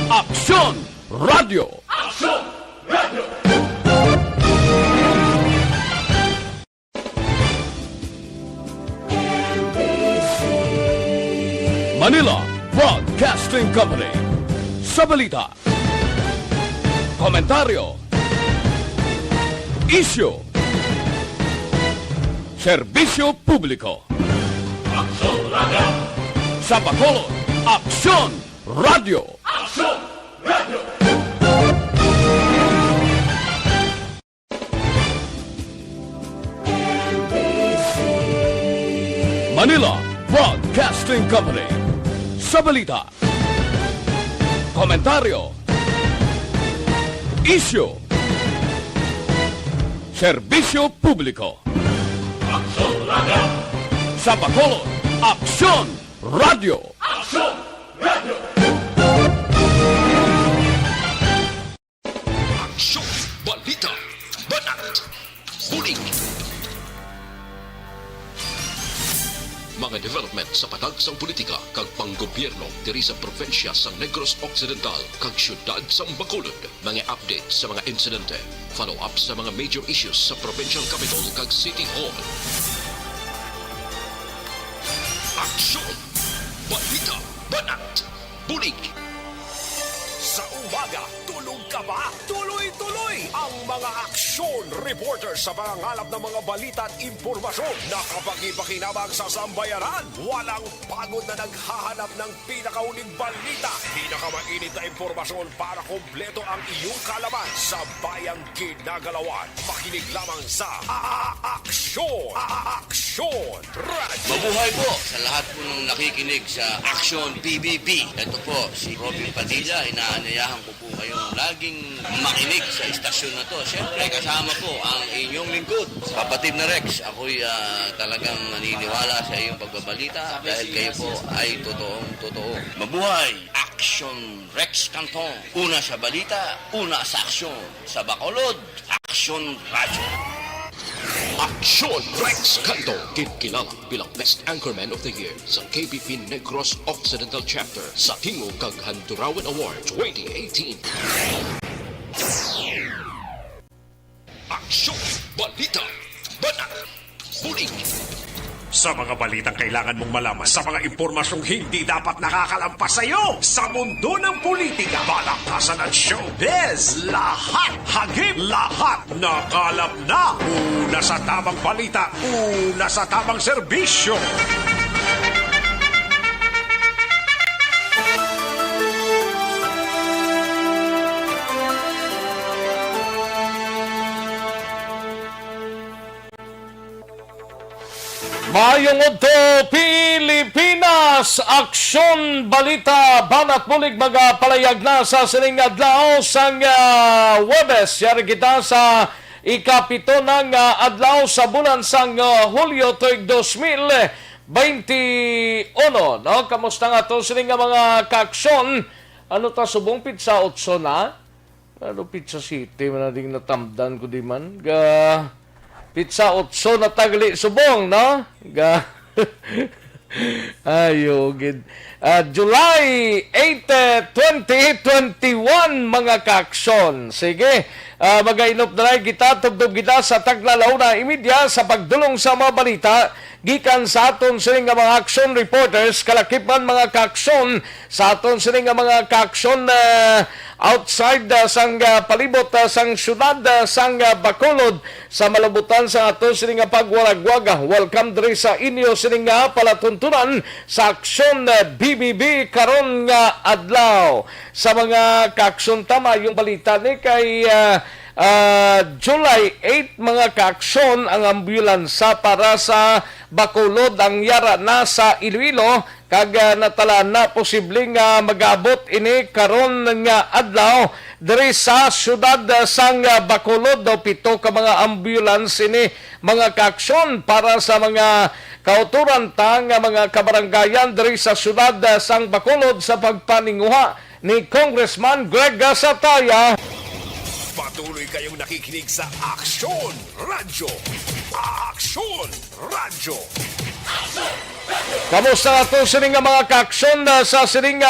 Aksyon Radio! Aksyon Radio! Manila Broadcasting Company. Sa balita, komentaryo, isyu, serbisyo publiko. Aksyon Radio! Sa Bacolod, Aksyon Radio! Aksyon Radio! Manila Broadcasting Company. Sa balita, komentaryo, isyu, serbisyo publiko. Aksyon Radio! Sa Bacolod, Aksyon Radio! Aksyon Radio! Aksyon, balita, banat, bulig. Mga development sa patagsang politika kag panggobyerno diri sa probinsya sa Negros Occidental kag syudad sa Bacolod. Mga update sa mga insidente, follow-up sa mga major issues sa provincial capital kag City Hall. Aksyon, balita, banat, bulig. Sa umaga, tulog ka ba? Tuloy-tuloy ang mga aksyon reporters sa pangangalap ng mga balita at impormasyon na kapag-ipakinabang sa sambayaran. Walang pagod na naghahanap ng pinakauling balita, pinakamainit na impormasyon para kompleto ang iyong kalaman sa bayang kinagalawan. Makinig lamang sa Aksyon! Aksyon Radio! Mabuhay po sa lahat po ng nakikinig sa Aksyon PBB. Ito po si Robin Padilla. Inaanyayahan ko po kayong laging makinig sa istasyon na to. Siyempre kasama po ang inyong lingkod. Kapatid na Rex, ako'y talagang naniniwala sa iyong pagbabalita dahil kayo po ay totoong-totoo. Mabuhay! Aksyon Rex Cantong. Una sa balita, una sa aksyon. Sa Bacolod, Aksyon Radio. Aksyon Rex Cantong, kinkilala bilang Best Anchorman of the Year sa KBP Negros Occidental Chapter sa Tingog kag Handurawan Award 2018. Aksyon, balita, banat, bulig. Sa mga balitang kailangan mong malaman, sa mga impormasyong hindi dapat nakakalampas sa iyo, sa mundo ng politika, balakasan at showbiz, lahat, hagip, lahat, nakalap na. Una sa tamang balita, una sa tamang serbisyo. Mayong Udto, Pilipinas! Aksyon, balita, banat, bulig, mga palayag na sa sining adlaw sang Webes. Yari kita sa ikapito ng adlaw sa bulan sang Hulyo tuig 2021. No? Kamusta nga to sining mga kaaksyon? Ano ta, subong pizza 8 na? Ano pizza city? Manading natamdan ko di man. Pizza 8 na tagli subong, no? Ayogid. July 8, 2021, mga kaaksyon. Sige, mag-ainop na rin kita, tugtog kita sa taglalaw na imidya sa pagdulong sa mga balita gikan sa aton sining nga mga action reporters, kalakipan mga kaaksyon sa aton sining nga mga kaaksyon outside sang palibot sang syudad sang Bacolod sa malabutan sa aton sining nga pagwaragwaga. Welcome diri sa inyo sining nga palatuntunan sa aksyon BBB karon nga adlaw. Sa mga kaaksyon tama yung balita ni kay July 8, mga kaaksyon, ang ambulansa para sa Bacolod ang yara na sa Iloilo kag natala na posibleng mag-abot ini karon nga adlaw diri sa syudad sang Bacolod. Pito ka mga ambulance ini, mga kaaksyon, para sa mga kauturan tang mga kabaranggayan diri sa syudad sang Bacolod sa pagpaninguha ni Congressman Greg Sataya. Patuloy kayong nakikinig sa Aksyon Radio. Aksyon Radio. Kamusta nga ito sining nga mga kaaksyon sa sining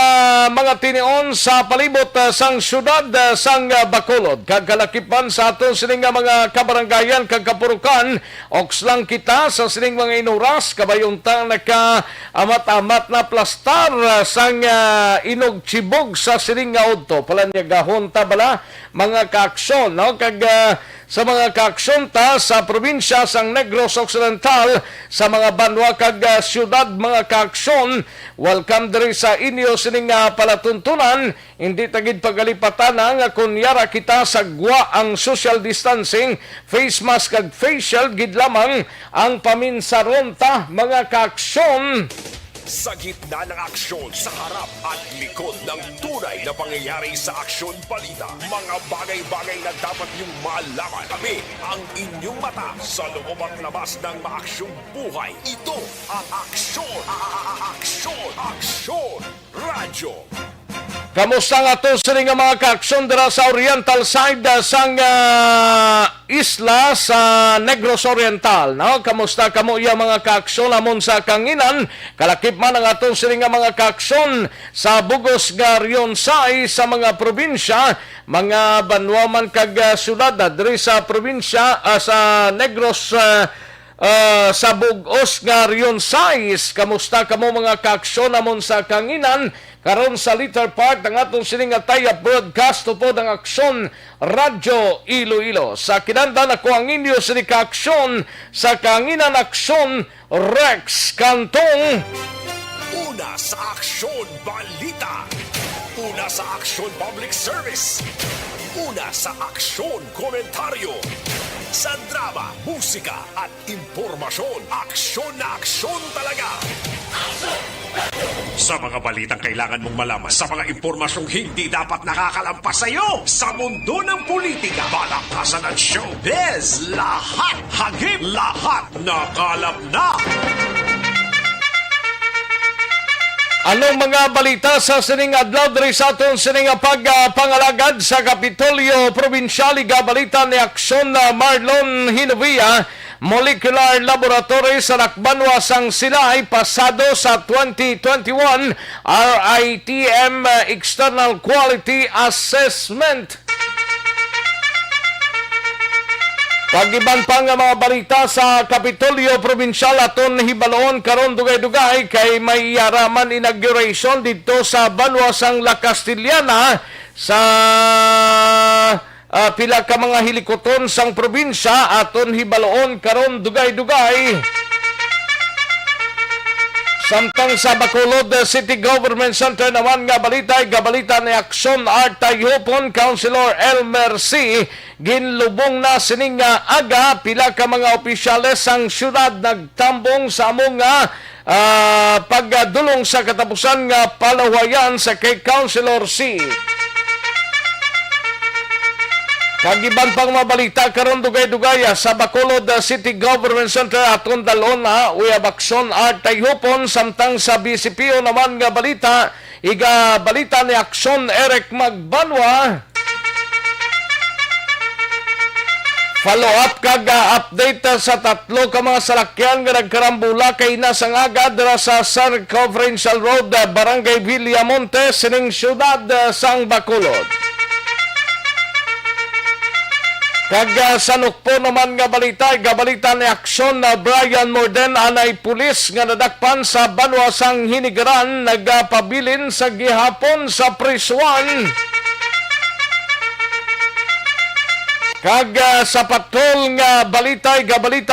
mga tinion sa palibot sang syudad sang Bacolod. Kagkalakipan sa ato sining nga mga kabarangayan kagkapurukan. Oks lang kita sa sining mga inuras kabayuntang naka-amat-amat na plastar sang inog chibog sa sining nga udto. Palanyagahon tabala mga kaaksyon. No? Sa mga kaaksyon ta sa probinsya sang Negros Occidental sa mga banwa kag syudad mga kaaksyon, welcome diri sa inyo sining palatuntunan. Hindi tagid pagalipatan nga kunyara kita sa gwa ang social distancing, face mask kag facial gid lamang ang paminsaron ta mga kaaksyon. Sa gitna ng aksyon, sa harap at likod ng tunay na pangyayari sa Aksyon Balita, mga bagay-bagay na dapat niyong malaman. Kami ang inyong mata sa loob at labas ng maaksyong buhay. Ito ang Aksyon! Aksyon! Radyo! Kamusta nga ito sa nga mga kaaksyon dira sa oriental side sang isla sa Negros Oriental. No? Kamusta kamo iya mga kaaksyon amon sa kanginan? Kalakip man ang ato sa nga mga kaaksyon sa Bugos nga Rionsay sa mga probinsya, mga banwaman kag syudad diri sa probinsya sa Negros sa Bugos nga Rionsay. Kamusta kamo mga kaaksyon amon sa kanginan? Karon sa later part ng atong sining ataya broadcast po ng Aksyon Radyo Iloilo. Sa kinanda na ko ang inyo sining kaaksyon sa kanginan Aksyon Rex Cantong. Una sa Aksyon Balita. Una sa Aksyon Public Service. Una sa Aksyon Komentaryo. Sa drama, musika at impormasyon. Aksyon na aksyon talaga. Sa mga balitang kailangan mong malaman, sa mga impormasyong hindi dapat nakakalampas sa iyo, sa mundo ng politika, balakasan at showbiz, lahat hagip, lahat nakalap na. Anong mga balita sa sining adlaw diri sa aton sining pagpangalagad sa Kapitolyo Probinsyal balita ni Aksyon Marlon Hinovia, Molecular Laboratory sa Nakbanwa sang Silay pasado sa 2021 RITM External Quality Assessment. Pag-iban pa nga mga balita sa Kapitolyo Probinsyal aton hibaloon karon dugay-dugay kay may yaraman inauguration dito sa banwa sang La Castellana sa pila ka mga hilikoton sang probinsya aton hibaloon karon dugay-dugay. Samtang sa Bacolod City Government Center naman nga balita ni Aksyon Artayopon Councilor Elmer C. Ginlubong na sining aga pila ka mga opisyales sang syudad nagtambong sa among pagdulong sa katapusan nga palawayan sa kay Councilor C. Kagiban pang mabalita karon dugay-dugay sa Bacolod City Government Center aton dalon uyab Aksyon Artayopon samtang sa BCPO naman nga balita balita ni Aksyon Eric Magbanwa. Follow up kag update sa tatlo ka mga salakyan nga nagkarambula kay nasang aga dira sa San Conferential Road, Barangay Villamonte, sining syudad sang Bacolod. Kag sanukpo naman nga balita ni Aksyon na Brian Morden anay pulis nga nadakpan sa banwa sang Hinigaran nagpabilin sa gihapon sa prisuan. Kag sa patrol nga balita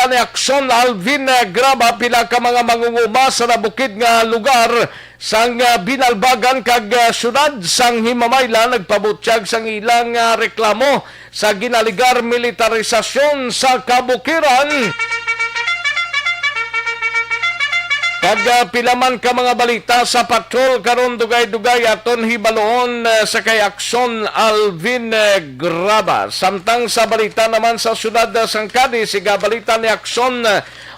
ni Aksyon Alvin Graba pila ka mga mangunguma sa nabukid nga lugar sang binalbagan kag syudad sang Himamayla nagpabutyag sang ilang reklamo sa ginaligar militarisasyon sa kabukiran. Kag pilaman ka mga balita sa patrol karon dugay-dugay aton hibaloon sa kay Aksyon Alvin Graba. Samtang sa balita naman sa syudad sang Cadiz, balita ni Aksyon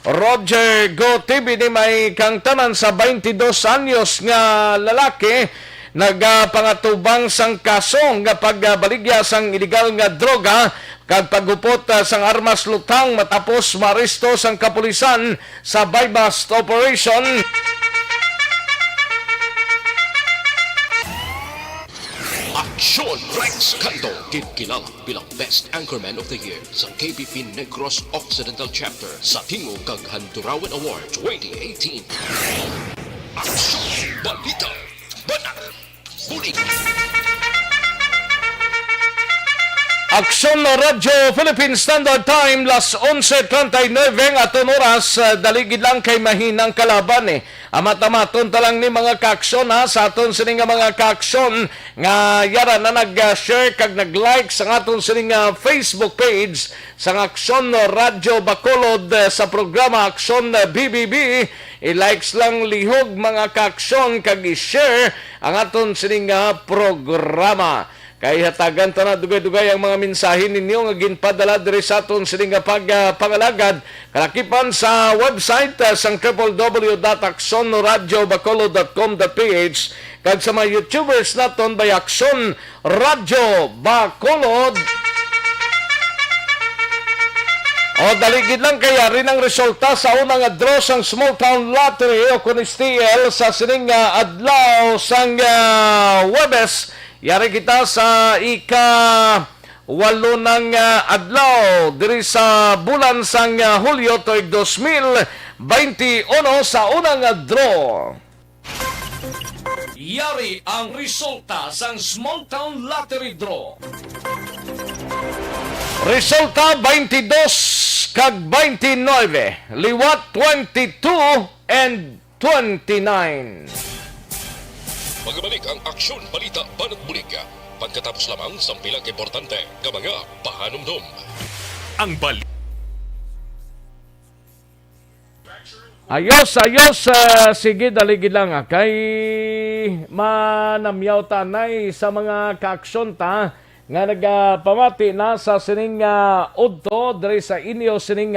Roger Go TV ni may kangtanan sa 22 anyos nga lalaki nagapangatubang sang kaso nga pagbaligya sang illegal nga droga kag pagupot sang armas lutang matapos maaresto sang kapulisan sa buy-bust operation. Aksyon Rex Cantong, kilala bilang Best Anchorman of the Year sa KBP Negros Occidental Chapter sa Tingog kag Handurawan Award 2018. Aksyon Balita, Banat, Bulig. Aksyon na Radyo Philippine Standard Time, las 11:39 aton oras, daligid lang kay mahinang kalaban Amat-amaton talang ni mga kaaksyon sa aton sining mga kaaksyon nga yara na nag-share kag nag-like sa aton sining Facebook page sa Aksyon Radyo Bacolod sa programa Aksyon BBB. I-likes lang lihog mga kaaksyon kag i-share ang aton sining programa. Kay hatagan ta na dugay-dugay ang mga mensahe ninyo nga ginpadala diri sa aton sining pagpangalagad kalakipan sa website sang www.aksonradiobacolod.com.ph kag sa mga YouTubers naton by Aksyon Radio Bacolod. O daligid lang kaya rin ang resulta sa unang draw sang Small Town Lottery o kun STL sa sining adlaw sang Webes. Yari kita sa ika-walo ng adlaw diri sa bulan sang Hulyo tuig 2021 sa unang draw. Yari ang resulta sang Small Town Lottery Draw. Resulta 22 kag 29, liwat 22 and 29. Magbalik ang Aksyon Balita Banat Bulig pagkatapos lamang sa pilang importante nga mga pahanumdum. Ang Balita. Ayos, sige daligid lang kay manamyaw tanay sa mga kaaksyon ta nga nagpamati na sa sining udto diri sa inyo sining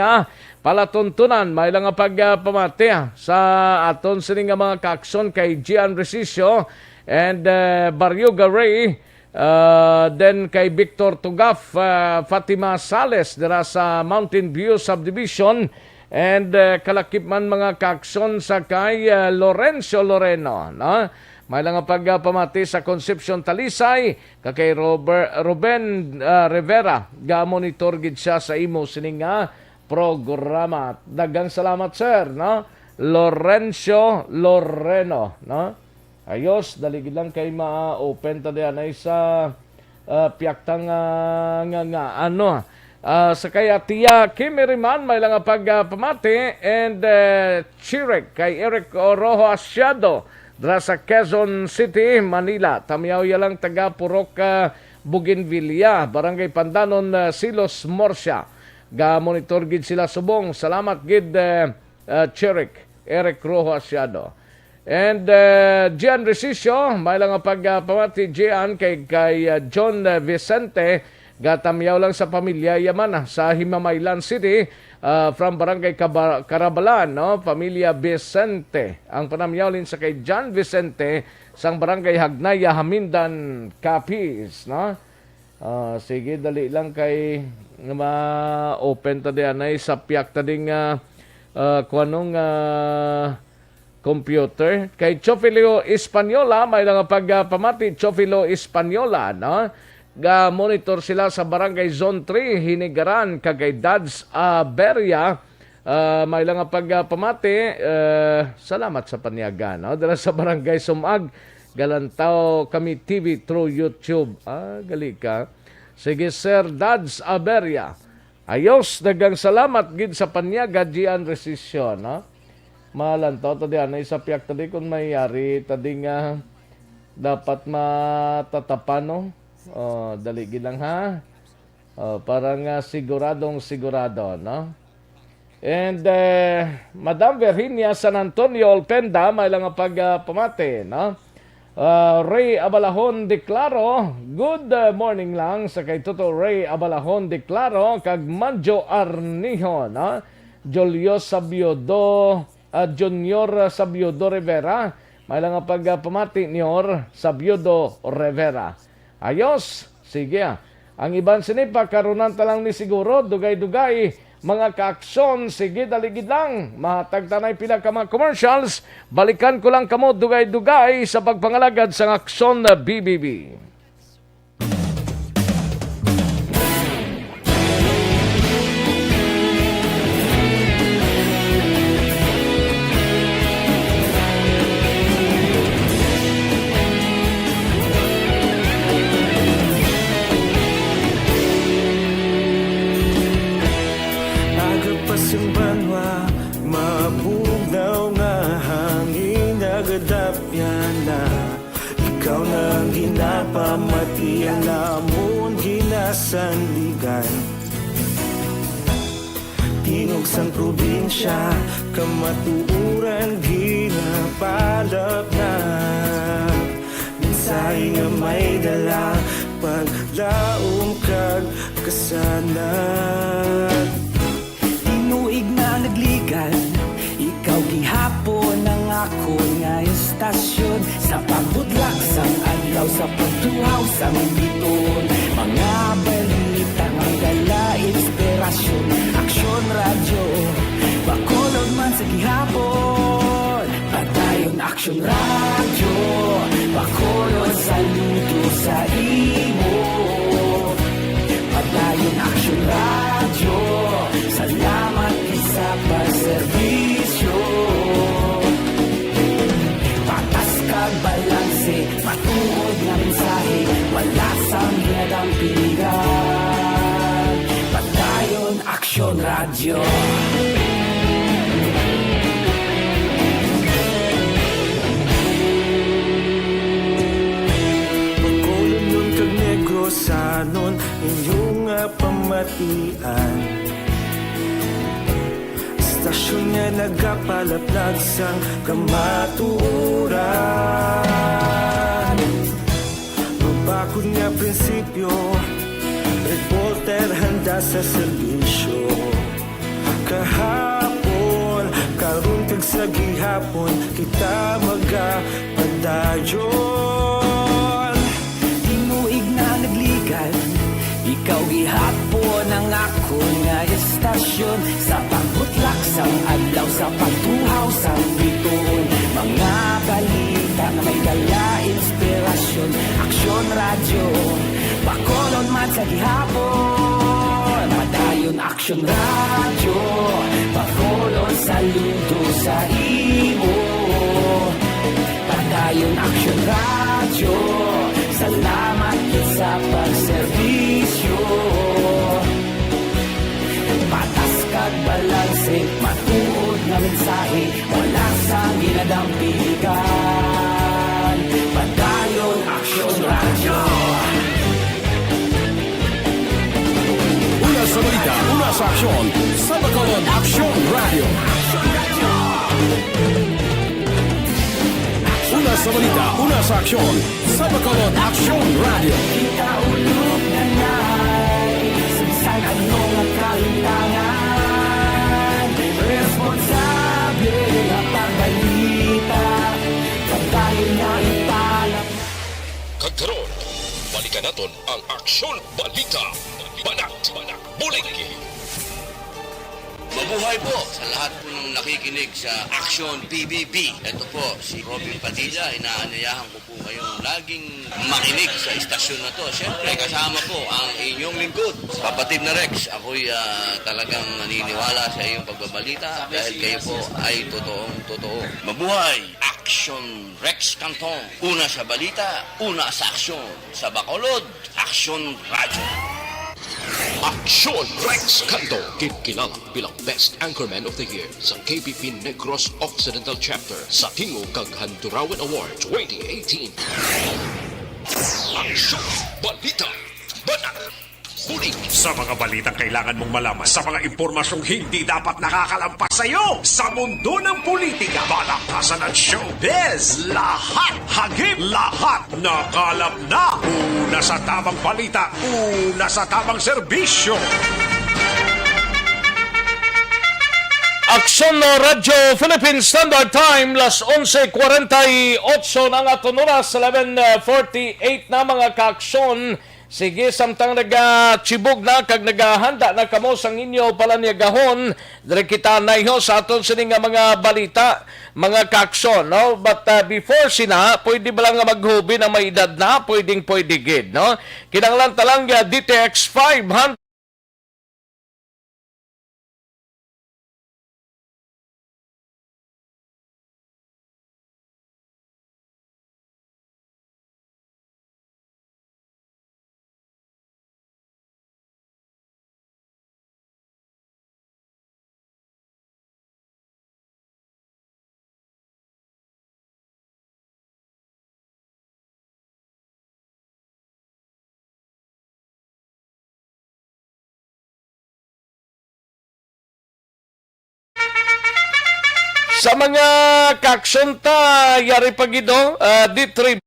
palatuntunan. May lang pagpamati sa aton sining mga kaaksyon kay Gian Resisio and Barrio Garay, then kay Victor Tugaf, Fatima Sales dira sa Mountain View Subdivision, and kalakip man mga kaaksyon sa kay Lorenzo Loreno, no? May lang pagpamati sa Concepcion Talisay kay Ruben Rivera, ga monitor gid siya sa imo sining programa. Dagang salamat sir, no? Lorenzo Loreno, no? Ayos, daligid lang kay ma-open ta diyan ay sa piaktang ano. Sa kaya Tia Kimiriman, may lang pagpamati, and Chirek kay Eric Orojo Asiado dra sa Quezon City, Manila. Tamiyaw yalang taga Purok Bougainvillea, Barangay Pandanon, Silos, Morsia. Ga monitor gid sila subong. Salamat gid Chirek, Eric Rojo Asiado. And Gian Resisio, may lang pagpamati Gian kay John Vicente, gatamyaw lang sa pamilya Yaman sa Himamaylan City, from Barangay Carabalan, no? Pamilya Vicente. Ang panamyawlin sa kay John Vicente sang Barangay Hagnaya, Hamindan, Capiz, no? Sige, dali lang kay ma-open ta diyan ay sa piyak ta ding kuanong computer. Kay Chofilio Española, may lang pagpamati Chofilio Española, no? Ga monitor sila sa Barangay Zone 3, Hinigaran, kagay Dads Beria. May lang pagpamati, salamat sa panyaga, no? Dala sa Barangay Sumag, Galantaw kami TV through YouTube. Gali ka. Sige sir, Dads Beria. Ayos, dagang salamat gid sa panyaga Gian Resisyon, no? Malantaw ta diyan ay sa piyak tadi kung mayari tadi nga dapat matatapan, no? Daligid lang ha. Parang siguradong sigurado, no? And Madam Virginia San Antonio Alpenda, may lang pagpamati, no? Ray Abalahon Declaro, good morning lang sa kay Toto Ray Abalahon Declaro kag Manjo Arnijo, no? Julio Sabiodo, Junior Sabiodo Rivera, may lang pagpamati niyor Sabiodo Rivera. Ayos, sige. Ang iban sinipa, karunan talang ni siguro, dugay-dugay, mga kaaksyon, sige, daligid lang. Matagtanay pila ka mga commercials. Balikan ko lang kamo, dugay-dugay, sa pagpangalagad sa aksyon na BBB. Banwa, mabugnaw nga hangin nagadapyan na ikaw nang ginapamati ang namon ginasandigan. Tinog sang probinsya, kamatuuran ginapalap na minsay nga may dala paglaom kag kasanat. Tinuig na nagligan, ikaw gihapon ang ako nga estasyon. Sa pagbudlak sang adlaw, sa pagtuhaw sang biton, mga balita nga dala inspirasyon. Aksyon radyo, bakolod man sa gihapon. Padayon aksyon radyo, bakolod saludo sa imo. Padayon aksyon radyo, salamat sa pagserbisyo. Patas kag balanse, matuod nga mensahe, wala sang ginadang piligan. Padayon aksyon radyo. Pagkulong nun kag negros sanon inyong pamatian. Istasyon nga nagapalaplag sang kamatuuran. Mabakod nga prinsipyo, reporter handa sa serbisyo. Kahapon, karon kag sa gihapon, kita magapadayon. Tinuig na nagligan, ikaw gihapon ang ako nga estasyon. Sa pagbutlak sang adlaw, sa pagtuhaw sang biton, mga balita na may dala inspirasyon. Aksyon radyo, bakolon man sa gihapon. Padayon aksyon radyo, bakolon saludo sa imo. Padayon aksyon radyo, salamat sa pagserbisyo. Patas kag balanse, matuod na mensahe, wala sang ginadang piligan. Padayon aksyon radyo. Una sa balita, una sa aksyon, sa Bacolod Aksyon Radio. Una sa balita, una sa aksyon, sa Bacolod Aksyon Radio. Kita ulog na na'y sinsan anong ang kalintangan. Responsable ang pagbalita, pagdayon na ipalap. Kagkaroon, balikan naton ang Aksyon Balita. Banat, Bulig. Mabuhay po sa lahat po ng nakikinig sa Aksyon PBB. Ito po si Robin Padilla. Inaanyayahan ko po kayong laging makinig sa istasyon na to. Siyempre, kasama po ang inyong lingkod. Kapatid na Rex, ako'y talagang naniniwala sa iyong pagbabalita dahil kayo po ay totoong-totoo. Mabuhay! Aksyon Rex Cantong. Una sa balita, una sa aksyon. Sa Bacolod, Aksyon Radyo. Aksyon Rex Cantong, kilala bilang Best Anchorman of the Year sa KBP Negros Occidental Chapter sa Tingog kag Handurawan Award 2018. Aksyon Balita. Banat. Bulig. Sa mga balitang kailangan mong malaman, sa mga impormasyong hindi dapat nakakalampas sa iyo, sa mundo ng politika, balakasan at showbiz, lahat, hagip, lahat, nakalap na. Una sa tamang balita, una sa tamang serbisyo. Aksyon na Radyo Philippine Standard Time, las 11:48 na nga oras, 11:48 na mga kaaksyon. Sige, samtang nagachibog na kag naghahanda na kamo sang inyo pala niya gahon, dire kita naiho sa aton sini nga mga balita, mga kaaksyon, no? But before sina, pwede ba lang nga maghubi na may edad na, pwede gid, no? Kinanglan talang DTX 500 sa mga kaaksyon ta, yari pagido, D3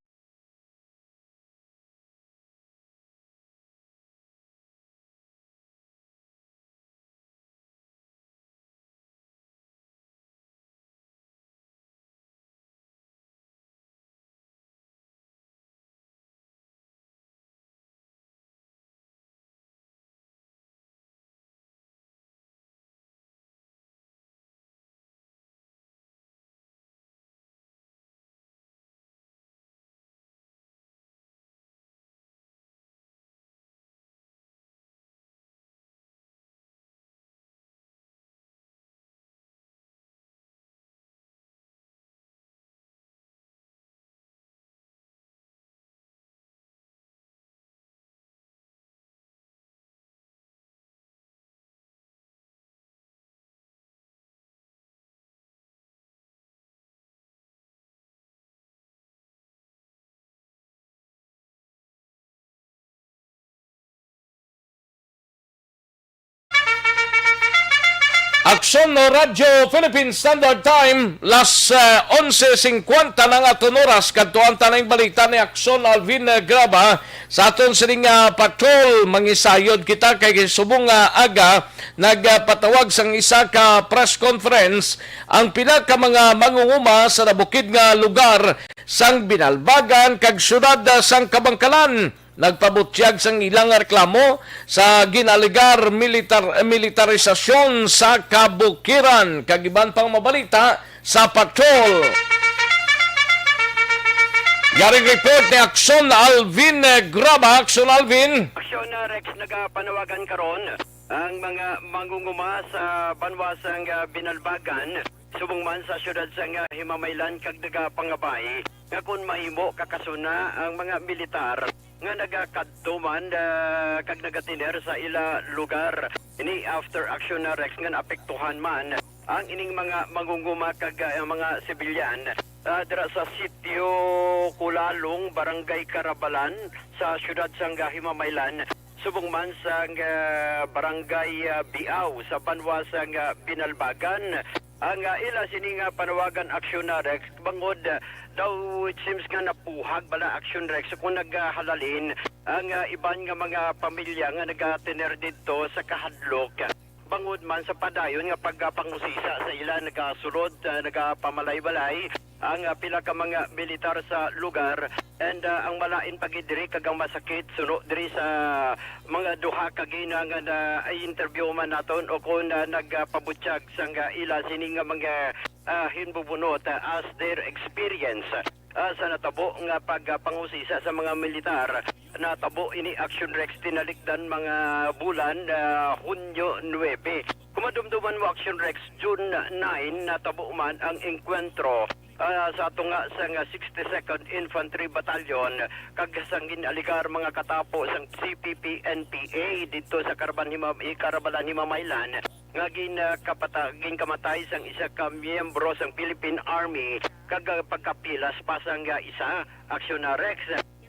Aksyon no Radyo Philippine Standard Time, las 11:50 ng aton oras, kadtuan tanang balita ni Aksyon Alvin Graba sa aton sining patrol. Mangisayod kita kay subong aga nagpatawag sang isa ka press conference ang pinaka mga mangunguma sa nabukid nga lugar sang Binalbagan kag syudad sang Kabangkalan. Nagpabutyag sang ilang reklamo sa ginaligar militarisasyon sa kabukiran. Kagiban pang mabalita sa patrol. Yaring report ni Aksyon Alvin Graba. Aksyon Alvin. Aksyon Rex, nagapanawagan karon ang mga mangunguma sa banwasang Binalbagan subong man sa syudad sang Himamaylan kag nagapangabay nga kun mahimo kakasuna ang mga militar nga nagakadtuman kag nagatiner sa ila lugar. Ini after Aksyon Rex nga naapektuhan man ang ining mga mangunguma kag mga sibilyan dira sa sitio Kulalong, Barangay Karabalan sa syudad sang Himamaylan. Subong man sa Barangay Biaw sa banwasang Binalbagan. Ang ila sining panawagan Aksyon Rex bangod daw it seems nga napuhag bala Aksyon Rex kung naghalalin ang iban nga mga pamilya nga nagatiner dito sa kahadlok. Bangod man sa padayon nga pagpangusisa sa ila nagasulod, nagapamalay-balay ang pila ka mga militar sa lugar and ang malain pagidiri kag ang masakit suno diri sa mga duha ka gina nga na ay interview man naton o kung nagpabutyag sang ila sini nga mga hinbubunot as their experience sa natabo nga pagpangusisa sa mga militar. Natabo ini Aksyon Rex tinalikdan mga bulan Hunyo 9. Kumadumduman mo Aksyon Rex June 9 natabo man ang enkwentro sa tunga sa 62nd Infantry Battalion kag sang ginaligar mga katapo sang CPP-NPA dito sa Karabalan Himamaylan nga kamatay sang isa ka miyembro sang Philippine Army kag pagkapilas pa sang isa Aksyon Rex.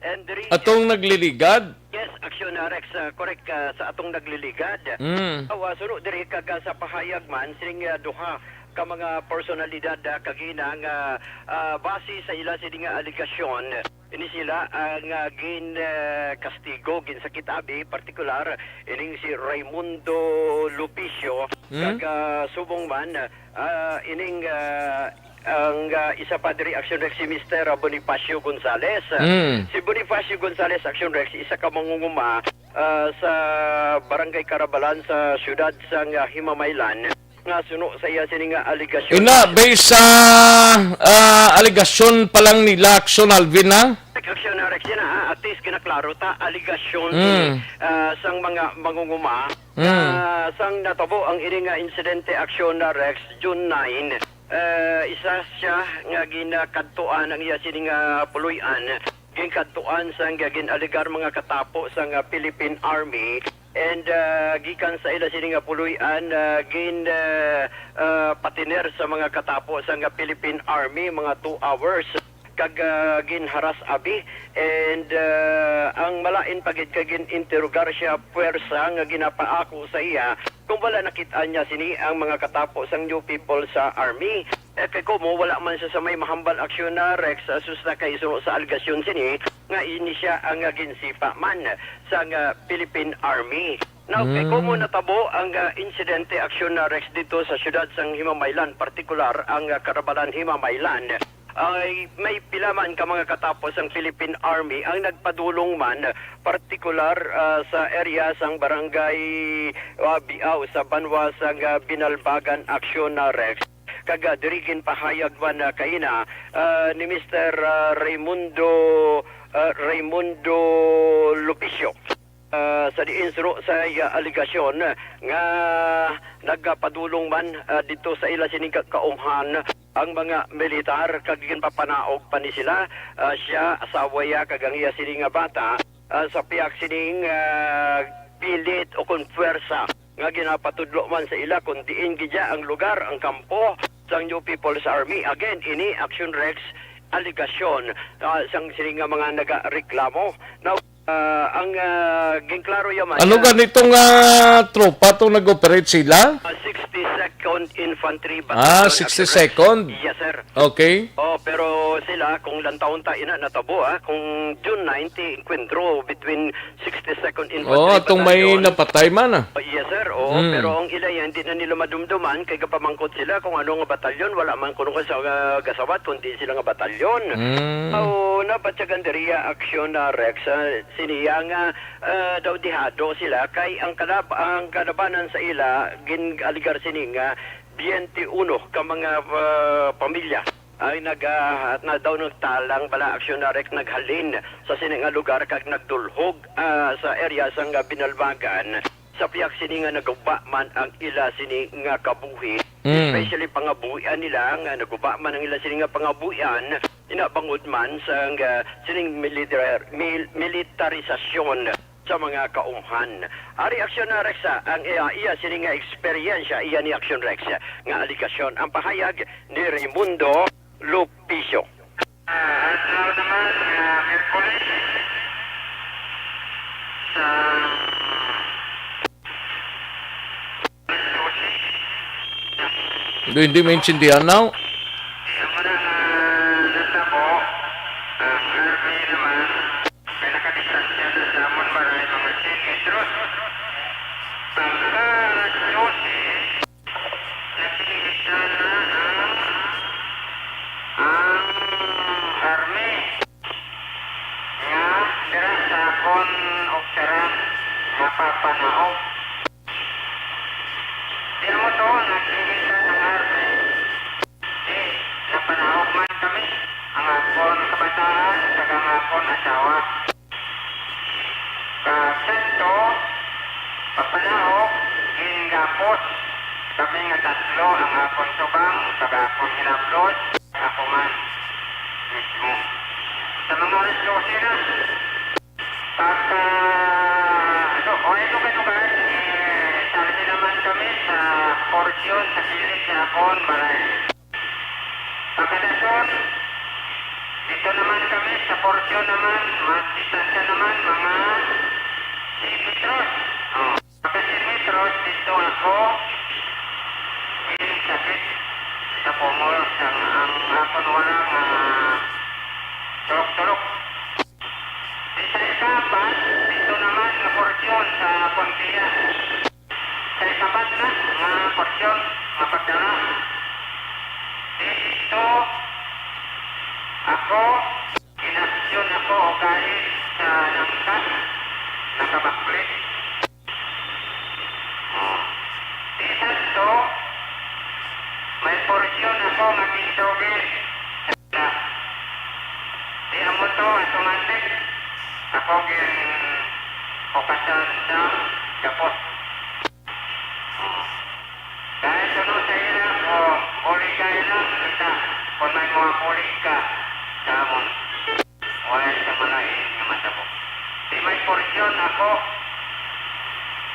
And Atong nagliligad? Yes, Aksyon Rex, correct sa atong nagliligad. Suno diri kag sa pahayag man sining duha ka mga personalidad kagina nga base sa ila sining aligasyon ini sila ang gin kastigo gin sa kitabi partikular ining si Raimundo Lupicio kag subong man ining ang isa pa diri Aksyon Rex si Mr. Bonifacio Gonzales. Si Bonifacio Gonzales Aksyon Rex isa ka mangunguma sa Barangay Carabalan sa siyudad sang Himamaylan nga suno sa iya sini nga aligasyon. Based sa aligasyon pa lang nila Aksyon Alvin na? Aksyon na Rex yan at least kinaklaro ta aligasyon sang mga mangunguma sang natabo ang ini nga insidente Aksyon na Rex June 9 isa siya nga ginakadtuan ang iya sini nga puluyan ginakadtuan sang ginaligar mga katapo sang Philippine Army and gikan sa ila sini nga puluyan patiner sa mga katapo sang Philippine Army mga 2 hours kag ginharas abi and ang malain pagid kagin interrogar siya puwersa nga ginapaako sa iya kung wala nakita niya sini ang mga katapo sang new people sa army kay kumo wala man siya sa may mahambal aksyon na Rex sus na kay suno sa algasyon sini nga ini siya ang ginsipa man sa Philippine Army. Now, kay kumo natabo ang insidente aksyon na Rex dito sa siyudad sang Himamaylan, partikular ang Carabalan Himamaylan. Ay may pilaman ka mga katapos ang Philippine Army ang nagpadulong man partikular sa area sang barangay Biaw sa banwa sang Binalbagan Aksyon na Rex kaga dirigin pahayag man kaina ni Mr. Raimundo Lupicio. Sa diinsro sa aligasyon nga nagpadulong man dito sa ila sining kaumhan ang mga militar kagigin papanaog pa ni sila siya asawa ya kagang iya sining nga bata sa piyak sining pilit o konfersa nga ginapatudlo man sa ila kung diin gidya ang lugar ang kampo sang New People's Army again ini Aksyon Rex aligasyon sang sining nga mga nagareklamo now ang ginklaro yaman Ano ganitong tropa itong nag-operate sila? 62nd Infantry Battalion. 62nd? Yes, sir. Okay. Pero sila, kung ilang taon tayo na natabo, kung June 90, enkwentro between 62nd Infantry itong may Battalion. napatay man Yes, sir. Pero ang ila yan, hindi na nila madumduman, kay kapamangkot sila kung ano nga batalyon, wala man kuno sa gasawat, kundi sila nga batalyon. Napatsagan diriya Aksyon na Rex, siniya nga daw dihado sila, kay ang kalabanan sa ila, ginaligar sini nga 21 ka mga pamilya ay na daw nagtalang bala Aksyon na Rex naghalin sa sini nga lugar kag nagdulhog sa area sang Binalbagan sa piyak sini nga naguba man ang ila sini nga kabuhi especially pangabuhian nila nga naguba man ang ila sini nga pangabuhian inabangod man sa sining militarisasyon sa mga kaumhan. Ari Aksyon na Rex ang iya sini nga eksperyensya iya ni Aksyon Rex nga aligasyon ang pahayag ni Raimundo Lupicio. At naman Merkulis sa Hindi maintindihan now. ang mga natabo ang army naman ay nakadistansya sa Amon Baray mga 10 metros. Pagka alas 12 nagsinigita na ang army nga dira sa kon oksaran mapapanaog. Di mo to nagsinigita ng army. Napanaog man kami ang akon kabataan at ang akon asawa. Kasento, papanaog, gingapos. Kami nga tatlo ang akon subang, kag akon hinablod, ako man mismo. Sa mga alas 12 na, pagka, ito lugar, saldi naman kami sa porsyon sa kilid sa akon, maray. Pagkadason, dito naman kami sa porsyon naman, distansya naman mga 10 metros. Pagka 10 metros, dito ako, sakit sa pumol, ang akon walang turok-turok. Sa ikapat, dito naman na porsyon sa Pontiya. Sa ikapat na, porsyon, mapagdala. dito, ako, inaksyon ako o galing sa langkat, nakabaklit. Isa to, may porsyon ako magintugin. Di mo to, automatic. Ako gin kukasan sa kapot. Dahil sunod sa ila o puli ka ila, kita, kung may mga puli ka sa amon, wala sa malain na masabok. Di may porsyon ako,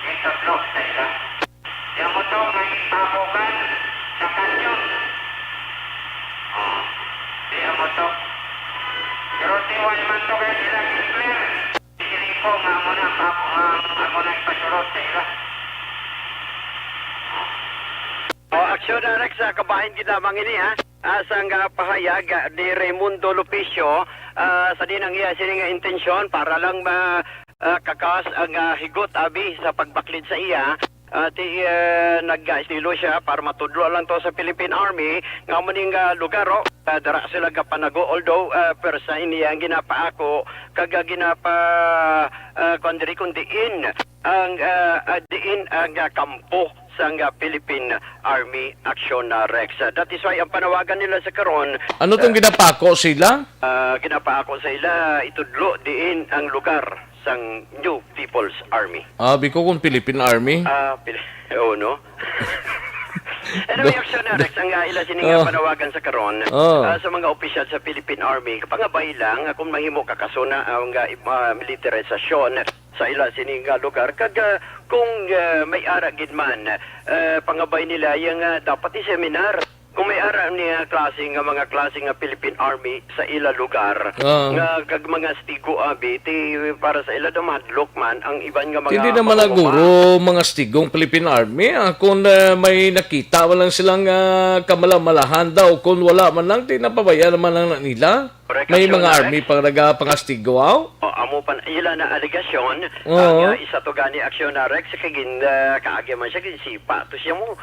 itatlo sa ila. Di mo to, may pabukan sa kanyon. Di mo to. Pero tiwal man to kaya sila clear. Hindi ko nga mo na ako na ipasurot sa ila. Aksyon Rex, kabahin kita mangini ha. Asang pahayag ni Raimundo Lupicio sa dinang iya sining intensyon para lang kakas ang higot abi sa pagbaklid sa iya. Nag-estilo siya para matudlo lang to sa Philippine Army nga maning lugar dara sila ka panago although pero sa iniya ginapa ako kaga ginapa kundiin ang diin ang kampo sa Philippine Army Aksyon Rex. That is why ang panawagan nila sa karon Ano tong ginapako sila? ginapako sa ila itudlo diin ang lugar sang New People's Army. Biko kung Philippine Army. Oo, no? Anyway, Aksyon Rex, ang ila sininga panawagan sa karon sa mga opisyal sa Philippine Army, kapangabay lang kung mahimo kakasuna ang militarisasyon sa ila sininga lugar, kag kung may ara gid man, pangabay nila yung dapat i-seminar. Kung may ara niya mga klaseng Philippine Army sa ila lugar, nga kag mga stigo abi, para sa ila madlok man ang iban nga mga Hindi naman naguro mga stigong Philippine Army. Kung may nakita, walang silang kamalamalahan daw. Kung wala man lang, tinapabayaan naman lang nila. May mga army pang nagapangastigo. Amo pan ila na aligasyon ang isa to gani Aksyon Rex kagin kaagi man siya ginsipa to siya mo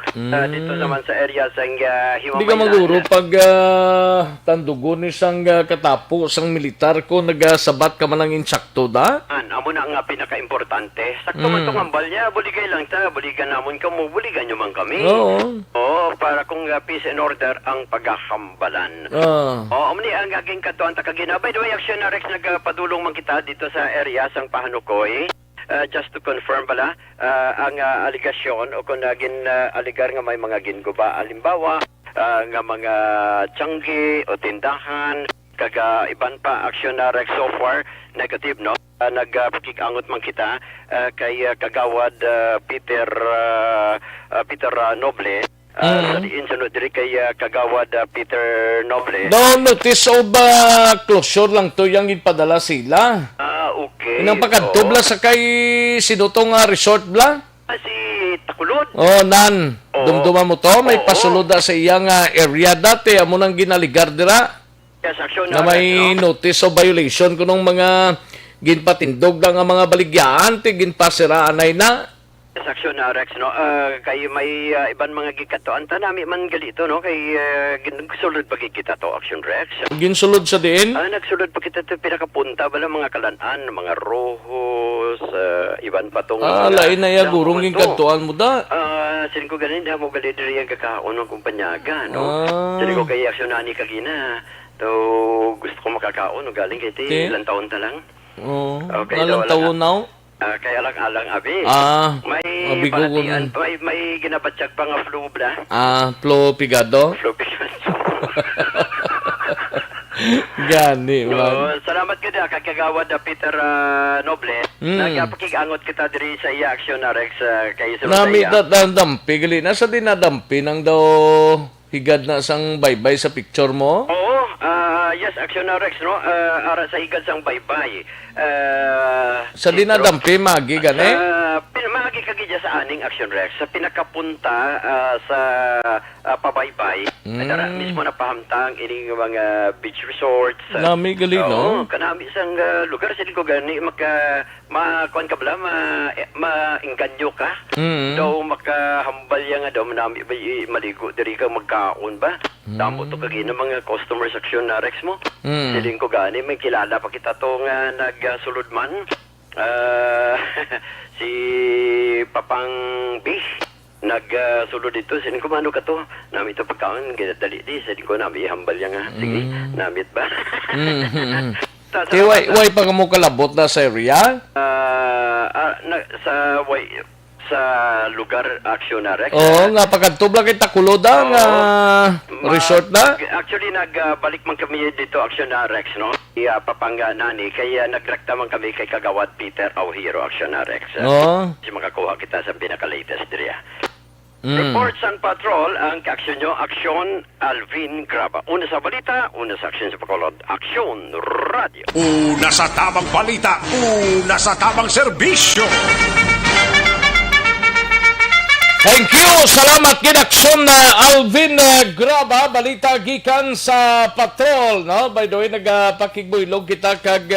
dito naman sa area sang Himamaylan. Hindi ka maguro pag tandugon isang katapo sang militar ko nagasabat ka man ang insakto da? Amo na nga pinaka-importante. Sakto man tong ambal niya, buligay lang ta, buligan namon kamo, buligan nyo man kami. Oo, para kung peace and order ang paghahambalan. Omni ang aging katuan ta kagina. By the way, Aksyon Rex nagpadulong man kita dito sa area sang Pahanukoy. Just to confirm pala, ang aligasyon o kung naging aligar nga may mga ginguba, alimbawa, nga mga tiyanggi o tindahan, kaga iban pa Aksyon Rex so far, negative, no? Nagpakikangot man kita kay kagawad Peter Noble. Sa insunod diri kay kagawad Peter Noble. No, notice of closure lang to yung ipadala sila. Okay. Inang pagkadobla sa kay sinutong resort bla? Si Takulod. Nan. Dumduma mo to, may pasulod sa iyang area dati. Amo nang ginaligar dira. Yes, Aksyon na may notice of violation kunong mga ginpatindog lang ang mga baligyaan, ginpasiraan ay na. Yes, Aksyon Rex, no? Kay may iban mga gikatoan ta nami man galito, no? Kay ginsulod pa kita to, Aksyon Rex. Ginsulod sa diin? Nagsulod pa kita to pinakapunta, bala mga kalanaan, mga rohos, iban pa tong... lain na ya, gurong ginkantuan mo da. Siling ko ganin, da mo gali diri ang kakaon ng kumpanyaga, no? Siling ko kay Aksyon Ani kagina. So, gusto ko makakaon, no? Galing kay ilang taon ta lang. Okay, ilang taon now? Kaya alang abi. May palatian, may ginabatsyag pa nga flu bla. Flu pigado? Flu pigado. Gani, man. Salamat ka kay kagawad Peter Noble. Nagpakigangot kita diri sa iya Aksyon Rex kay sulod Nami dadampi gali na sa dinadampi nang daw higad na sang baybay sa picture mo? Oo, yes, Aksyon Rex, no? Ara sa higad sang baybay. Sa dinadampi, magi, gani? Magi kagi sa aning Aksyon Rex sa pinakapunta sa pabaybay. Dara mismo napahamtang ining mga beach resorts. Nami gali, no? Kanami isang lugar sa ko gani makuan ka bala maingganyo ka. Daw makahambal ya nga daw manami ba maligo diri ka magkaon ba? Damo to kagina mga customers Aksyon na Rex mo. Siling ko gani may kilala pa kita to nga nagsulod man. Si Papang B nagsulod dito. Sining ko mano ka to? Nami to pagkaon dali di sining ko nami hambal ya nga. Sige, namit ba? Way pa mo kalabot na sa area? Sa lugar Aksyon na Rex. Oo, nga pagkatubla kay Takuloda nga resort na. Actually nagbalik man kami dito Aksyon na Rex, no? Papanga nani kaya nagrekta man kami kay Kagawad Peter Auhiro Aksyon na Rex. Oo. Si makakuha kita sa pinaka-latest diriya. Reports and Patrol ang kaaksyon nyo, Aksyon Alvin Graba. Una sa balita, una sa aksyon sa Bacolod. Aksyon Radio. Una sa tamang balita, una sa tamang serbisyo. Thank you! Salamat Aksyon na Alvin Graba, balita gikan sa patrol, no? By the way, nagpakigbuylog kita kag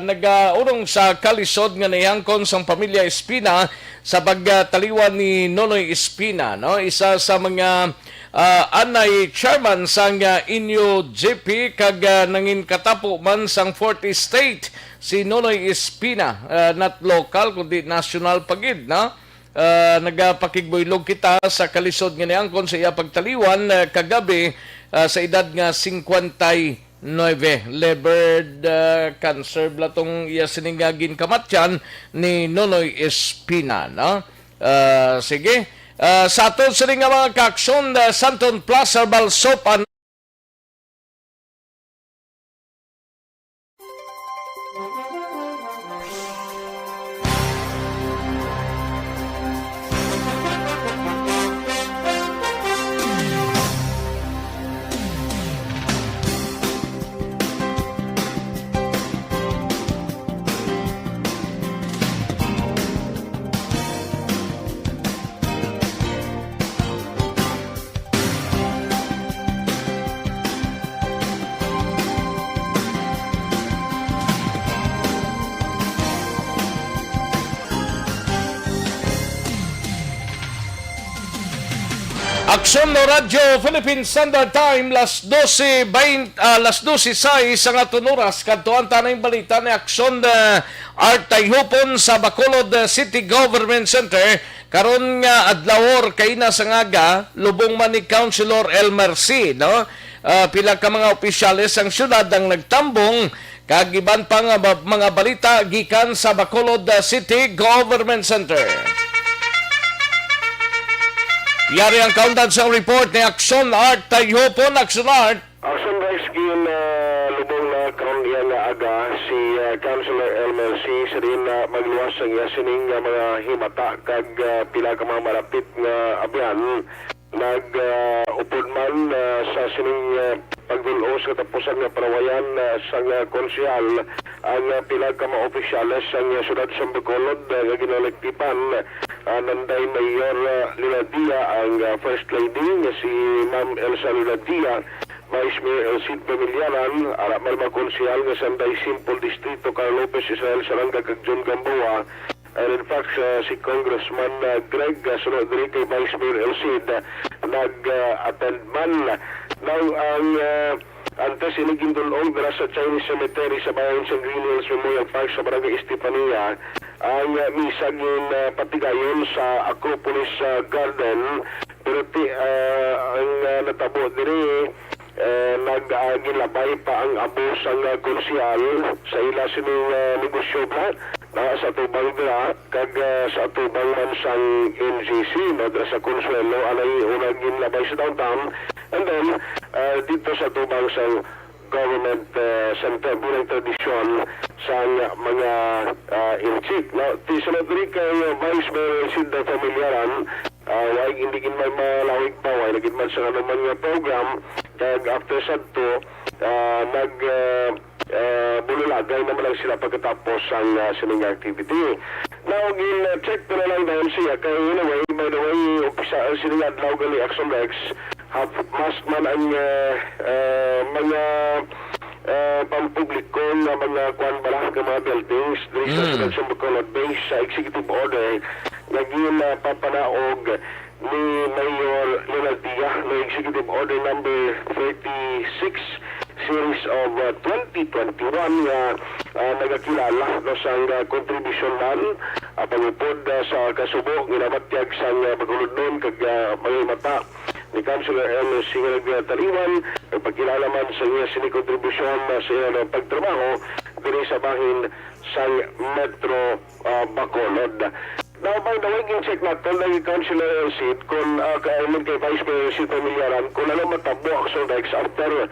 nagaurong sa kalisod nga niyangkon sang pamilya Espina sa pagtaliwan ni Nonoy Espina, no? Isa sa mga anay chairman sang inyo GP kag nangin katapo man sang 4th Estate si Nonoy Espina, not local kundi national pagid, no? Nagapakigbuylog kita sa kalisod nga niangkon sa iya pagtaliwan kagabi sa edad nga 59. Levered cancer blatong iya siningagin kamatyan ni Nonoy Espina, no? Sige. Sa aton sa nga mga kaaksyon, Santon Plus Herbal Soap and Aksyon no Radio Philippine Standard Time las 12:06 ang atong oras kadtuan tanay balita ni Aksyon Artayhopon sa Bacolod City Government Center karon nga adlawor kay na sa ngaga lubong man ni Councilor Elmer C, no? Pila ka mga opisyales ang syudad ang nagtambong kag iban pa nga mga balita gikan sa Bacolod City Government Center. Yari ang countdown sa report ni Aksyon Art Tayhopon. Aksyon Art. Aksyon Rescue na lubong na karon nga aga si Councilor Elmer C. sa rin na magluwas ang sining mga himata kag pila ka mga malapit nga abyan nag-upod man sa sining pagdulos katapusan nga parawayan sa konsyal ang pila ka mga opisyales ang syudad sa Bacolod nga ginalektipan nanday Mayor Liladia ang First Lady si Ma'am Elsa Liladia, Vice Mayor Elcid Pamilyanan, aramal makonsyal nga sanday Simple Distrito Carl Lopez Israel Saranga kag John Gamboa. And in fact, si Congressman Greg sunod rin kay Vice Mayor Elcid nag-attend man. Now, ang antes inigindulong dala sa Chinese Cemetery sa bayan sa Green Hills Memorial Park sa Barangay Estefania ang misagin patigayon sa Acropolis Garden, pero ang natabo diri nag-gilabay pa ang abos ang konsyal sa ila sining negosyo ba na sa tubang dira kag sa tubang man sang NGC na dira sa Consuelo anay unang ginlabay sa downtown, and then dito sa tubang sa government center bulang tradisyon sa mga inchik. Now, tisunod rin kay Vice Mayor Sinda Familiaran, hindi gin may malawig pa, why naging man sa naman nga program, Kag after sadto, bululagay naman lang sila pagkatapos ang sining activity. Now, check ko na lang dahil siya. Kaya anyway, by the way, sining adlaw gali Aksyon Rex, half mask man ang mga pampubliko na mga kuan bala ka mga buildings diri sa Selection Bacolod based sa executive order naging papanaog ni Mayor Leonardia na executive order number 36 series of 2021 nga nagakilala no sang kontribusyonan pangupod sa kasubo ginamatyag sang Bacolod noon kag mga mata ni Councilor LC nga nagtaliwan pagkilala man sa iya sinikontribusyon sa iya pagtrabaho diri sa bahin sang Metro Bacolod. Now, by the way, check natin na yung Councilor LC kung kailan kay Vice Mayor si Pamilyaran kung ano matabo Aksyon Rex after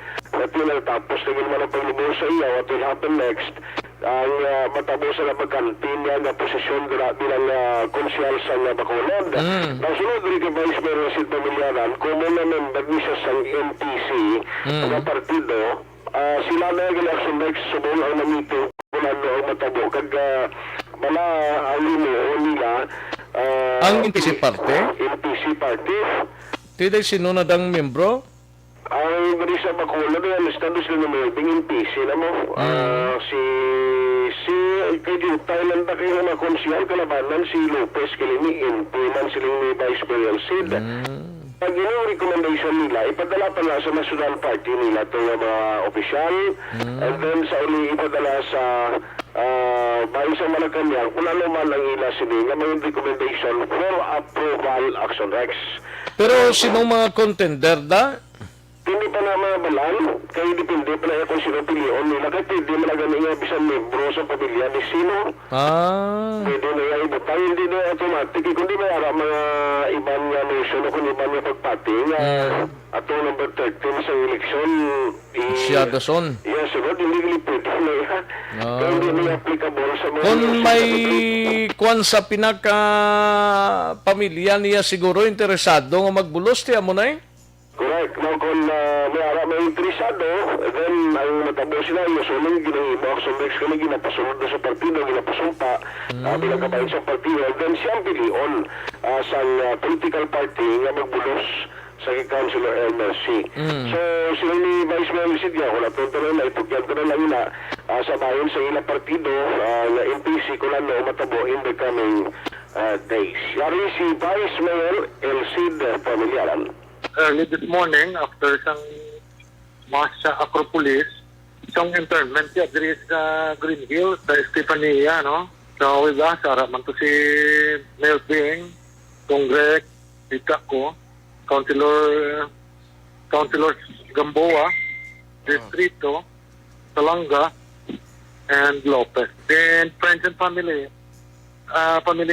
tapos naging man ang paglubos sa iya what will happen next ang matabo sa napagkantin nga posisyon bilang konsyal sa Bacolod. Nasunod rin kay Vice Mayor si Pamilyaran kung muna member niya siya sa NPC na partido sila na yung Aksyon Rex subong ang namito kung ano ang matabo kag wala ang linuon nila Ang NPC party? NPC party. Tidak sinunod ang membro? Ang dari sa Bacolod na estado sila na may NPC na mo. Si kay Thailand na kayo na konsyal kalabanan si Lopez Kilini MP man silang ni Vice Mayor Sid. Pag yun ang recommendation nila, ipadala pa na sa national party nila itong mga opisyal and then sa uli ipadala sa bahay sa Malacanang kung ano man ang ila sila nga may recommendation for approval Aksyon Rex. Pero sinong mga contender da? Hindi pa na mga balan, kaya depende pa na kung sino piliyon nila. Kaya pwede malagay nga bisan membro sa pamilya ni sino. Pwede na nga ibutang, hindi na automatic. Kundi may ara mga ibang notion o kung ibang pagpati nga ato number 13 sa eleksyon. Siya dason. Yes, sunod, hindi pwede na yan. Kaya hindi na applicable sa mga... Kung may kwan sa pinaka pamilya niya siguro interesado nga magbulos, tiya mo na eh? Correct. Now, kung may interesado, then ang matabo sila, yung sunod, ginahimo Aksyon Rex kami, ginapasunod na sa partido, ginapasumpa, bilang kabahin sa partido, then siyang pilion sa political party nga magbulos sa Councilor LMC. So, sila ni Vice Mayor Sid nga, kung natunto na ipugyan na lang ina sa bayan sa ilang partido, na NPC kung ano matabo in the coming days. Yari si Vice Mayor Elcid Pamilyaran. Early this morning, after isang mass sa Acropolis, isang internment niya diri sa Green Hills, sa Estefania, no? So, with us, harap man to si Mayor Bing, Congreg, Tita ko, Councilor Gamboa, Distrito, Salanga, and Lopez. Then, friends and family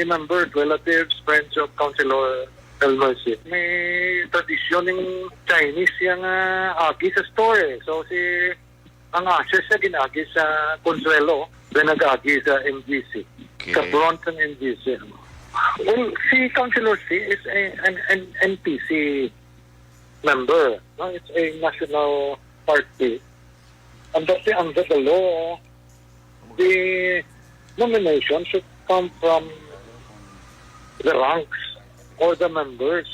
members, relatives, friends of Councilor Elmercy. May tradisyon ng Chinese yung agi sa store. So, ang ashes siya ginagi sa Consuelo, then nag-agi sa MGC. Okay. Sa Bronx ng MGC. Well, si Councilor C is an NPC member. No? It's a national party. Under the law, the nomination should come from the ranks or the members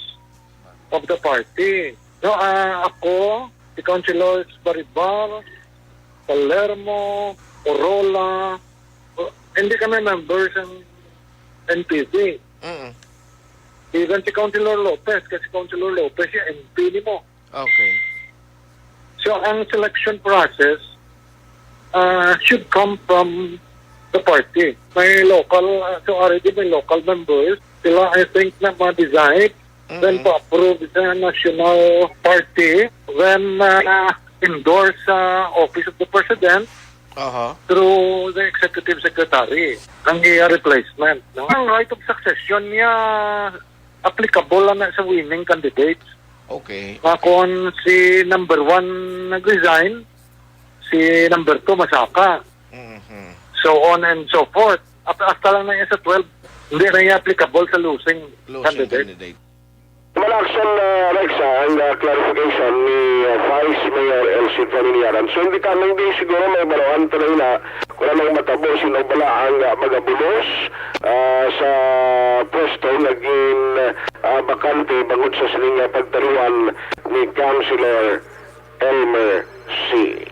of the party. No, ako, si Councilors Baribar, Palermo, Orola, hindi kami members ng NPC. Even si Councilor Lopez, kasi Councilor Lopez yung MP ni mo. Okay. So, ang selection process should come from the party. May local, so already may local members. Sila, I think, na ma-decide, then pa-approve sa national party, then endorse sa office of the president through the executive secretary ang replacement. No? Ang right of succession niya applicable na sa winning candidates. Okay. Kung si number 1 nag-resign, si number 2 masaka. So on and so forth. Hasta lang na yan sa 12, hindi na yung applicable sa losing candidate. Malaksyon Rex, ang clarification ni Vice Mayor Elsie Paliniaran. So hindi siguro may balawan talaga na kung anong matabo sino bala ang magabulos sa pwesto naging bakante bangod sa sining pagtaluan ni Councilor Elmer C.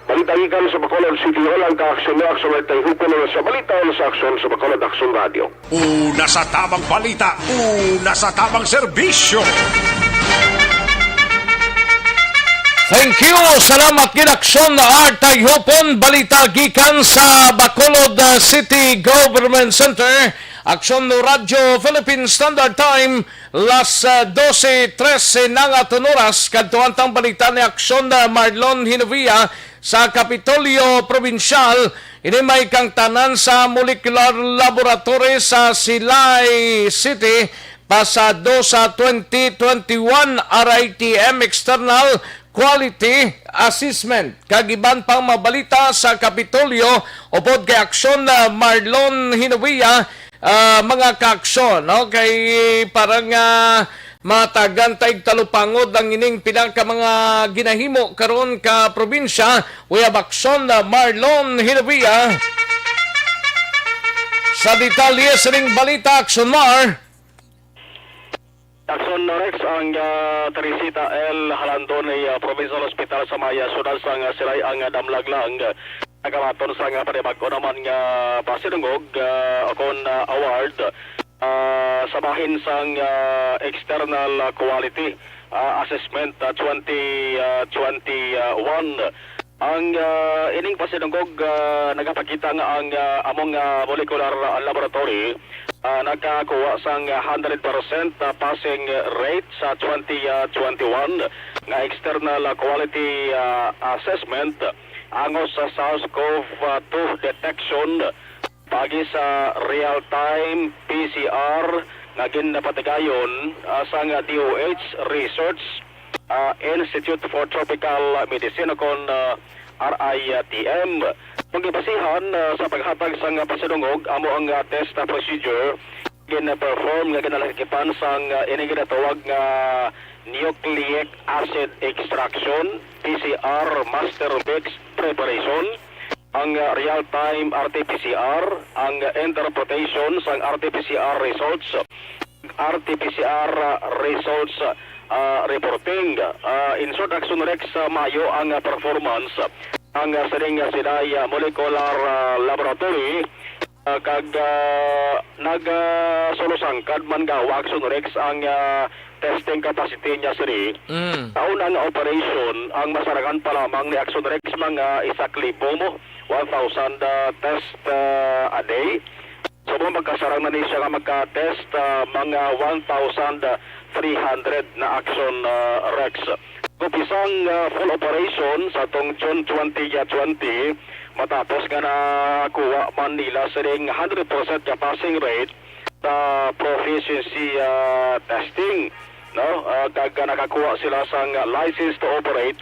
Balita ikan sa Bacolod City Hall ang kaaksyon na aksyon ay hupon na sa Balita sa aksyon sa Bacolod Aksyon Radio. Una sa tamang balita, una sa tamang serbisyo. Thank you. Salamat ginaksyon na Artay Hupon. Balita gikan sa Bacolod City Government Center. Aksyon no Radyo Philippine Standard Time las 12:13 nga tunuras kadtuantang balita ni Aksyon na Marlon Hinovia sa Kapitolyo Provincial. Ini may kang tanan sa Molecular Laboratory sa Silay City pasado sa 2021 RITM External Quality Assessment. Kagiban pang mabalita sa Kapitolyo upod kay Aksyon na Marlon Hinovia, mga kaaksyon, no? Kay parang matagan taig talupangod ang ining pinaka mga ginahimo karon ka probinsya. We have Aksyon na Marlon Hinovia sa detalye sa ring balita. Aksyon Mar. Aksyon Rex ang Teresita L. Halandon ay Provincial Hospital sa Maya Sunal sang silay ang damlaglang nagamaton sang panibag-o naman nga pasinungog akon award sa bahin sang External Quality Assessment 2021. Ang ining pasinungog nagapakita nga ang among molecular laboratory nagkakuha sang 100% passing rate sa 2021 nga external quality assessment angos sa SARS-CoV-2 detection pagi sa real-time PCR nga ginapatigayon sang DOH Research Institute for Tropical Medicine kon RITM. Pagibasihan sa paghatag sang pasinungog amo ang test procedure gina-perform nga ginalakipan sang ining ginatawag nga nucleic acid extraction PCR master batch preparation, ang real-time RT-PCR, ang interpretation sang RT-PCR results, RT-PCR results reporting. In short, Aksyon Rex Mayo ang performance ang sining silay molecular laboratory kag nagsolusangkad man gawa Aksyon Rex ang testing capacity niya siri. Taunang operation ang masarakan pa lamang ni Aksyon Rex mga 1,000 mo 1,000 test a day. So magkasarang na niya nga magka-test mga 1,300 na Aksyon Rex. Kumpisang full operation sa tong June 2020 matapos nga nakuha Manila sining 100% ka passing rate sa proficiency testing, no? Kag nakakuha sila sang license to operate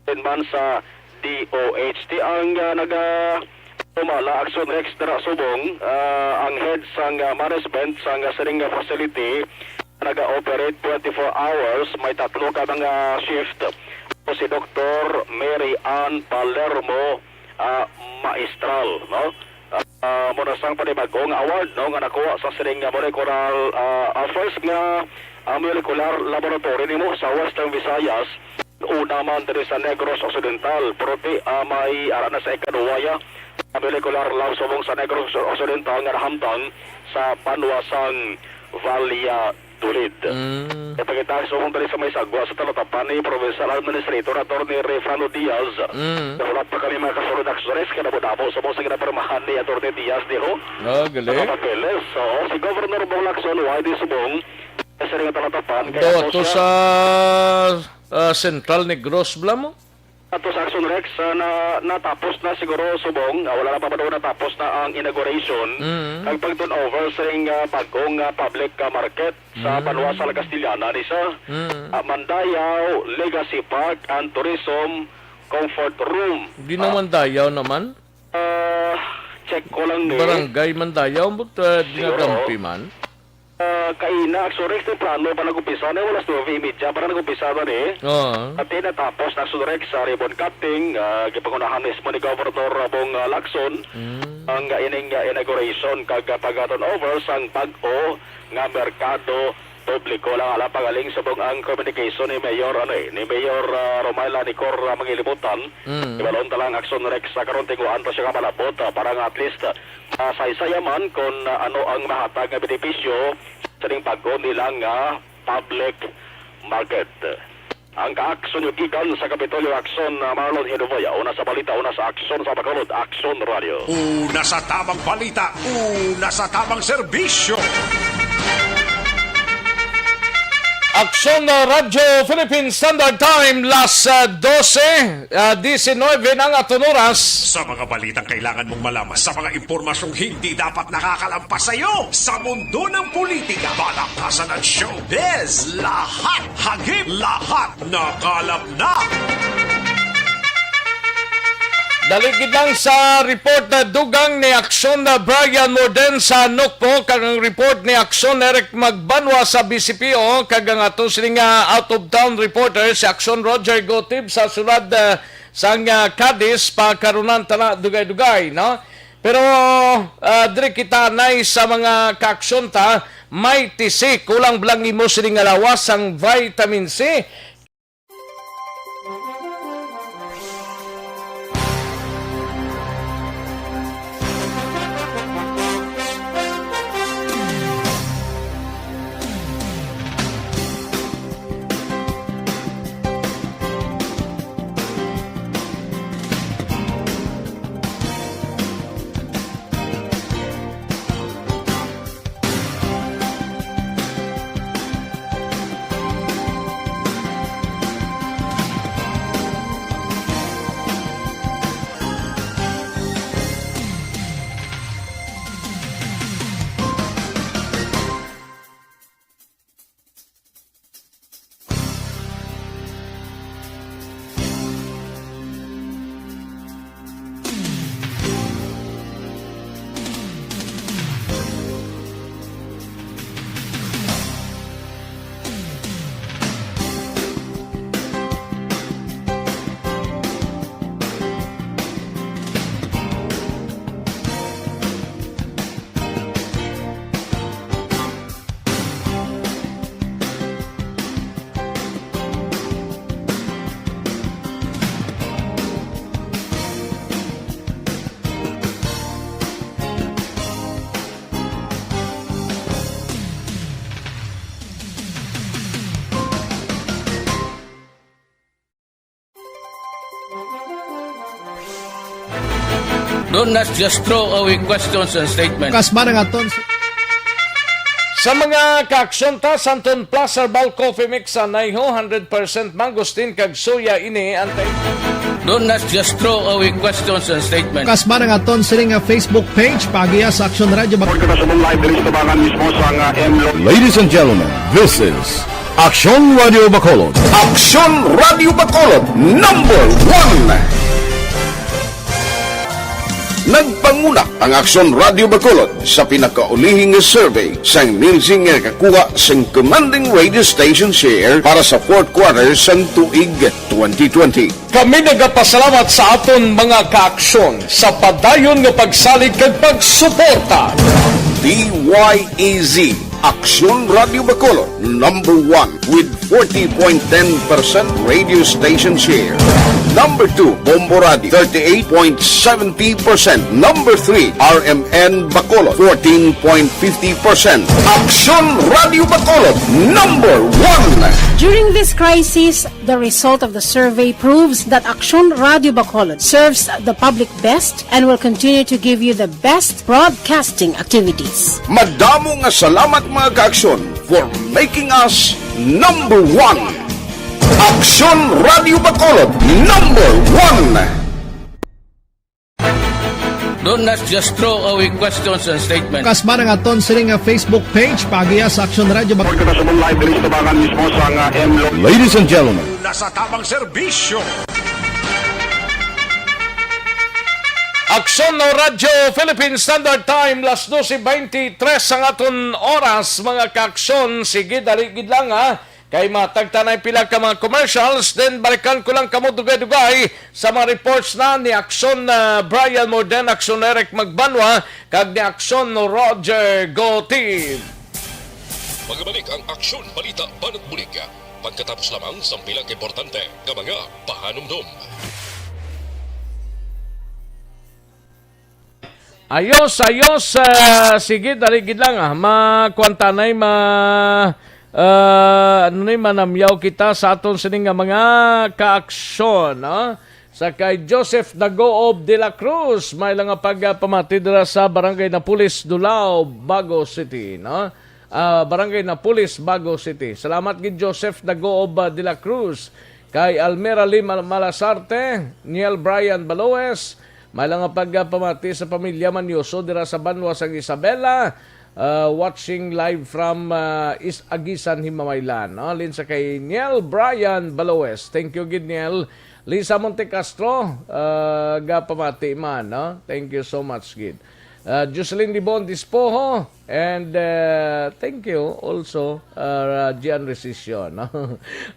din man sa DOHT ang umala Aksyon Rex dara subong ang head sang management sang sining facility naga-operate 24 hours, may tatlo ka mga shift. O si Dr. Mary Ann Palermo Maestral, no? Muna sang panibagong award, no? Nga nakuha sa sining molecular first nga molecular laboratory nimo sa Western Visayas. Una man diri sa Negros Occidental, prote may arana sa ikaduwaya molecular lab subong sa Negros Occidental nga nahamtang sa panwasang Valladolid. Ipagitaas so kung dali sa may sagwa sa talatapan ni Provincial Administrator Atty. Refrano Diaz. Nahulat pa kami mga kasunod Aksyon kaya nabudabo sa mga ginapermahan ni Atty. Diaz di ho. Galing. Papeles. So, si Governor Bong Lacson, why di subong sa rin talatapan. Ito sa Central Negros bla mo? Ato sa Aksyon Rex na natapos na siguro subong, wala na pa ba daw natapos na ang inauguration ang pag-turnover sa ring bagong public market sa Panwasal Castillana ni sa Mandayaw Legacy Park and Tourism Comfort Room. Di na Mandayaw naman? Check ko lang ni Barangay Mandayaw, but di na Dampi man? kaina Aksyon Rex temprano pa nag-umpisa na wala 9:30 para nag-umpisa na ni. At natapos na Aksyon Rex sa ribbon cutting, gipangunahan mismo ni Governor Bong Lacson ang ining inauguration kag pag-turn over sang pag-o nga merkado publiko lang ala pagaling subong ang communication ni Mayor ni Mayor Romaila Nicor Mangilibutan. Ibalon talang Aksyon Rex sa karon tinguan pa siya malabot para nga at least saysayaman kung ano ang mahatag nga benepisyo sa ning pag-o nilang public market. Ang kaaksyon yung gikan sa Kapitolyo Aksyon Marlon Hinuboya, una sa balita, una sa aksyon sa Bacolod, Aksyon Radio. Una sa tamang balita, una sa tamang serbisyo. Aksyon Radyo Philippine Standard Time, las 12:19 ng atong oras. Sa mga balitang kailangan mong malaman, sa mga impormasyong hindi dapat nakakalampas sa iyo, sa mundo ng politika, balakasan at showbiz, lahat hagip, lahat nakalap na. Daligid lang sa report na dugang ni Aksyon na Brian Morden sa Nukpo, kag ang report ni Aksyon Eric Magbanwa sa BCPO, kag ang atong siling out-of-town reporter si Aksyon Roger Gotib sa sulad sang Cadiz, pagkarunan tala dugay-dugay, no? Pero dire kita nay sa mga kaaksyon ta, may tisik, kulang blang imo siling alawas ang vitamin C. Don't not just throw away questions and statements. Sa mga kaaksyon ta, Santon Plus Herbal Coffee Mix sa Naiho, 100% mangustin kag soya ini antay. Don't not just throw away questions and statements. Kasma nga aton siling Facebook page pagiya sa Aksyon Radio. Ladies and gentlemen, this is Aksyon Radio Bacolod. Aksyon Radio Bacolod, #1. Nagpanguna ang Aksyon Radio Bacolod sa pinakaulihing survey sa Nielsen nga kakuha sa commanding radio station share para sa fourth quarter sa tuig 2020. Kami nagapasalamat sa aton mga kaaksyon sa padayon nga pagsalig kag pagsuporta. DYEZ Aksyon Radio Bacolod, #1 with 40.10% radio station share. #2, Bombo Radio, 38.70%. #3, RMN Bacolod, 14.50%. Aksyon Radio Bacolod, #1. During this crisis, the result of the survey proves that Aksyon Radio Bacolod serves the public best and will continue to give you the best broadcasting activities. Madamo nga salamat mga kaaksyon for making us #1. Aksyon Radio Bacolod, #1. Don't not just throw away questions and statements. Kasma nga aton siling Facebook page pagiya sa Aksyon Radio Bacolod. Ladies and gentlemen, Nasa tamang serbisyo. Aksyon no Radyo Philippine Standard Time, las 12:23 ang aton oras, mga kaaksyon. Sige, daligid lang ha. Kay matagtanay pila ka mga commercials, then balikan ko lang kamo dugay-dugay sa mga reports na ni Aksyon na Brian Morden, Aksyon Eric Magbanwa, kag ni Aksyon no Roger Gotti. Magbalik ang Aksyon Balita Banat Bulig. Pagkatapos lamang sa pilang importante nga mga pahanumdum. Ayos, sige, daligid lang makwantanay, manamyaw kita sa aton sining nga mga kaaksyon, sa kay Joseph Dagoob de la Cruz, may lang nga pagpamati dira sa Barangay Napolis, Dulao, Bago City, Barangay Napolis, Bago City. Salamat gid Joseph Dagoob de la Cruz, kay Almera Lim Malasarte, Niel Brian Baloes, may lang nga pagpamati sa pamilya Manyoso dira sa Banwa sang Isabela, watching live from Agisan, Himamaylan. Lin sa kay Niel Brian Baloes. Thank you gid Niel. Lisa Monte Castro, pamati man. Thank you so much gid. Jocelyn Libon Dispoho, and thank you also Gian Resisyon.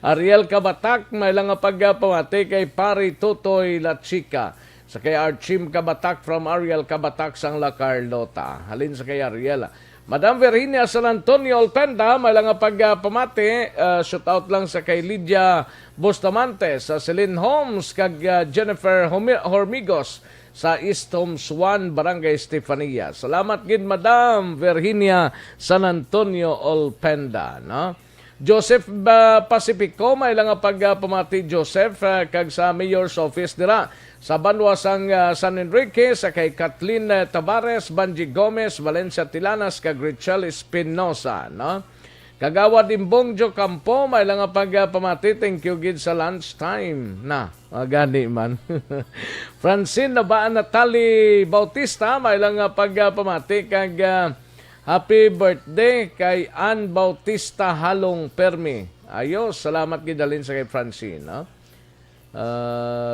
Ariel Kabatak, may lang nga pagpamati kay Pari Totoy La Chica. Sa kay Archim Kabatak from Ariel Kabatak sang La Carlota. Halin sa kay Ariel. Madam Virginia San Antonio Olpenda, may lang nga pagpamati, shout out lang sa kay Lydia Bustamante, sa Celine Holmes, kag Jennifer Hormigos, sa East Homes 1, Barangay Estefania. Salamat gid Madam Virginia San Antonio Olpenda, Joseph Pacifico, may lang nga pagpamati Joseph, kag sa Mayor's Office dira sa Banwa sang San Enrique, sa kay Kathleen Tabares, Banji Gomez, Valencia Tilanas, kag Richel Espinosa, Kagawad Imbong Jo Campo, may lang nga pagpamati, thank you gid sa lunchtime gani man. Francine Nabaan Natali Bautista, may lang nga pagpamati kag happy birthday kay Ann Bautista Halong Permi. Ayos, salamat gidalin sa kay Francine.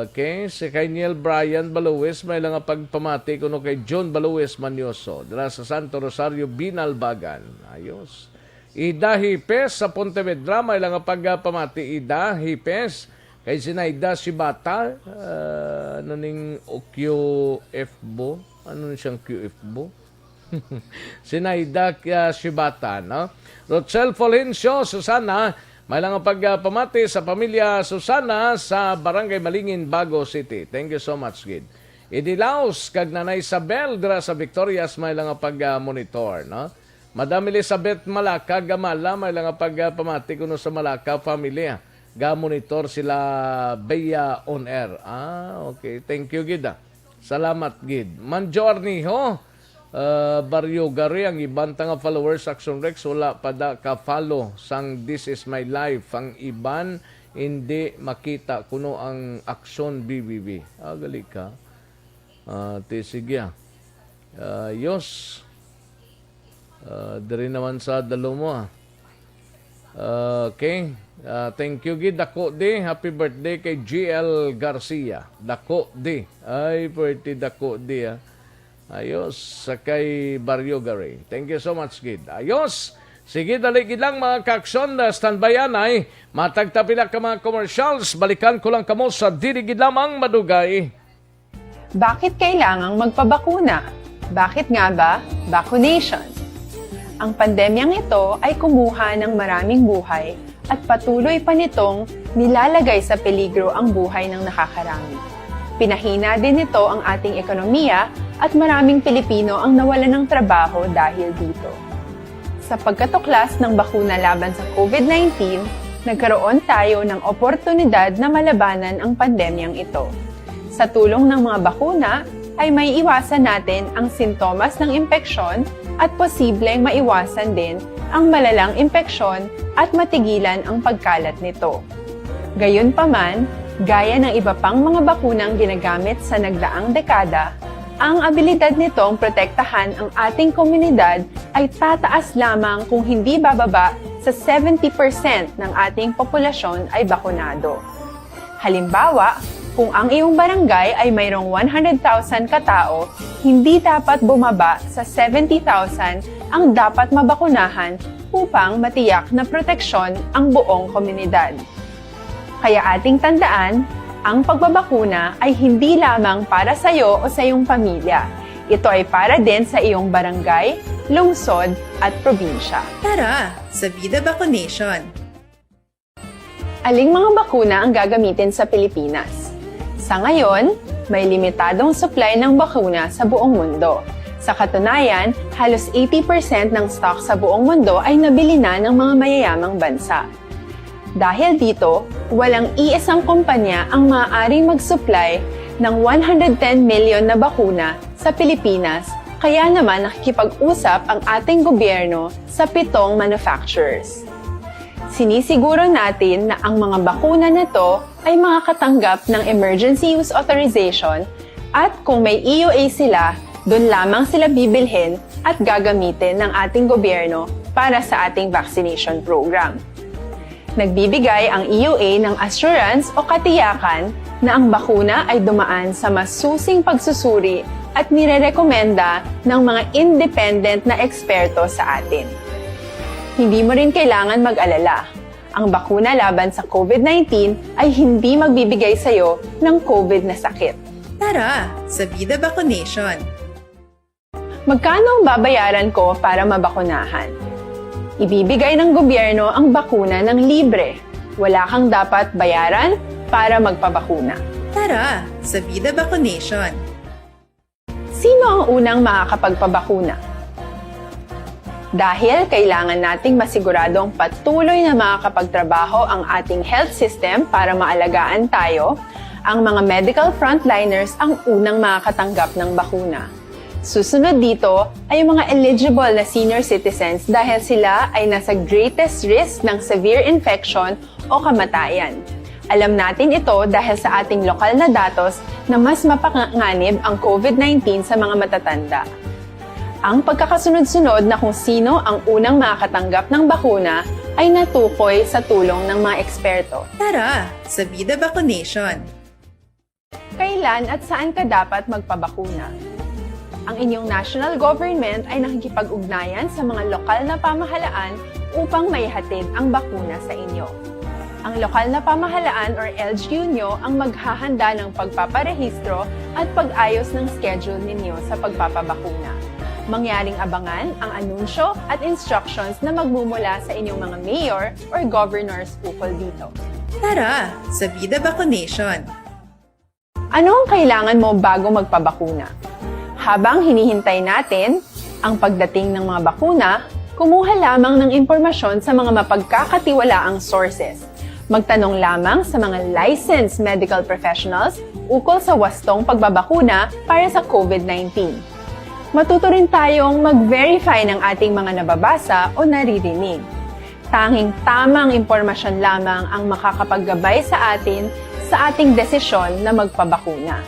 Okay, si kay Neil Brian Baluwes, may lang nga pagpamati kuno kay John Baluwes Manyoso dira sa Santo Rosario, Binalbagan. Ayos. Ida Hipes sa Pontevedra, may lang nga pagpamati Ida Hipes kay Sinaida Shibata, ning QFbo. Ano siyang QFbo? Sinaida Shibata, Rochelle Folencio Susana, may lang ang pagpamati sa pamilya Susana sa Barangay Malingin, Bago City. Thank you so much, Gid. Idilaos, kag Nanay Isabel, dira sa Victorias, may lang ang pag-monitor, Madam Elizabeth Malaka, Gamala, may lang ang pagpamati kuno sa Malaka pamilya. Ga-monitor sila Bea on air. Okay. Thank you, Gid. Salamat, Gid. Manjo Arniho, Barrio Gari, ang iban nga followers Action Rex, wala pa da ka-follow sang This Is My Life. Ang iban hindi makita kuno ang Aksyon BBB. Gali ka. Sige. Yos. Dari naman sa dalo mo. Okay. Thank you gid dako di. Happy birthday kay GL Garcia. Dako di. Ay, birthday dako di Ayos, sa kay Barrio Gary. Thank you so much, Gid. Ayos. Sige, daligid lang mga kaaksyon. Standbyan ay matagtapila ka mga commercials. Balikan ko lang kamo sa dirigid lamang madugay. Bakit kailangang magpabakuna? Bakit nga ba vaccination? Ang pandemyang ito ay kumuha ng maraming buhay at patuloy pa nitong nilalagay sa peligro ang buhay ng nakakarami. Pinahina din nito ang ating ekonomiya at maraming Pilipino ang nawalan ng trabaho dahil dito. Sa pagkatuklas ng bakuna laban sa COVID-19, nagkaroon tayo ng oportunidad na malabanan ang pandemyang ito. Sa tulong ng mga bakuna, ay may iwasan natin ang sintomas ng impeksyon at posibleng maiwasan din ang malalang impeksyon at matigilan ang pagkalat nito. Gayunpaman, gaya ng iba pang mga bakunang ginagamit sa nagdaang dekada, ang abilidad nitong protektahan ang ating komunidad ay tataas lamang kung hindi bababa sa 70% ng ating populasyon ay bakunado. Halimbawa, Kung ang iyong barangay ay mayroong 100,000 katao, hindi dapat bumaba sa 70,000 ang dapat mabakunahan upang matiyak na proteksyon ang buong komunidad. Kaya ating tandaan, ang pagbabakuna ay hindi lamang para sa iyo o sa iyong pamilya. Ito ay para din sa iyong barangay, lungsod at probinsya. Tara, sa Vida Vaccination! Aling mga bakuna ang gagamitin sa Pilipinas? Sa ngayon, may limitadong supply ng bakuna sa buong mundo. Sa katunayan, halos 80% ng stock sa buong mundo ay nabili na ng mga mayayamang bansa. Dahil dito, walang iisang kumpanya ang maaaring mag-supply ng 110 million na bakuna sa Pilipinas, kaya naman nakikipag-usap ang ating gobyerno sa 7 manufacturers. Sinisiguro natin na ang mga bakuna na to ay makakatanggap ng Emergency Use Authorization at kung may EUA sila, doon lamang sila bibilhin at gagamitin ng ating gobyerno para sa ating vaccination program. Nagbibigay ang EUA ng assurance o katiyakan na ang bakuna ay dumaan sa masusing pagsusuri at nirerekomenda ng mga independent na eksperto sa atin. Hindi mo rin kailangan mag-alala. Ang bakuna laban sa COVID-19 ay hindi magbibigay sa'yo ng COVID na sakit. Tara, sa Vida Vaccination! Magkano ang babayaran ko para mabakunahan? Ibibigay ng gobyerno ang bakuna ng libre. Wala kang dapat bayaran para magpabakuna. Tara, sa Vida Vaccination! Sino ang unang makakapagpabakuna? Dahil kailangan nating masiguradong patuloy na makakapagtrabaho ang ating health system para maalagaan tayo, ang mga medical frontliners ang unang makakatanggap ng bakuna. Susunod dito ay yung mga eligible na senior citizens dahil sila ay nasa greatest risk ng severe infection o kamatayan. Alam natin ito dahil sa ating lokal na datos na mas mapanganib ang COVID-19 sa mga matatanda. Ang pagkakasunod-sunod na kung sino ang unang makakatanggap ng bakuna ay natukoy sa tulong ng mga eksperto. Tara, sa Vida Vaccination! Kailan at saan ka dapat magpabakuna? Ang inyong national government ay nakikipag-ugnayan sa mga lokal na pamahalaan upang maihatid ang bakuna sa inyo. Ang lokal na pamahalaan or LGU nyo ang maghahanda ng pagpaparehistro at pag-ayos ng schedule ninyo sa pagpapabakuna. Mangyaring abangan ang anunsyo at instructions na magmumula sa inyong mga mayor or governors ukol dito. Tara, sa Vida Vaccination! Ano ang kailangan mo bago magpabakuna? Habang hinihintay natin ang pagdating ng mga bakuna, kumuha lamang ng impormasyon sa mga mapagkakatiwalaang sources. Magtanong lamang sa mga licensed medical professionals ukol sa wastong pagbabakuna para sa COVID-19. Matuto rin tayong mag-verify ng ating mga nababasa o naririnig. Tanging tamang impormasyon lamang ang makakapaggabay sa atin sa ating desisyon na magpabakuna.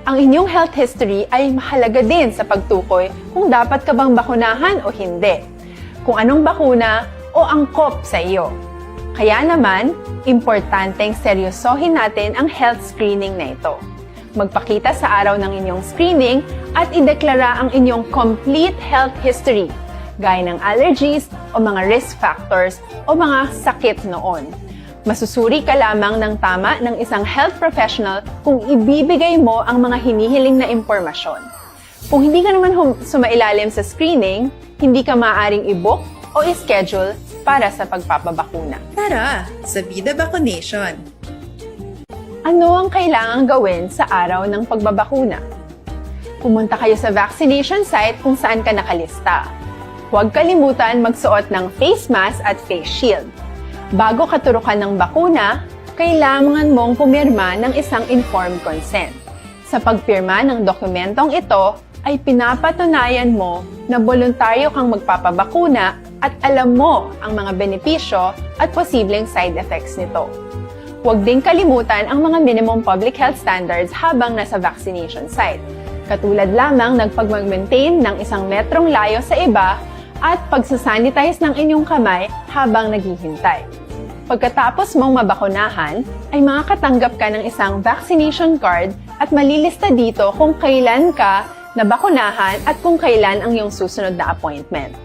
Ang inyong health history ay mahalaga din sa pagtukoy kung dapat ka bang bakunahan o hindi, kung anong bakuna o angkop sa iyo. Kaya naman, importanteng seryosohin natin ang health screening na ito. Magpakita sa araw ng inyong screening at ideklara ang inyong complete health history, gaya ng allergies o mga risk factors o mga sakit noon. Masusuri ka lamang ng tama ng isang health professional kung ibibigay mo ang mga hinihiling na impormasyon. Kung hindi ka naman sumailalim sa screening, hindi ka maaaring i-book o i-schedule para sa pagpapabakuna. Tara, sa Vida Vaccination! Ano ang kailangang gawin sa araw ng pagbabakuna? Pumunta kayo sa vaccination site kung saan ka nakalista. Huwag kalimutan magsuot ng face mask at face shield. Bago ka turukan ng bakuna, kailangan mong pumirma ng isang informed consent. Sa pagpirma ng dokumentong ito, ay pinapatunayan mo na voluntaryo kang magpapabakuna at alam mo ang mga benepisyo at posibleng side effects nito. Huwag din kalimutan ang mga minimum public health standards habang nasa vaccination site. Katulad lamang nagpag-maintain ng 1 metrong layo sa iba at pagsasanitize ng inyong kamay habang naghihintay. Pagkatapos mong mabakunahan, ay makakatanggap ka ng isang vaccination card at malilista dito kung kailan ka nabakunahan at kung kailan ang iyong susunod na appointment.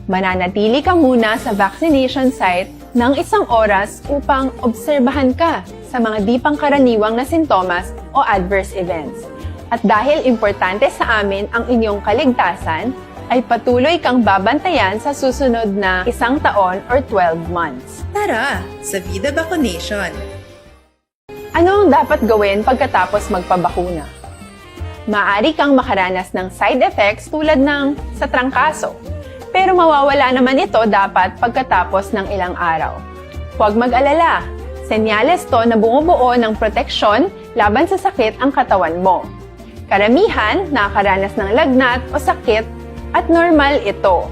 Mananatili ka muna sa vaccination site ng 1 oras upang obserbahan ka sa mga di pangkaraniwang na sintomas o adverse events. At dahil importante sa amin ang inyong kaligtasan, ay patuloy kang babantayan sa susunod na 1 taon or 12 months. Tara, sa Vida Vaccination! Ano ang dapat gawin pagkatapos magpabakuna? Maaari kang makaranas ng side effects tulad ng sa trangkaso, pero mawawala naman ito dapat pagkatapos ng ilang araw. Huwag mag-alala, senyales to na bumubuo ng proteksyon laban sa sakit ang katawan mo. Karamihan nakakaranas ng lagnat o sakit at normal ito.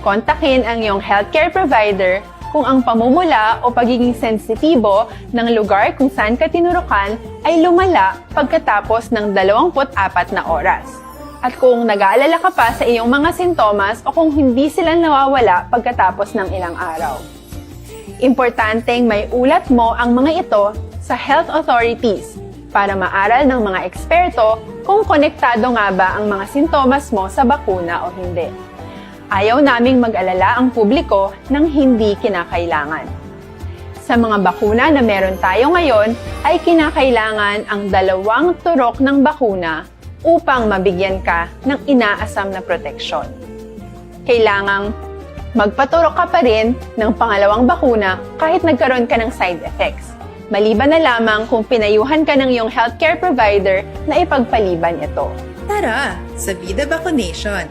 Kontakin ang iyong healthcare provider kung ang pamumula o pagiging sensitibo ng lugar kung saan ka tinurukan ay lumala pagkatapos ng 24 na oras. At kung nag-aalala ka pa sa iyong mga sintomas o kung hindi sila nawawala pagkatapos ng ilang araw. Importanteng may ulat mo ang mga ito sa health authorities para maaral ng mga eksperto kung konektado nga ba ang mga sintomas mo sa bakuna o hindi. Ayaw naming mag-alala ang publiko ng hindi kinakailangan. Sa mga bakuna na meron tayo ngayon, ay kinakailangan ang 2 turok ng bakuna upang mabigyan ka ng inaasam na proteksyon. Kailangang magpaturok ka pa rin ng pangalawang bakuna kahit nagkaroon ka ng side effects. Maliban na lamang kung pinayuhan ka ng iyong healthcare provider na ipagpaliban ito. Tara, sa Vida Vaccination!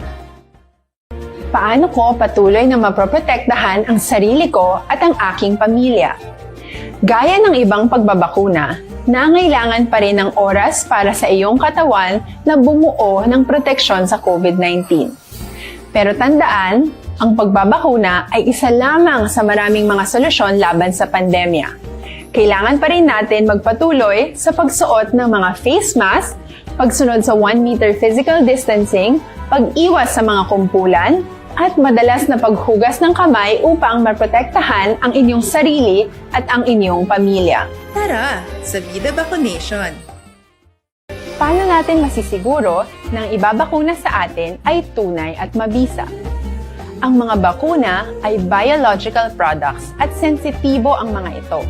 Paano ko patuloy na maproprotektahan ang sarili ko at ang aking pamilya? Gaya ng ibang pagbabakuna, nangailangan pa rin ng oras para sa iyong katawan na bumuo ng proteksyon sa COVID-19. Pero tandaan, ang pagbabakuna ay isa lamang sa maraming mga solusyon laban sa pandemya. Kailangan pa rin natin magpatuloy sa pagsuot ng mga face mask, pagsunod sa 1 meter physical distancing, pag-iwas sa mga kumpulan, at madalas na paghugas ng kamay upang maprotektahan ang inyong sarili at ang inyong pamilya. Tara, sa Vida Vaccination! Paano natin masisiguro na ang ibabakuna sa atin ay tunay at mabisa? Ang mga bakuna ay biological products at sensitibo ang mga ito.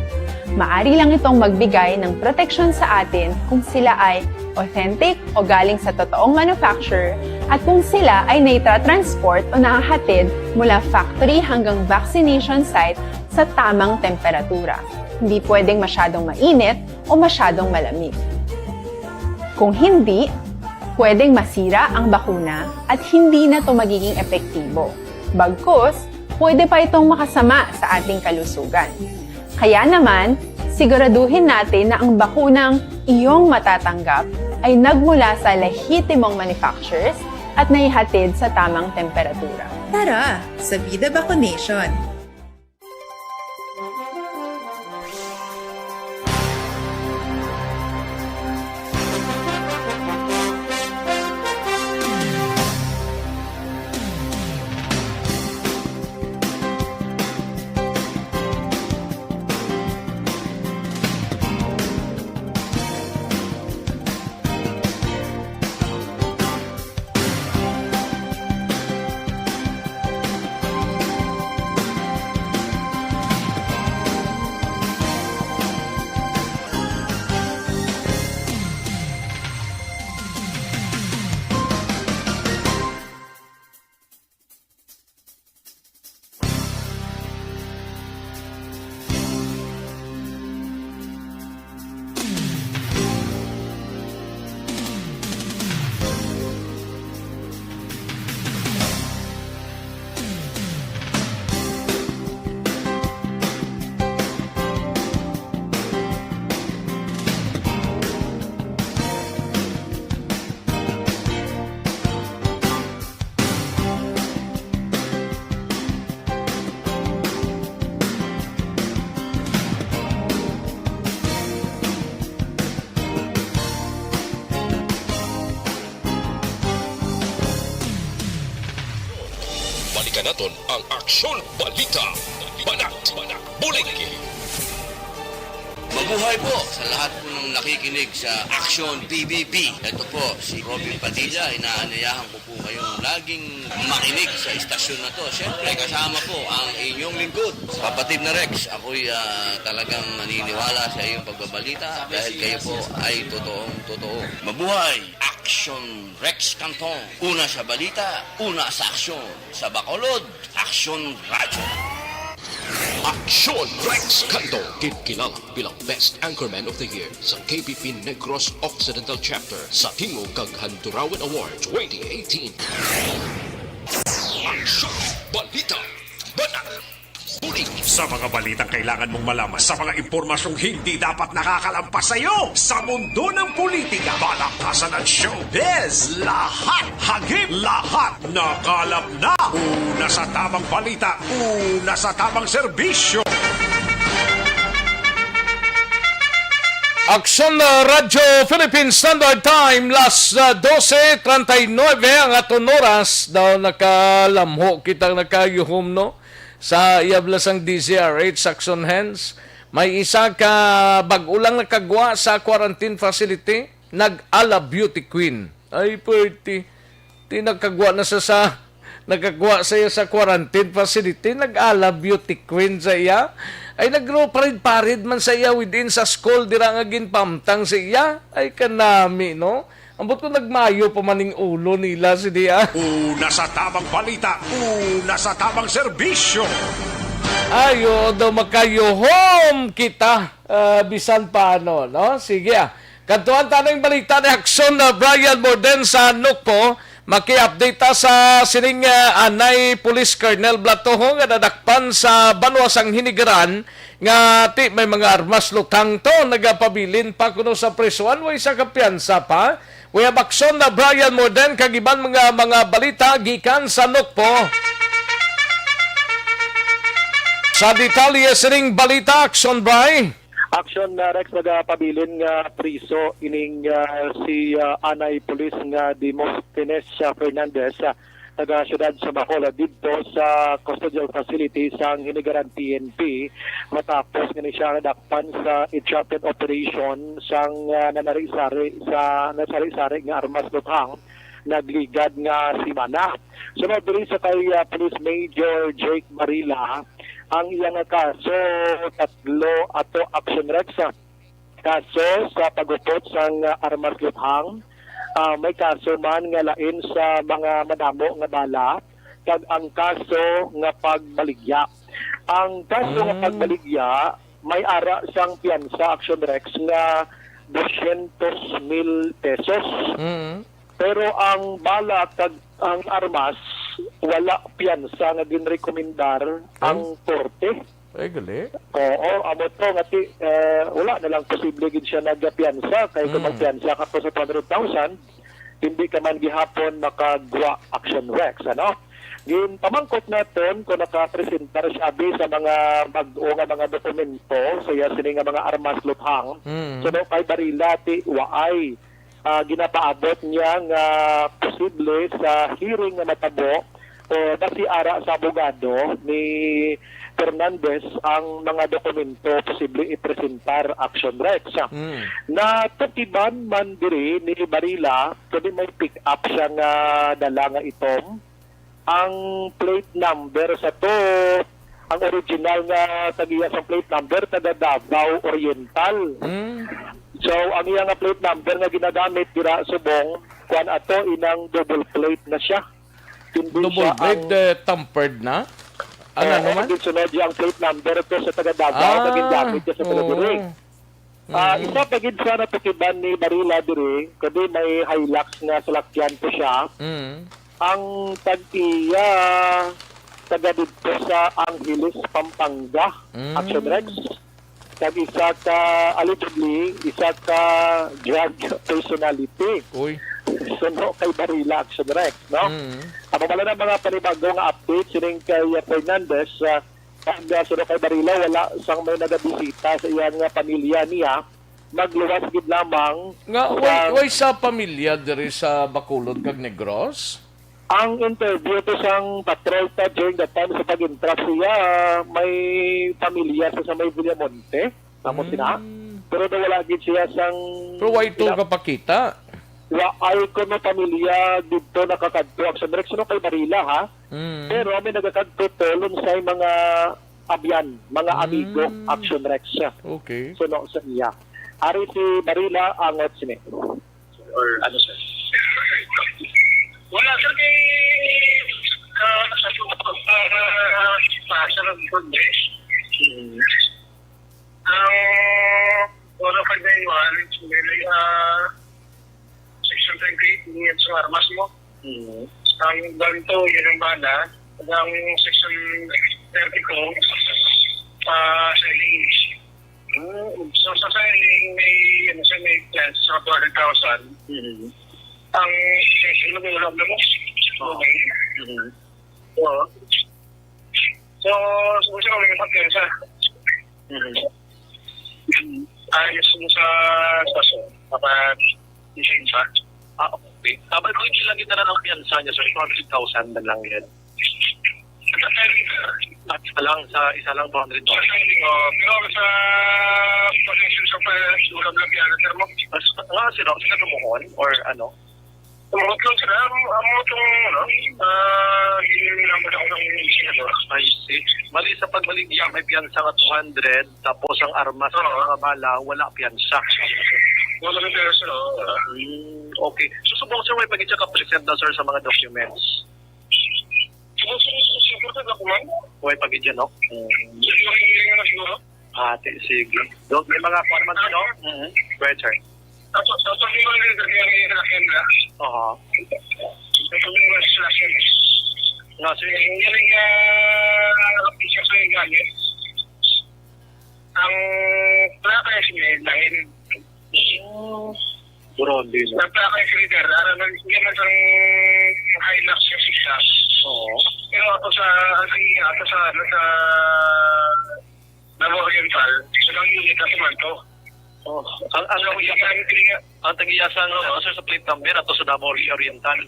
Maari lang itong magbigay ng proteksyon sa atin kung sila ay authentic o galing sa totoong manufacturer at kung sila ay naitra-transport o nakahatid mula factory hanggang vaccination site sa tamang temperatura. Hindi pwedeng masyadong mainit o masyadong malamig. Kung hindi, pwedeng masira ang bakuna at hindi na ito magiging epektibo. Bagkus, pwede pa itong makasama sa ating kalusugan. Kaya naman, siguraduhin natin na ang bakunang iyong matatanggap ay nagmula sa lehitimong manufacturers at naihatid sa tamang temperatura. Tara, sa Vida Vaccination! Balikan naton ang Aksyon Balita. Banat, Bulig, Mabuhay po sa lahat po ng nakikinig sa Aksyon PBB. Ito po, si Robin Padilla. Inaanyayahan ko po kayong laging makinig sa istasyon na to. Siyempre, kasama po ang inyong lingkod. Kapatid na Rex, ako'y talagang naniniwala sa iyong pagbabalita dahil kayo po ay totoo. Mabuhay! Aksyon Rex Cantong. Una sa balita, una sa aksyon. Sa Bacolod, Aksyon Radio. Aksyon Rex Cantong, kilala bilang Best Anchorman of the Year sa KBP Negros Occidental Chapter sa Tingog kag Handurawan Award 2018. Aksyon Balita, Banat, Bulig. Sa mga balitang kailangan mong malaman, sa mga impormasyong hindi dapat nakakalampas sa iyo, sa mundo ng politika, balakasan at showbiz, lahat, hagip, lahat, nakalap na. Una sa tamang balita, una sa tamang serbisyo. Aksyon Radyo Philippine Standard Time, las 12:39 ang aton oras daw nakalamho kitang nakayuhom no sa iyablasang DZRH Action Hands. May isa ka bag-ulang nakagwa sa quarantine facility, nag-ala beauty queen. Ay pwede, tinagkagwa na sa nagkagwa sa iya sa quarantine facility, nag-ala beauty queen sa iya. Ay nagro-parid-parid man sa iya within sa school, dira nga ginpamtang sa iya. Ay kanami, no? Ambot ko nagmayo pa maning ulo nila si Dia. Una sa tamang balita, una sa tamang serbisyo. Ayo daw makayuhom kita, bisan paano, no? Sige Kantuan tanong balita ni Aksyon na Brian Morden sa Nukpo, maki-update ta sa sining anay Police Colonel Blatoho nga nadakpan sa banwasang hinigaran nga ti may mga armas lutang to nagapabilin pa kuno sa prisuan way sa kapiyansa pa. We have Aksyon na Brian Morden kagiban mga balita gikan sa Nukpo. Sa detalye sining balita, Aksyon Bry. Aksyon na Rex nagapabilin nga priso ining si Anay Police nga Demosthenes Fernandez taga siyudad sa Bacolod dito sa custodial facility sang hinigaran PNP matapos nga ni siya nadakpan sa interrupted operation sang nasari-sari nga armas luthang nagligad nga si Mana. Sunod rin sa kay Police Major Jake Marila ang iyang kaso tatlo ato action Rex. Kaso sa pagupot sang armas luthang, may kaso man nga lain sa mga madamo nga bala kag ang kaso nga pagbaligya. Ang kaso nga pagbaligya may ara sang piyansa action Rex nga 200,000 pesos. Pero ang bala kag ang armas wala piyansa nga ginrekomendar ang korte. Ay, gali. Oo, amo to nga wala na lang posible gid siya nagpiyansa kay kung magpiyansa ka po sa 200,000 hindi ka man gihapon makagwa action Rex, ano? Gin pamangkot naton kung nakapresentar siya sa mga bag-o nga mga dokumento sa sini nga mga armas luthang. So no kay barila ti waay ginapaabot niya nga posible sa hearing nga matabo o basi ara sa abogado ni Fernandez ang mga dokumento posible ipresentar action Rex. Na tutiban man diri ni Barila kani may pick up siya nga dala nga itom. Ang plate number sa to, ang original nga tagiya sa plate number taga Davao Oriental. So ang iya nga plate number nga ginagamit dira subong kuan ato inang double plate na siya. Double plate tampered na? Ano naman? Sunod yung plate number to sa taga Davao na ginamit niya sa Palaburing. Isa pagid sa natukiban ni Barila diri kundi may Hilux nga salakyan po siya. Ang tag-iya taga dito sa Angeles, Pampanga, Action Rex. Kag isa ka allegedly isa ka drug personality. Uy. Suno kay Barila Action Rex, no? Ang wala na mga panibagong update sining kay Fernandez kag suno kay Barila wala sang may nagabisita sa iyang pamilya niya magluwas gid lamang nga way sa pamilya diri sa Bacolod kag Negros. Ang interview to sang patrol ta during that time sa pag-intrap siya may pamilya sa may Villamonte. Amo sina. pero wala gid siya sang Pero why ito kapakita? ay ko no pamilya dito nakakadto Aksyon Rex no kay Barila ha. Pero may nagakadto tolong sa mga abyan, mga amigo Aksyon Rex. Okay. So no sa iya. Ari si Barila angot sini. Or ano sir? Wala sir kay sa sa progress. Wala pa din wala section 28 niyan sa armas mo. Ang ganito yun ang bala. Ang section 30 ko sa English. So sa selling may plans sa 200,000. Ang section mo wala mo. So gusto ko lang ipagpensa. Ayos mo sa paso. Kapag lisensya. Okay. Tapos kung ilang kita na ng piyansa niya, so 200,000 na lang yan. At isa lang 200,000. Pero sa position sa pagsulam ng piyansa mo, sino tumuhon or ano? Tumuhon lang sila. Amo itong hindi naman ako ng senador. I see. Mali sa pagbaligya, may piyansa nga 200, tapos ang armas sa mga bala, wala piyansa. Wala na piyansa, okay. So, subong sir, may pagkita ka present na sir sa mga documents? Siguro na kuman? May pagkita, no? Sige. May mga kuha naman, no? Right, sir. Tapos, yung nga, sir, yung official sa yung gamit, ang plaka niya dahil Burundi, no? Ang plaka yung reader, hindi naman ang Hilux yung sisa. Pero ako sa Davao Oriental, silang unit at tumanto. Ang tagiyasang sir sa plate number ato sa Davao Oriental.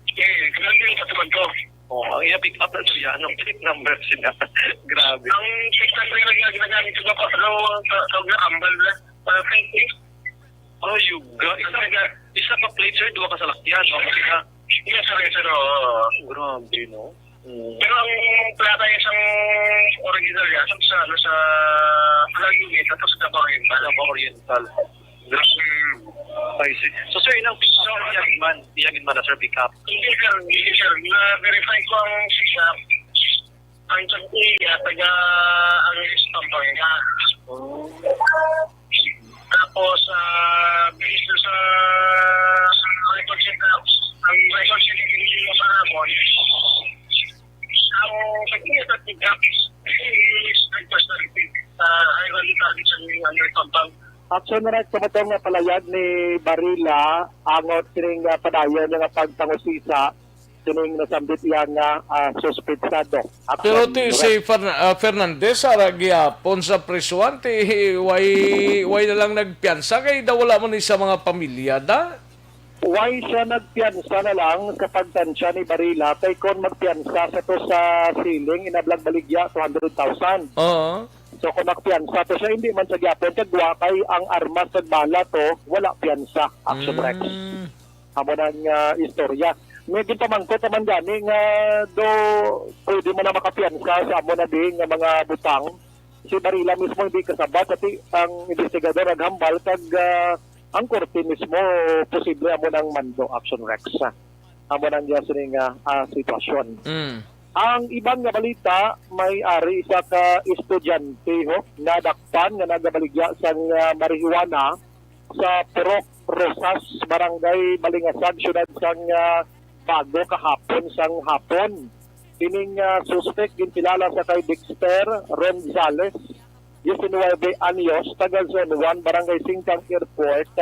Kailan yung katumanto? Ang iya-pick up na siya. Anong plate number sila? Grabe. Ang plate number na ginagamit ko pa sa ambal na. Yuga. Isa ka plate, sir. Dua ka sa lakyan. Yes, sir. Grabe, no? Pero ang plata yung isang original yan sa unit at sa Davao Oriental. I see. So sir, inang picture iyagin man na sir pick up? Hindi sir. Na-verify ko ang sisa. Ang iya, taga ang istampang nga. Tapos, based sa record sheet hindi mo sa ramon, ang pagkiyat at pick up is request na repeat. Highway target sa istampang. Aksyon Rex kamatong nga palayag ni Barila angot sining padayon nga pagpangusisa sining nasambit yang suspetsado. Pero si Fernandez ara gyapon sa prisuan ti why na lang nagpiyansa kay daw wala man ni sa mga pamilya da. Why siya nagpiyansa na lang sa pagtansya ni Barila kay kon magpiyansa sa to sa ceiling inablag baligya 200,000. So kung nagpiyansa to siya, hindi man sa gyapon kagwa kay ang armas sa bala to, wala piyansa. Aksyon Rex. Amo nang istorya. May ginpamangko naman gani nga do pwede mo na makapiyansa sa amo na din nga mga butang. Si Barila mismo hindi kasabat at ang investigador naghambal kag ang korte mismo posible amo nang mando. Aksyon Rex. Amo nang sining sitwasyon. Ang ibang nga balita, may ari isa ka estudyante nga dakpan nga nagabaligya sa marihuana sa Purok Rosas, Barangay Balingasag, syudad sang Bago kahapon sang hapon. Ining suspect gintilala sa kay Dexter Ronzales, 19 anyos, taga Zone 1, Barangay Singkang Airport,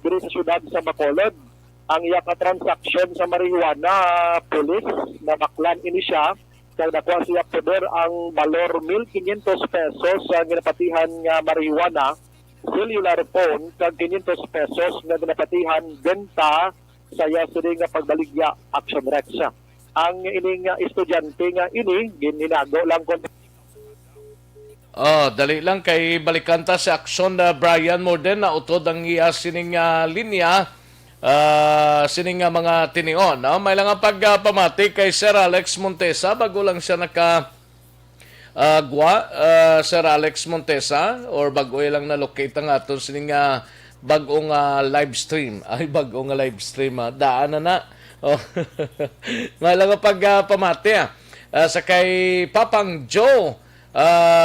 diri sa syudad sa Bacolod. Ang iya ka transaksyon sa marijuana, pulis na baklan ini siya, kaya nakuha siya poder ang valor 1,500 pesos sa ginapatihan nga marijuana, cellular phone, kag 500 pesos na ginapatihan benta saya sila nga pagbaligya. Aksyon Rex. Ang ining estudyante nga ini, gininago lang kung Oh, dali lang kay balikanta sa Aksyon na Brian Morden na utod ang iya sining linya sining mga tinion. No? May lang pagpamati kay Sir Alex Montesa bago lang siya Sir Alex Montesa or bago lang na-locate ang aton sining bagong live stream. Ay, bagong live stream. Daan na. Oh. May lang pagpamati sa kay Papang Joe,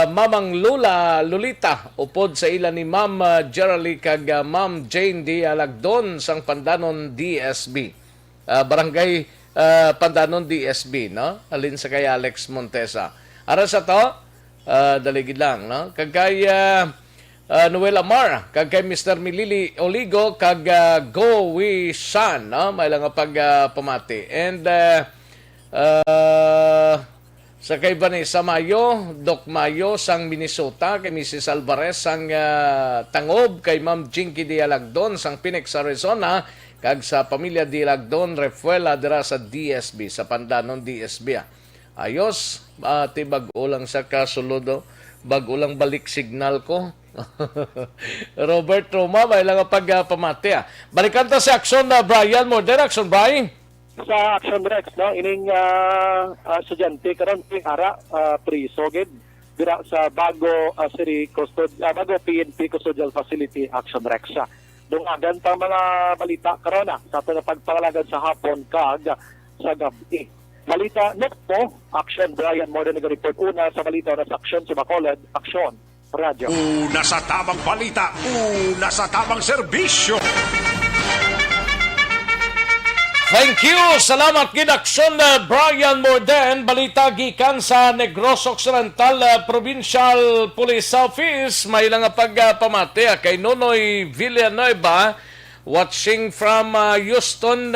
Mamang Lolita, upod sa ila ni Ma'am Geraldine kag Ma'am Jane D. Alagdon sang Pandanon DSB. Barangay Pandanon DSB, no? Alin sa kay Alex Montesa. Ara sa to, daligid lang, no? Kag kay Noel Amar, kag kay Mr. Milili Oligo, kag Go We San, no? May lang pamati. And sa kay Vanessa Mayo, Doc Mayo sang Minnesota, kay Mrs. Alvarez sang Tangob, kay Ma'am Jinky Dialagdon sang Phoenix, Arizona, kag sa pamilya Dialagdon, Refuela dira sa DSB, sa Pandanon DSB. Ayos, bago lang sa kasulodo, bago lang balik signal ko. Robert Roma, may lang pagpamati. Balikan ta sa Aksyon na Brian Morden. Aksyon, Brian. Sa Action Rex, no, ining estudyante karon ting ara priso gid dira sa bago bago PNP Custodial Facility Action Rex. Dungagan pa mga balita karon sa ato na pagpangalagan sa hapon kag sa gabi. Balita next po, Action Brian Morden nag-report una sa balita na sa Aksyon sa Bacolod, Aksyon Radio. Una sa tamang balita, una sa tamang serbisyo. Thank you. Salamat gid Aksyon Brian Morden. Balita gikan sa Negros Occidental Provincial Police Office. May lang pagpamati kay Nonoy Villanueva watching from Houston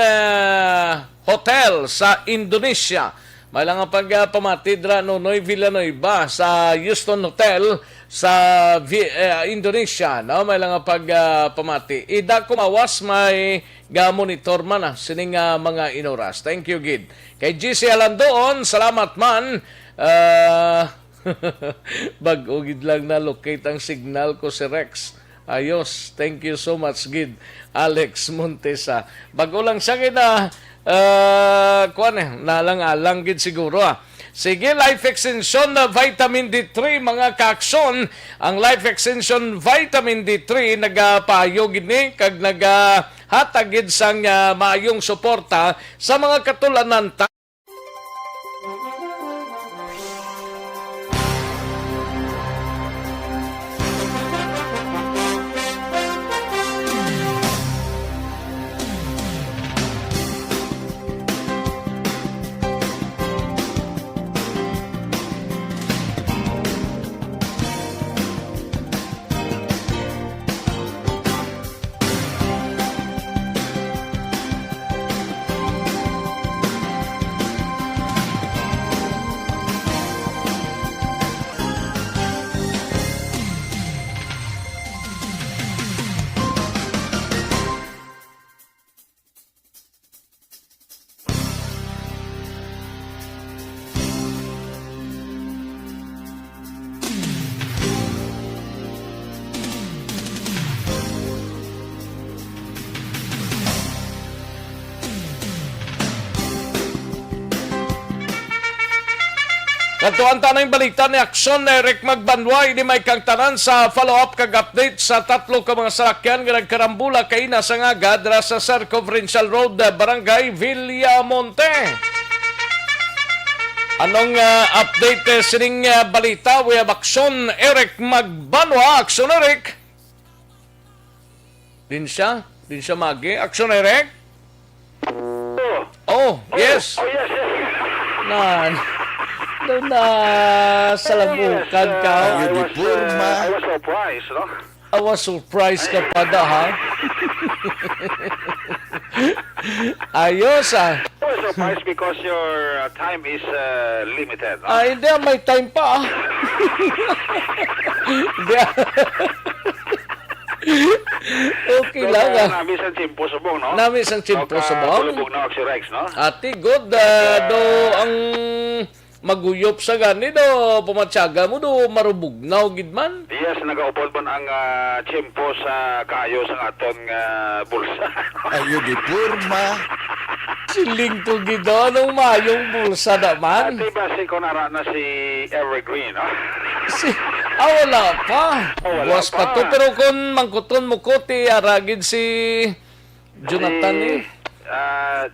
Hotel sa Indonesia. May lang pagpamati dra Nonoy Villanueva sa Houston Hotel sa Indonesia, no? May lang pagpamati. Ida kumawas may ga-monitor man sining mga inoras. Thank you, Gid. Kay GC Alandoon, salamat man. Bago gid lang na locate ang signal ko si Rex. Ayos. Thank you so much, Gid. Alex Montesa. Bago lang siya kina nalang-alang gid siguro. Sige, Life Extension na Vitamin D3, mga kaaksyon. Ang Life Extension Vitamin D3 nagapayo gid ni kag nagahatag gid sang maayong suporta sa mga katulanan Katuan tanang balita ni Aksyon na Eric Magbanway ni may kangtanan sa follow-up kag update sa tatlo ka mga salakyan nga nagkarambula kay na sa ngaga dra sa Circumferential Road, Barangay Villamonte. Anong update sining balita? We have Aksyon Eric Magbanwa. Aksyon Eric. Din siya magi. Aksyon Eric. Oh, yes. Oh, yes. Doon na salamukan ka. I was surprised, no? I was surprised ka pa da, ha? Ayos, I was surprised because your time is limited. No? Hindi, may time pa, Okay lang, Nami isang chimpo subong, no? Nami isang chimpo subong. Tulubog na Aksyon Rex, no? Ati, good. Do ang maguyop sa gani do pumatsaga mo do marubugnaw gid man. Yes, nagaupod man ang tiyempo sa kayo sa aton bulsa. Ayo di purma. Siling to gid anong mayong bulsa naman. Ati ba si konara na si Evergreen, no? Wala pa. Wala Buwas pa to. Pero kung mangkuton mo ko, aragid si Jonathan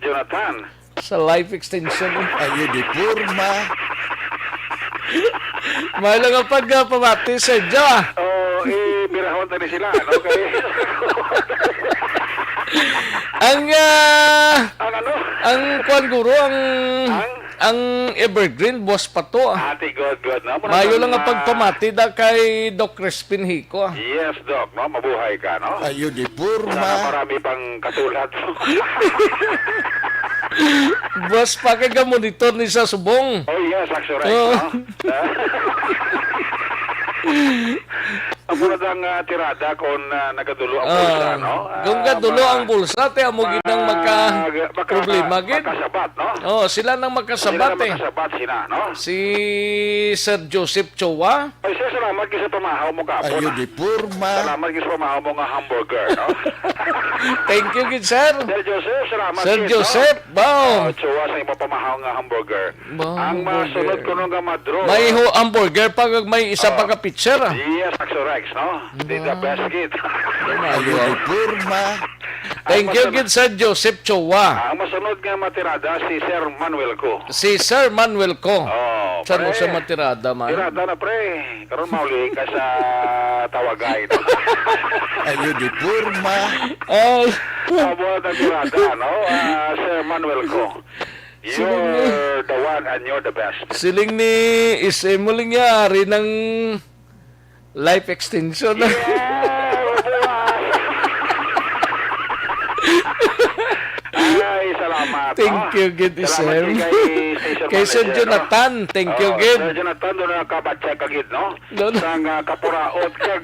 Jonathan. Sa life extension. Ayo di purma. May lang ang pagpamati sa Diyo. Birahon tani sila, no? Ang kwan guro, ang Evergreen, boss pa to. Ate, good, no? Mayo lang ang pagpamati da kay Doc Crispin Hico. Yes, Doc, no? Mabuhay ka, no? Ayo di purma. Sana marami pang katulad. Boss pa kay monitor ni sa subong. Oh, yes, actually, no? Ang muna ang tirada kung nagadulo ang bulsa, no? Kung gadulo ang bulsa, te amo ginang problema gid. Makasabat, no? Sila nang magkasabat eh. Makasabat sila, no? Si Sir Joseph Chowa. Ay, siya, salamat kayo sa pamahaw mo kapon. Ayo di purma. Salamat kayo sa pamahaw mo nga hamburger, no? Thank you, good sir. Sir Joseph, salamat Sir Joseph, wow. Chowa sa imo pamahaw nga hamburger. Ang masunod ko nung madro. May hamburger pag may isa pa ka pitcher. Yes, Aksyon, no? The best kid. Ayo di purma. Thank you, good Sir Joseph Chowa. Ang masunod nga matirada si Sir Manuel ko. Si Sir Manuel ko. Saan mo sa matirada man? Tirada na pre. Karon mauli ka sa tawagay. No? Ayo di purma. Abo na tirada, no? Sir Manuel ko. You're the one and you're the best. Siling ni Isemuling yari ng life extension. Ay, salamat. Thank you, good Isem. Kay Sir Jonathan, thank you, good. Sir Jonathan, doon na kabatsa kagid, no? Sang kapuraot kag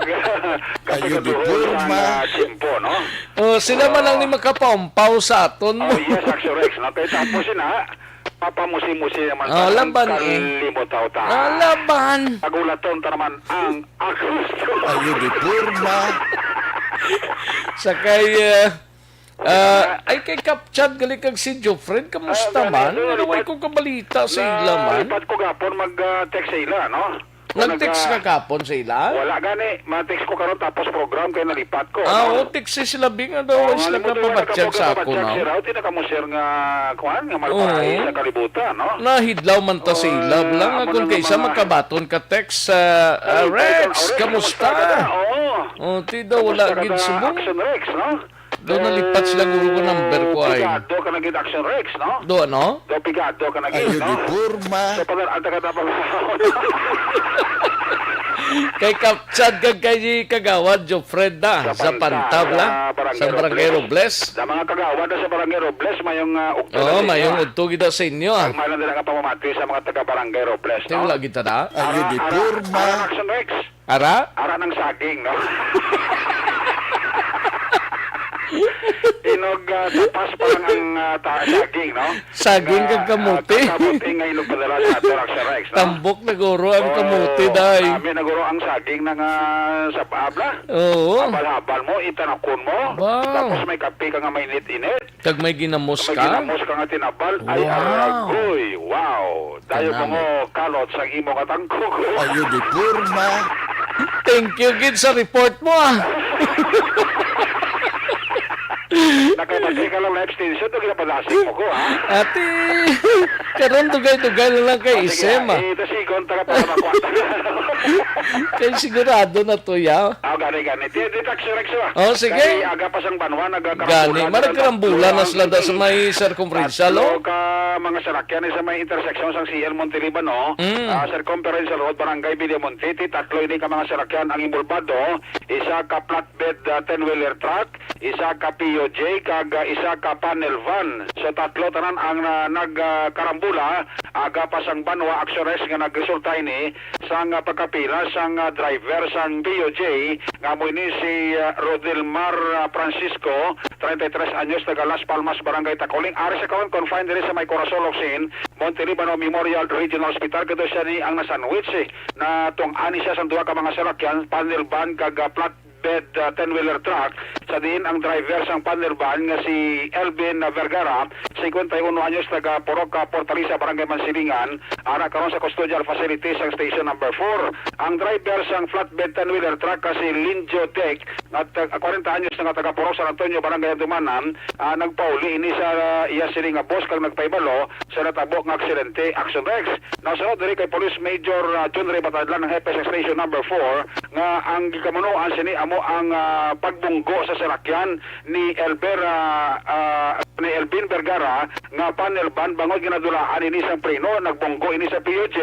kapagaduhol sang simpo, no? Sila man lang ni makapampaw sa aton mo. Yes, Aksyon, no? Kaya tapos na, papamusi-musi naman laban kalimutaw ta. Laban. Pagulaton ta naman ang Aksyon. Ayo di purma. Sakay ay kay Kapchad gali kag si Jofred, kamusta man? Way ko kabalita sa ila man. Lipat ko gapon mag-text sa ila, no? Nag-text ka kapon sa ila? Wala gani, ma-text ko karon tapos program kay nalipat ko. Text sila binga daw sila kapabatsyag sa ako na. Ti na kamusir nga kuan nga magparay sa kalibutan, no? Nahidlaw man ta sa ila lang kung kaysa magkabaton ka text Rex, kamusta? Ti daw wala gid subong. Aksyon Rex, no? Doon nalipat sila guro ko number ko ay. Pigado ka naging Aksyon Rex, no? Do ano? Do pigado ka naging, no? Ayo di purma. So pag alta ka tapos. Kay Kapchad kag kay Kagawad Jofred da sa Pantabla sa Barangay Robles. Sa mga Kagawad sa Barangay Robles mayong ukto. Mayong ukto gid sa inyo. May lang ka pamamati sa mga taga Barangay Robles, no? Wala gid ta da. Ayo di purma. Aksyon Rex. Ara ng saging, no? Inog tapas pa lang ang saging, no? Saging kag kamuti. Kamuti nga inog padala sa ato Aksyon Rex, no? Tambok na guro ang kamuti day. Kami naguro ang saging ng sa paabla. Oo. Habal-habal mo, itanakon mo. Tapos may kape ka nga mainit-init. Kag may ginamos ka. May ginamos ka nga tinabal. Ay, aragoy. Wow. Dayo mo kalot sa imo katangkog. Ayo di purma. Thank you, gid sa report mo. Nakapatay ka lang live station, ito kinapalasing mo ko, ha? Ate, karon dugay-dugay na lang kay Isem, ha? Ito sigon, taga para makwata. Kaya sigurado na to, ya. Gani. Dito, Aksyon Rex, ha? Sige. Kasi aga pa sang banwa, Gani, maragkarambulan na sila da sa may circumferential, o? Ka mga sarakyan sa may intersection sang CL Monteliban, no? Circumferential Road, Barangay Villamonte, tatlo ini ka mga sarakyan ang imbulbado, isa ka flatbed 10-wheeler truck, isa ka POJ, kag isa ka panel van. So tatlo tanan ang nagkarambula, aga pa sang banwa Aksyon Rex nga nagresulta ini sang pagkapila sa sang driver sang DOJ nga mo ini si Rodelmar Francisco, 33 anyos, taga Las Palmas, Barangay Tacoling. Ari sa karon confined diri sa may Corazon Locsin, Montelibano Memorial Regional Hospital. Kado siya ni ang nasandwich na tong ani siya sang duha ka mga salakyan, panel van kag flatbed 10-wheeler truck. Sa din ang driver sang panel van nga si Elvin Vergara, 51 anyos, taga Poroca, Portalisa, Barangay Mansilingan, ara karon sa custodial facility sang station number 4. Ang driver sang flatbed 10-wheeler truck kasi Linjo Tech at 40 anyos nga taga Poroc, San Antonio, Barangay Dumanan, nagpauli ini sa iya sini nga boss kag nagpaybalo sa natabo nga aksidente. Aksyon Rex nasunod diri kay Police Major John Ray Batadlan ng Hepe sa station number 4 nga ang gikamunoan sini amo ang pagbunggo sa salakyan ni Elvin Vergara nga panel van bangod ginadulaan ini sa preno, nagbunggo ini sa POJ,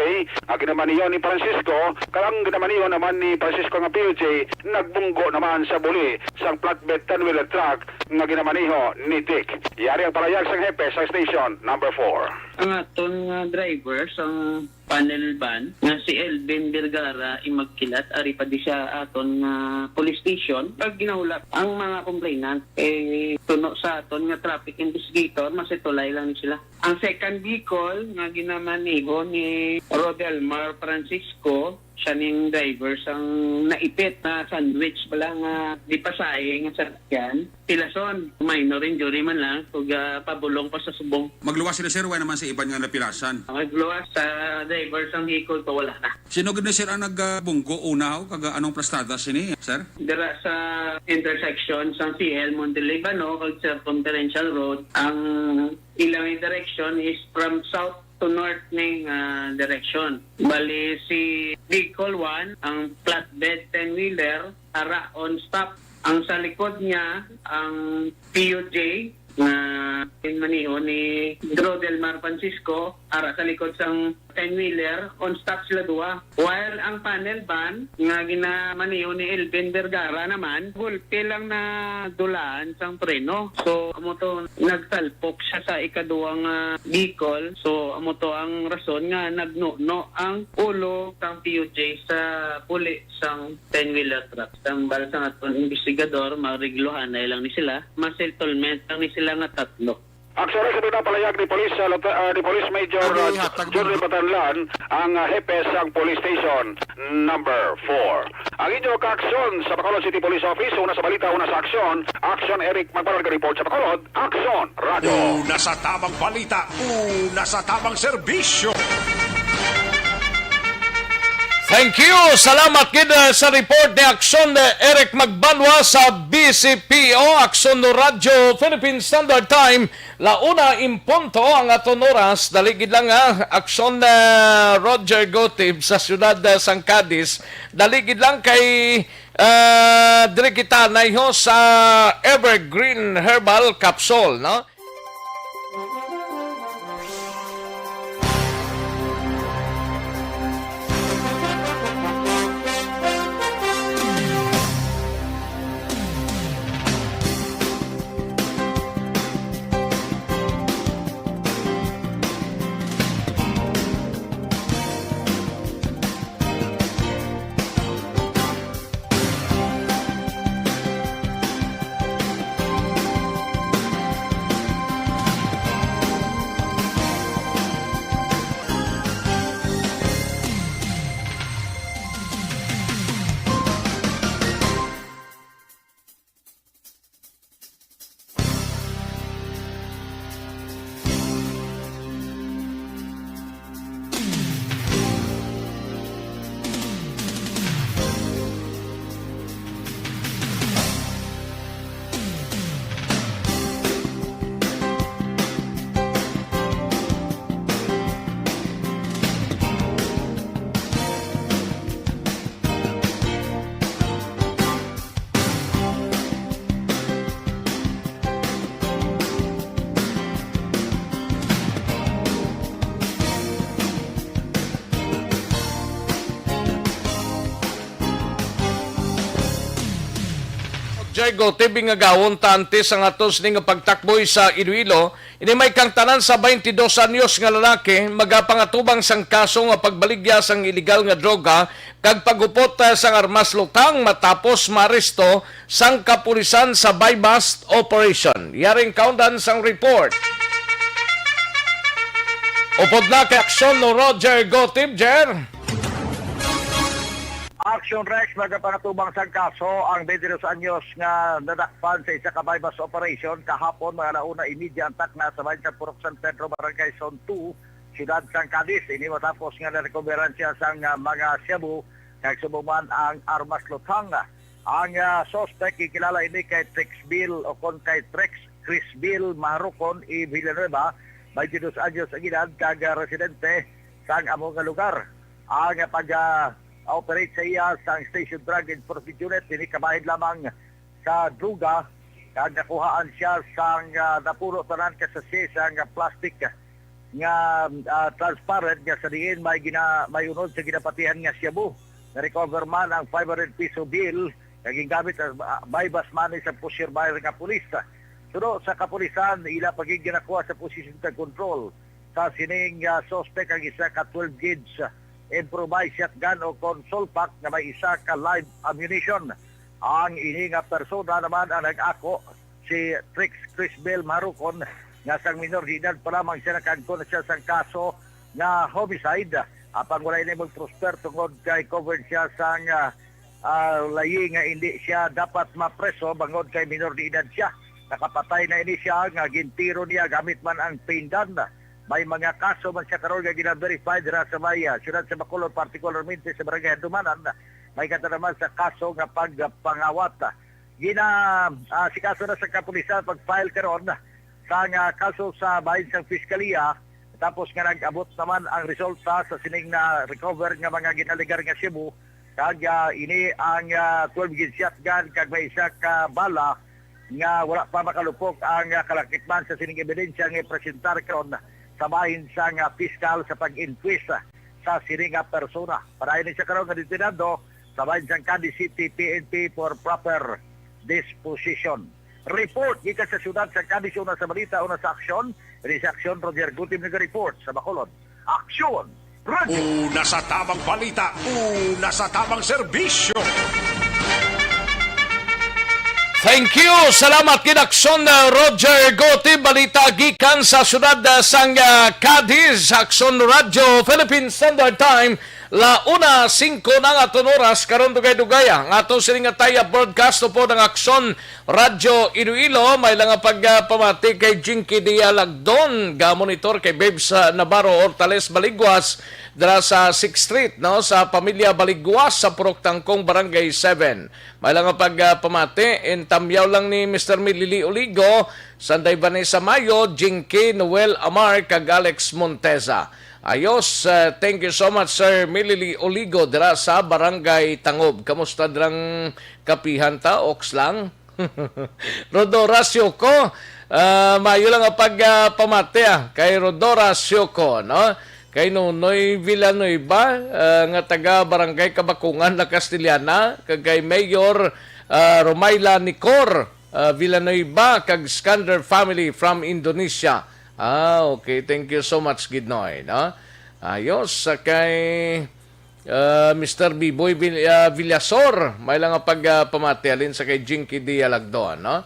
ginamaniyo ni Francisco, kalang ginamaniyo naman ni Francisco nga POJ, nagbunggo naman sa buli sang flatbed 10-wheeler truck nga ginamaniho ni Dick. Yari ang palayag sang Hepe sa station number 4. Ang aton nga driver sa panel van nga si Elvin Vergara imagkilat ari pa di siya aton nga police station. Pag ginahulak ang mga complainant tuno sa aton nga traffic investigator, masitulay lang sila. Ang second vehicle nga ginamaniho ni Rodelmar Francisco, siya ning driver sang naipit na sandwich pala nga di pasahe nga sakyan. Pilason, minor injury man lang kung pabulong pa sa subong. Magluwas sila sir, wala naman sa iban nga napilasan. Magluwas sa driver sang vehicle to wala na. Sino gud na sir ang nagbunggo unaw kag anong plastada sini, sir? Dira sa intersection sang CL Montelibano kag Circumferential Road, ang ilang direction is from south to north ning direction. Bali si vehicle 1, ang flatbed 10-wheeler, ara on stop. Ang sa likod niya, ang POJ na maniho ni Rodelmar Francisco, ara sa likod sang 10-wheeler, on stop sila duwa. While ang panel van nga ginamaniho ni Elvin Vergara naman, gulpi lang na dulaan sang preno. So amo to nagtalpok siya sa ikaduwang vehicle. So amo to ang rason nga nagnuno ang ulo sang POJ sa puli sang 10-wheeler truck. Ang bala sang aton investigador, marigluhan na lang ni sila, ma-settlement lang ni sila nga tatlo. Aksyon sa pinapalayag ni Police Major John Ray Batadlan ang Hepe sang Police Station number 4. Ang inyo ka-aksyon sa Bacolod City Police Office, una sa balita, una sa aksyon. Aksyon Eric Magbarag report sa Bacolod. Aksyon Radio. Una sa tamang balita, una sa tamang serbisyo. Thank you. Salamat gid sa report ni Aksyon Eric Magbanwa sa BCPO, Aksyon no Radio Philippine Standard Time. Launa impunto ang aton oras, daligid lang Aksyon Roger Gotib sa siyudad San Cadiz. Daligid lang kay dire kita naiho sa Evergreen Herbal Capsule, no? Roger Gote bingagawon tantes ang atos ning pagtakboy sa Iloilo, ini may kang tanan sa 22 anyos nga lalaki magapangatubang sang kaso nga pagbaligya sang illegal nga droga kag pagupot sang armas lutang matapos maaresto sang kapulisan sa buy-bust operation. Yaring kaundan sang report. Upod na kay Aksyon no Roger Gote, Jer. Aksyon Rex, magapangatubang sang kaso ang 22 anyos nga nadakpan sa isa ka buy-bust operation kahapon mga launa imidya antak na sa bayan sa Purok San Pedro, Barangay Zone 2, Siyudad San Cadiz. Ini matapos nga na-recoveran siya sang mga shabu kag sumuman ang armas lutang. Ang suspect ikilala ini kay Trexville o kon kay Crisville Marukon i Villanueva, 22 anyos ang edad kag residente sang among lugar. Ang operate sa iya sa Station Drug Enforcement Unit, tinikabahid lamang sa druga, kag nakuhaan siya sang napuno tanan ka sa sang plastic nga transparent nga sa diin may unod sa ginapatihan nga shabu. Na-recover man ang 500 piso bill kaging gamit as buy-bust money sa pusher buyer nga pulis. Suno sa kapulisan, ila paging ginakuha sa position of control sa sining suspect ang isa ka 12 gauge improvised shotgun o console pack na may isa ka live ammunition. Ang ini nga persona naman ang nag-ako si Crisville Marukon nga sang minor de edad pa lamang siya nakagko na siya sang kaso nga homicide. Apang wala ini mag-prosper tungod kay covered siya sang layi nga hindi siya dapat mapreso bangod kay minor de edad siya. Nakapatay na ini siya nga gintiro niya gamit man ang pindan. May mga kaso man siya karon nga gina-verify dira sa Maya, siyudad sa Bacolod, particularmente sa Barangay Dumanan. May kata naman sa kaso nga pagpangawat. Si kaso na sa kapulisan pag-file karon sa kaso sa bahin sang Piskaliya, tapos nga nag-abot naman ang resulta sa sining na recover nga mga ginaligar nga Cebu, kag ini ang 12 gauge shotgun kag may isa ka bala nga wala pa makalupok ang kalakitman sa sining ebidensya nga presentar karon sa bahin sang piskal sa pag-inquest sa sining persona. Para ini siya karon nga detenado sa bahin sang Cadiz City PNP for proper disposition. Report gikan sa siyudad sa Cadiz, una sa Balita, una sa Aksyon. Ini sa Aksyon, Roger Gutim nag-report sa Bacolod. Aksyon! Radio! Una sa tamang balita, una sa tamang serbisyo. Thank you. Salamat kid Aksyon Roger Gotti. Balita gikan sa siyudad sang Cadiz. Aksyon Radio Philippine Standard Time. La 1:05 na aton oras karon dugay-dugay ang aton sining taya broadcast po ng Aksyon Radio Iloilo. May lang pagpamati kay Jinky Dialagdon, ga monitor kay Babes Navarro Hortales Baliguas dira sa 6th Street, no, sa pamilya Baliguas sa Purok Tangkong Barangay 7. May lang pagpamati intamyaw lang ni Mr. Milili Oligo, Sanday Vanessa Mayo, Jinky Noel Amar kag Alex Monteza. Ayos, thank you so much Sir Milili Oligo dira sa Barangay Tangob. Kamusta dirang kapihan ta? Oks lang? Rodora Syoko, mayo lang ang pagpamate kay Rodora Syoko, no? Kay Nunoy Villanueva, nga taga Barangay Kabakungan na Castiliana, kay Mayor Romayla Nicor Villanueva, kag Skander family from Indonesia. Okay. Thank you so much, Gidnoy. No? Ayos. Kay Mr. Biboy Villasor, may lang ang pagpamati. Alin sa kay Jinky Dialagdon. No?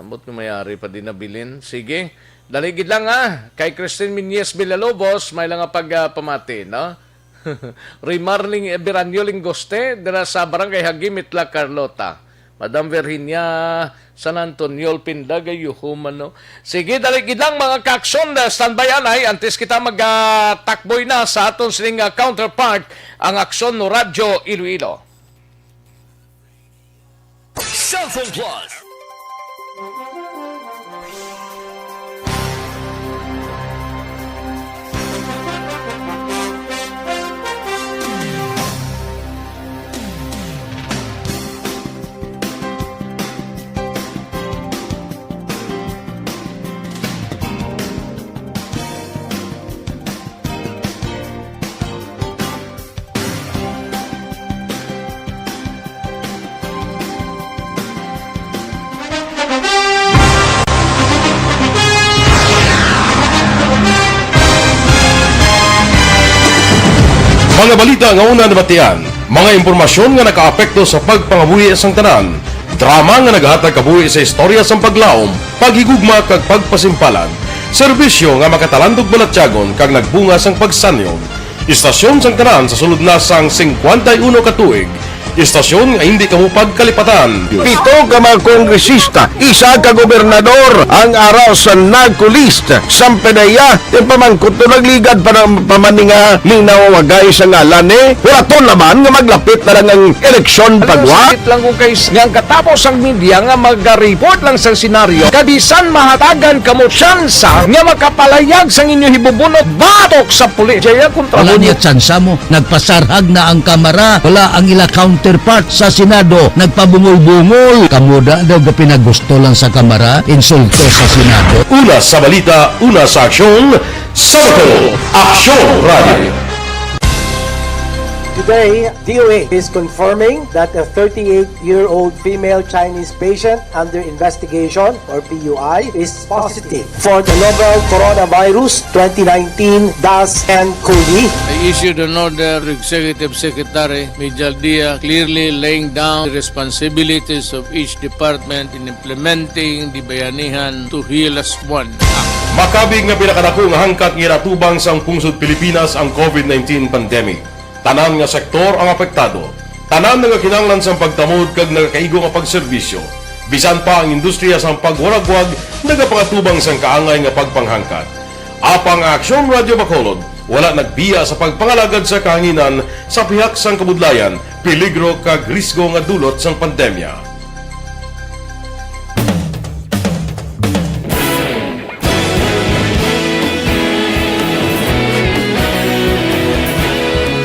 Ba't mayari pa din nabilin? Sige. Daligid lang Kay Christine Minyes Villalobos, may lang ang pagpamati. No? Rimarling Biranyo Lingoste, dira sa Barangay Hagimitla, Carlota. Madam Virginia San Antonio Pindaga Yuhuman, no? Sige, daligid lang mga kaaksyon, standby anay antes kita magtakboy na sa aton sining counterpart ang Aksyon no Radyo Iloilo. Cellphone Plus. Mga balita nga una nabatian, mga impormasyon nga nakaapekto sa pagpangabuhi sang tanan, drama nga naghatag kabuhi sa istorya sang paglaom, paghigugma kag pagpasimpalan, serbisyo nga makatalandog balatyagon kag nagbunga sang pagsanyog, istasyon sang tanan sa sulod na sang 51 ka tuig, istasyon nga hindi kamupag kalipatan. 7 ka mga kongresista, 1 ka gobernador ang araw sa nagkulist sang pedaya yung pamangkot to nagligad para pamaninga minaw wagay sa ngalan wala to naman nga maglapit na lang ang eleksyon pagwa. Sakit lang kung kayo nga katapos ang media nga mag-report lang sa senaryo kabisan mahatagan kamo tsansa nga makapalayag sang inyo hibubunot batok sa pulis. Jaya kontra Wala niya tsansa mo, nagpasarhag na ang kamara, wala ang ila counterpart sa Senado, nagpabungol-bungol. Kamuda daw ga pinagusto lang sa kamara, insulto sa Senado. Una sa balita, una sa aksyon, sa Aksyon Radio. Today, DOA is confirming that a 38-year-old female Chinese patient under investigation, or PUI, is positive for the novel coronavirus 2019-10-CoV. I issued an order to Executive Secretary Major Dia clearly laying down the responsibilities of each department in implementing the Bayanihan to Heal as One Act. Makabig nga pinakadako nga hangkat nga natubang sang pungsod Pilipinas ang COVID-19 pandemic. Tanan nga sektor ang apektado. Tanan nga kinahanglan sang pagtamod kag nagakaigo nga pagserbisyo. Bisan pa ang industriya sang pagwaragwag nagapangatubang sang kaangay nga pagpanghangkat. Apang Aksyon Radio Bacolod wala nagbiya sa pagpangalagad sa kahanginan sa pihak sang kabudlayan, peligro kag risgo nga dulot sang pandemya.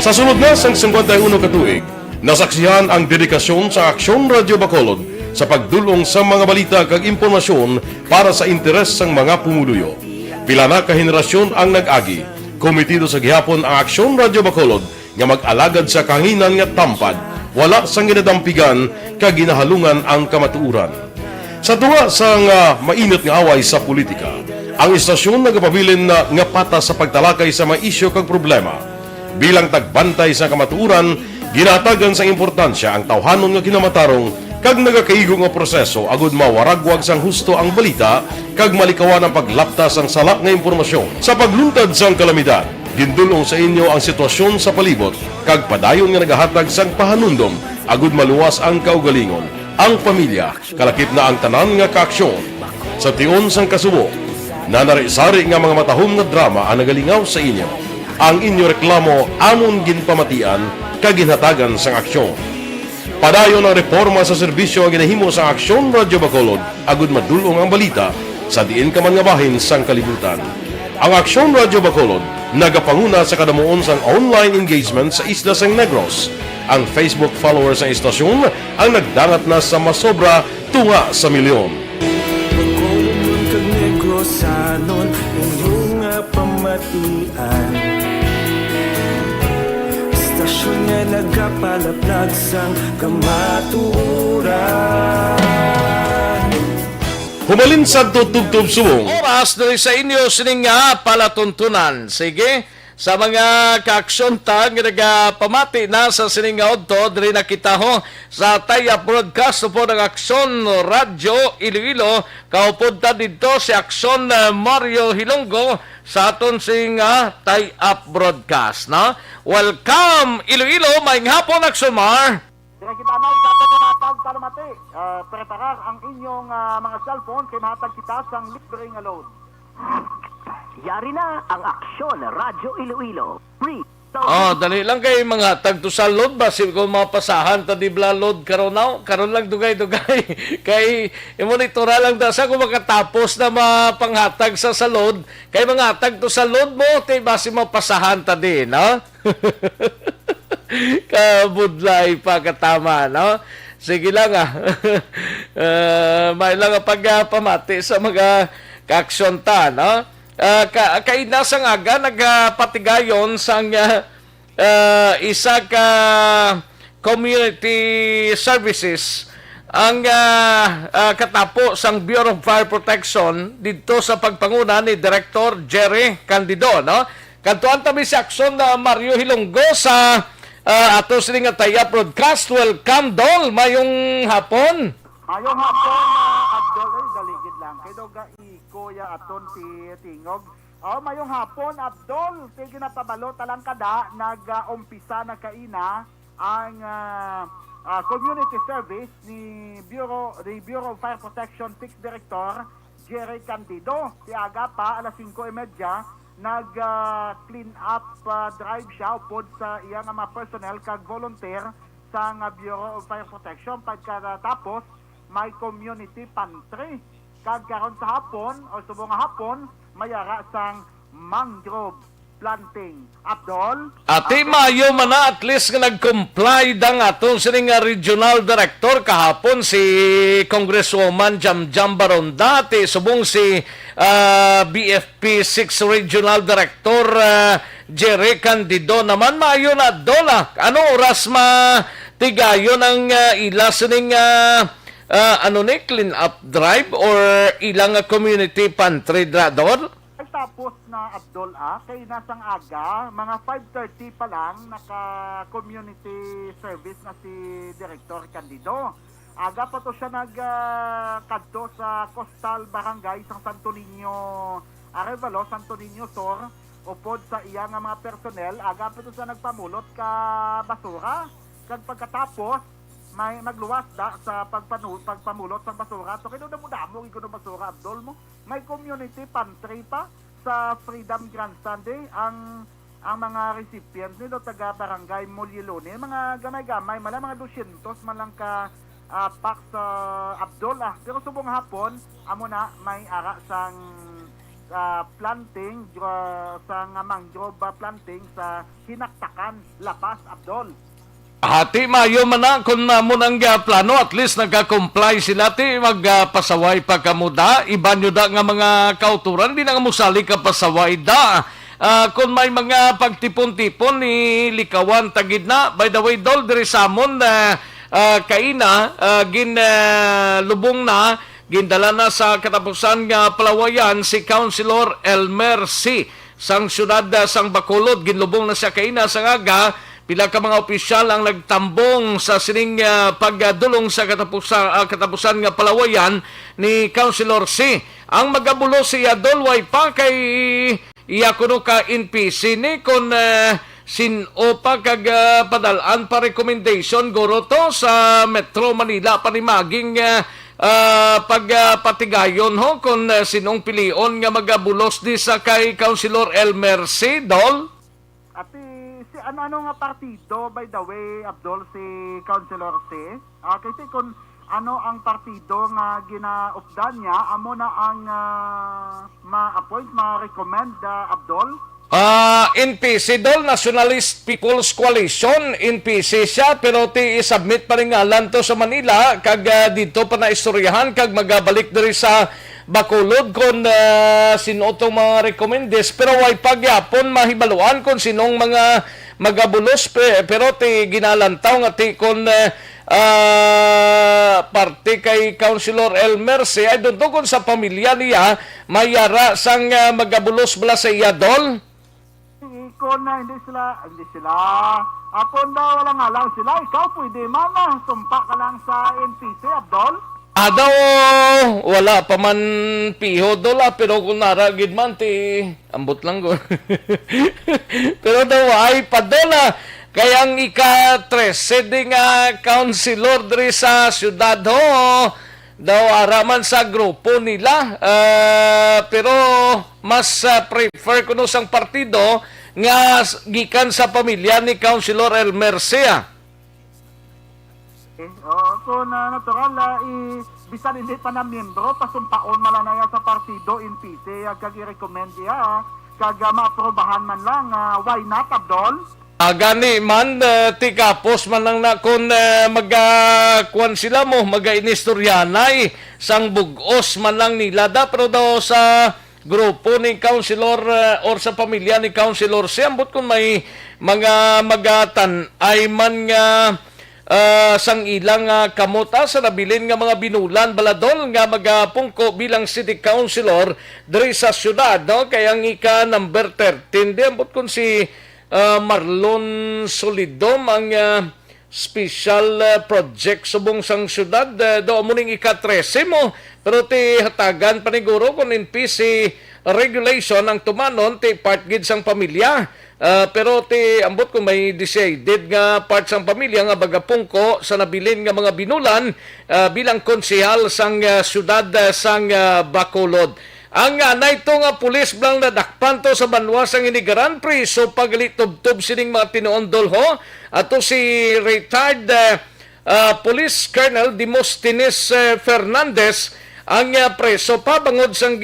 Sa sunod na sang 51 ka tuig, nasaksihan ang dedikasyon sa Aksyon Radio Bacolod sa pagdulong sa mga balita kag impormasyon para sa interes sang mga pumuluyo. Pila na ka henerasyon ang nag-agi, komitido sa gihapon ang Aksyon Radio Bacolod nga mag-alagad sa kahanginan nga tampad, wala sang ginadampigan kag ginahalungan ang kamatuuran. Sa tunga sang mainit nga away sa politika, ang istasyon nagapabilin na nga patas sa pagtalakay sa mga isyu kag problema. Bilang tagbantay sa kamatuuran, ginatagan sa importansya ang tawhanon nga kinamatarong kag nagakaigo nga proseso agud mawaragwag sang husto ang balita kag malikawan ang paglaptas ang salak nga impormasyon. Sa pagluntad sang kalamidad, gindulong sa inyo ang sitwasyon sa palibot kag padayon nga nagahatag sang pahanundom agud maluwas ang kaugalingon, ang pamilya, kalakip na ang tanan nga kaaksyon. Sa tion sang kasubo, nanari-sari nga mga matahom nga drama ang nagalingaw sa inyo. Ang inyo reklamo amon ginpamatian kag ginhatagan sang aksyon. Padayon ang reforma sa serbisyo ang ginahimo sa Aksyon Radio Bacolod agud madulong ang balita sa diin ka man nga bahin sang kalibutan. Ang Aksyon Radio Bacolod nagapanguna sa kadamuon sang online engagement sa isla sang Negros. Ang Facebook followers sa istasyon ang nagdangat na sa masobra tunga sa milyon. Bacolod kag Negros anon inyong pamatian. Istasyon nga nagapalaplag sang kamaturan. Humalin sa tutugtub subong. Oras diri sa inyo sining nga palatuntunan. Sige, sa mga kaaksyon tag nagapamati na sa sining nga odto diri nakita ho sa Taya Broadcast po ng Aksyon Radio Iloilo. Kaupod ta dito si Aksyon Mario Hilonggo sa aton sing Tie-Up Broadcast, no? Welcome Iloilo, maayong hapon Aksyon Mar. Kita na itatag para mati. Preparar ang inyong mga cellphone kay mahatag kita sang libre nga load. Yari na ang Aksyon Radyo Iloilo. Dali lang kay mga tagto sa load ba si ko mapasahan ta di bla load karon lang dugay-dugay kay imonitora lang da sa ko makatapos na mapanghatag sa load kay mga tagto sa load mo tay basi mapasahan ta di, no? Kabudlay pa katama, no? Sige lang may lang pagpamati sa mga kaaksyon ta, no? Kay nasang aga nagpatigayon sang isa ka community services ang katapo sang Bureau of Fire Protection dito sa pagpanguna ni Director Jerry Candido, no? Kantuan tabi si Aksyon na Mario Hilonggo sa ato sining nga taya broadcast. Welcome, Dol. Mayong hapon. Mayong hapon, Abdol. Ay, daligid lang. Kaya ga ikuya aton ti tingog. Mayong hapon, Abdol. Sige na pabalo talang kada. Nag-umpisa na kaina ang community service ni Bureau of Fire Protection 6 Director Jerry Candido. Si aga pa, alas 5:30, nag-clean up drive siya upod sa iyang mga personnel kag volunteer sa Bureau of Fire Protection. Pagkatapos, may community pantry. Kag karon sa hapon, o subong hapon, mayara sang mangrove planting. Abdol? Ati mayo man na at least nga nag-comply dang aton sining nga regional director kahapon si Congresswoman Jamjam Baronda, ati subong si BFP 6 Regional Director Jerry Candido naman mayo na dola. Ano oras matigayon ang ila sining clean up drive or ilang community pantry doon? Tapos na Abdol kay nasang aga, mga 5:30 pa lang naka-community service na si Director Candido. Aga pa to siya nagkadto sa Coastal Barangay sa Santo Niño Arevalo, Santo Niño Sur, upod sa iya nga mga personnel. Aga pa to siya nagpamulot ka basura. Kag pagkatapos, may magluwas sa pagpamulot sa basura. So kino damo iguno basura Abdol mo. May community pantry pa sa Freedom Grandstand ang mga recipients nito taga Barangay Mulyilone. Mga gamay-gamay, mga 200 man lang ka pack sa Abdol Pero subong hapon, amo na may ara sang planting sa mangrove planting sa Hinaktakan, Lapas, Abdol. Hati mayo man na kung mo nang plano at least nagka-comply sila ti magpasaway pa kamuda iba nyo da nga mga kauturan di na nga musali ka pasaway da kung may mga pagtipon-tipon ni likawan tagid na. By the way, Dol, diri samon kaina lubong na gindala na sa katapusan nga Palawayan si Councilor Elmer C. sang syudad sang Bacolod. Ginlubong na siya kaina sa aga. Pila ka mga opisyal ang nagtambong sa sining pagdulong sa katapusan nga Palawayan ni Councilor C. Ang magabulo si Adolway pa kay iya kuno ka NPC ni kon sino pa kag padalaan pa recommendation guro to sa Metro Manila panimaging pagpatigayon ho kung sinong pilion nga magabulos di sa kay Councilor Elmer C. Dol? Ano nga partido, by the way, Abdol, si Councilor C? Kasi kung ano ang partido nga ginaupdan niya, amo na ang ma-appoint, ma-recommend, Abdol? NPC, Dol, Nationalist People's Coalition, NPC siya, pero i-submit pa rin ngalan to sa Manila, kag dito pa na istoryahan, kag magabalik diri sa Bacolod kung sino itong mga recommendes, pero way pagyapon mahibaluan kung sinong mga magabulos pero ginalantaw nga kung parte kay Councilor Elmer C. ay doon kung sa pamilya niya mayara sang magabulos bala sa iya, Dol? Kung hindi sila kung wala nga lang sila, ikaw pwede sumpa ka lang sa NPC, Abdol? Daw, wala pa man piho dola, pero kung naragid man, ambot lang ko. Pero daw, ay padola. Kaya ang ika-13 nga councilor diri sa syudad ho, daw araman sa grupo nila. Pero mas prefer ko no sang partido nga gikan sa pamilya ni Councilor Elmer C. Kung natural, bisan hindi pa na miyembro, pasumpaon malanaya sa partido NPC, kag i-recommend niya, kag maaprobahan man lang, why not, Abdol? Gani man, tikapos man lang na kung magkuhan sila mo, mag-inistoryanay, sang bugos man lang nila da, pero daw sa grupo ni Councilor or sa pamilya ni Councilor siyambot kung may mga magatan ay man nga sang ilang kamuta sa nabilin nga mga binulan baladol nga magapungko bilang city councilor diri sa syudad, no? Kaya ang ika number 13 di ambot kun si Marlon Solidom ang special project subong sang syudad, do mo ning ika 13 mo, pero ti hatagan paniguro kun in PC regulation ang tumanon ti part gid sang pamilya. Pero ti ambot ko may decided nga part sang pamilya nga bagapungko sa nabilin nga mga binulan bilang konsehal sang syudad sang Bacolod. Ang naito nga pulis blang nadakpan to sa banwasang inigaran priso pagalitubtob sining mga tinuondol ho. Ato si retired Police Colonel Demosthenes Fernandez ang preso pa bangod sang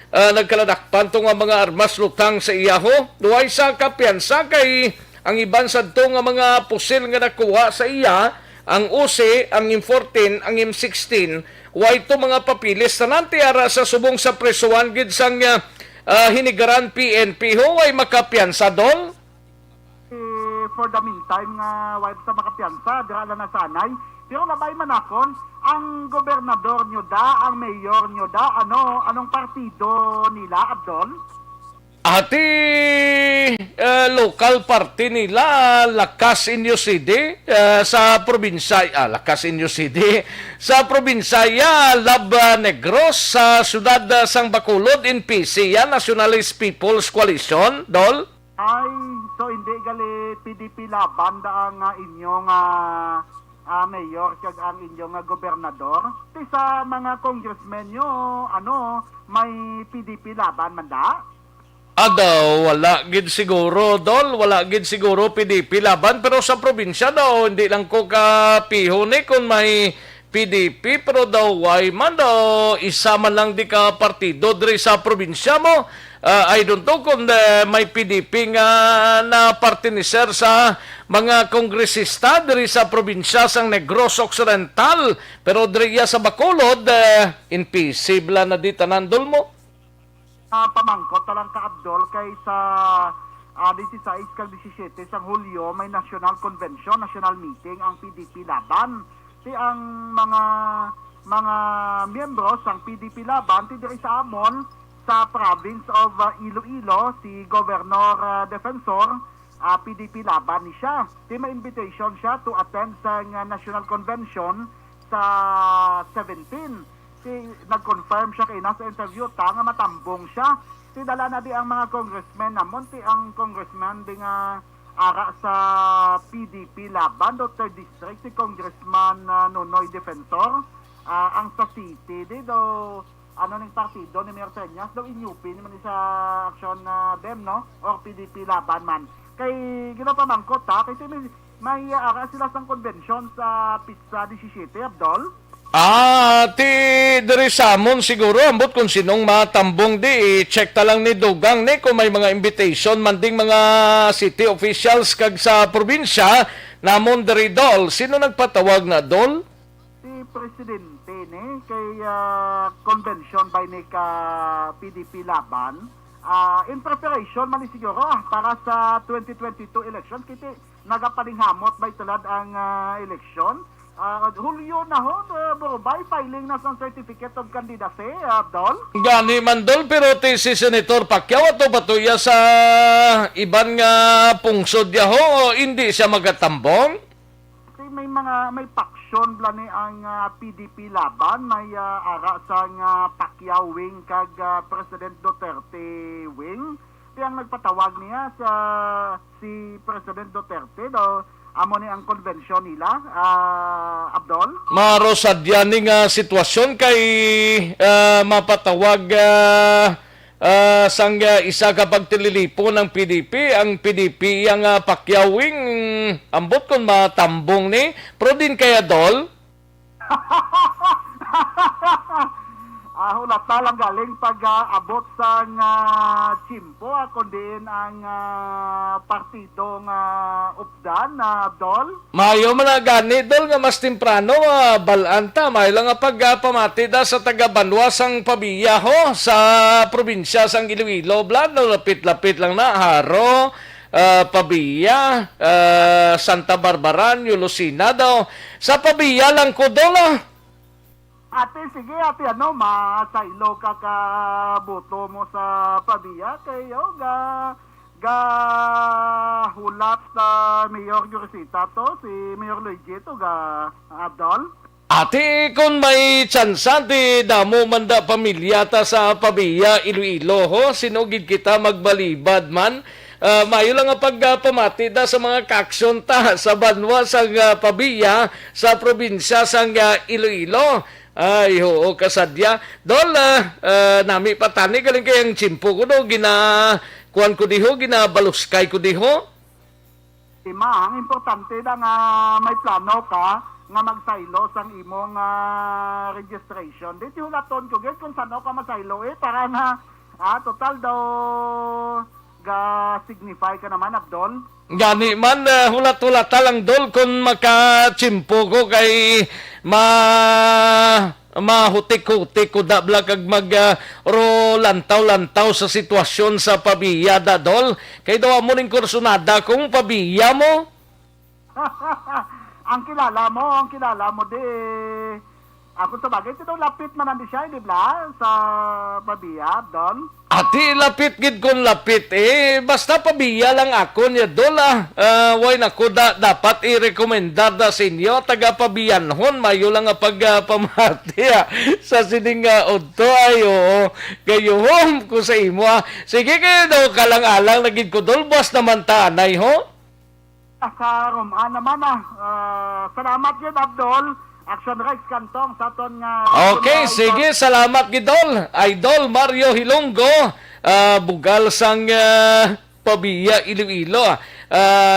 nagkaladakpan to nga mga armas lutang sa iyaho. Duay sa kapiyansa kay ang iban sadto nga mga pusil nga nakuha sa iya, ang UC, ang M14, ang M16, way to mga papilis tanan tiara sa subong sa presuan gid sang hinigaran PNP ho way makapiyansa dol. For the meantime nga way sa makapiyansa dira na sanay. Pero labay manakon, ang gobernador nyo da, ang mayor nyo da, anong partido nila, Abdol? Ati local party nila, Lakas Inyo City, sa probinsya, Lakas Inyo City, sa probinsya, Lab Negros, sa syudad sang Bacolod, in PC, Nationalist People's Coalition, Dol? Ay, so hindi gali PDP laban da ang inyong mayor kag ang inyong gobernador. Ti sa mga congressmen nyo, may PDP laban man da? Daw, wala gid siguro, Dol. Wala gid siguro PDP laban. Pero sa probinsya daw, hindi lang ko kapihon kung may PDP. Pero daw, why man daw, isa man lang di ka partido diri sa probinsya mo. I don't know kung may PDP nga na partiniser sa mga kongresista diri sa probinsya sang Negros Occidental. Pero diri sa Bacolod, impossible na di tanan, Dol mo. Pamangkot talang ka, Abdol, kay sa 16 kag 17 sang Hulyo may National Convention, National Meeting ang PDP laban. Ti ang mga miyembro sang PDP laban ti diri sa amon sa province of Iloilo, si Governor Defensor, PDP laban ni siya. Di may invitation siya to attend sa National Convention sa 17. Si nag-confirm siya kay nasa interview ta nga matambong siya. Si dala na di ang mga congressmen namon, ti ang congressman di nga ara sa PDP laban, Dr. District, si Congressman Nonoy Defensor. Ang sa city, di do ning partido ni Mayor Senyas, daw inyupi naman sa Aksyon BEM, no? Or PDP laban man. Kay ginapamangkot kay may ara sila sang convention sa Pizza 17, Abdol. Ti diri samon siguro ambot kung sinong matambong di check ta lang ni Dugang ni kung may mga invitation man ding mga city officials kag sa probinsya namon diri, Dol. Sino nagpatawag na, Dol? Si Presidente ni kay convention by ni ka PDP laban. In preparation man ni siguro para sa 2022 elections kiti nagapaninghamot by tulad ang election. Hulyo na ho, Borobay, filing na sa certificate of candidacy, Abdol? Gani man, Dol, pero si Senator Pacquiao ato batuya sa iban nga pungsod ya ho, hindi siya magatambong? May paksyon blani ang PDP laban, may ara sa Pacquiao wing kag President Duterte wing. Kaya ang nagpatawag niya sa si President Duterte daw amo ni ang convention nila, Abdol? Marosadya ni nga sitwasyon kay mapatawag sang isa ka pagtililipo ng PDP. Ang PDP ang pakyawing ambot kon matambong ni. Pero din kaya, Dol? Hulat lang galing pag-abot sa Chimpo, kundi ang partidong updan, Dol? Mayo man na gani, Dol, nga mas temprano, balanta. Mayo lang nga pagpamati da sa taga-Banwa sang Pabiya ho, sa probinsya sang Iloilo. Blad, lapit-lapit lang na, haro. Pabia, Santa Barbara, New Lucena daw. Sa Pabia lang ko dola. Ate, sige, ate, masailo ka buto mo sa Pabia. Kayo, hulat sa Mayor Yurisita to, si Mayor Luigi to, Abdol. Ate, kung may tsansa, di damo manda pamilya ta sa Pabia, Iloilo, ho, sinugid kita magbalibad man. Mayo lang ang pagpamati da sa mga kaksyon ta sa banwa sa Pabia, sa probinsya sa Iloilo. Ay, oo, kasadya. Dol, nami patani, galing kayang chimpo ko do, kuan ko diho, ginabaluskay ko diho. Ang importante na nga may plano ka, nga magsaylo sang imong registration. Dito hulaton ko gid kung saan ka masaylo para nga total daw signify ka naman, Abdol. Gani man hulat-hulata lang dol kung makachimpo ko kay mahutik-hutik ko dabla kag ro lantaw-lantaw sa sitwasyon sa Pabia da dol. Kay daw mo ning kursunada kung Pabia mo. Ang kilala mo di ako sa bagay, ito lapit man nandi siya, di ba? Sa Pabia, Don? Ati, lapit gid kung lapit basta Pabia lang ako niya dola. Way nako dapat i-recommendar da sa inyo, taga Pabianhon, mayo lang nga pagpamati sa sining udto ayo. Kayo ko sa imo. Sige kayo daw kalang-alang nagid ko dolbas naman tanay ho. Sa Roman naman salamat yun, Abdol. Aksyon Rex Cantong sa aton nga. Okay, sige, salamat gidol. Idol Mario Hilonggo, bugal sang Pabia, Iloilo.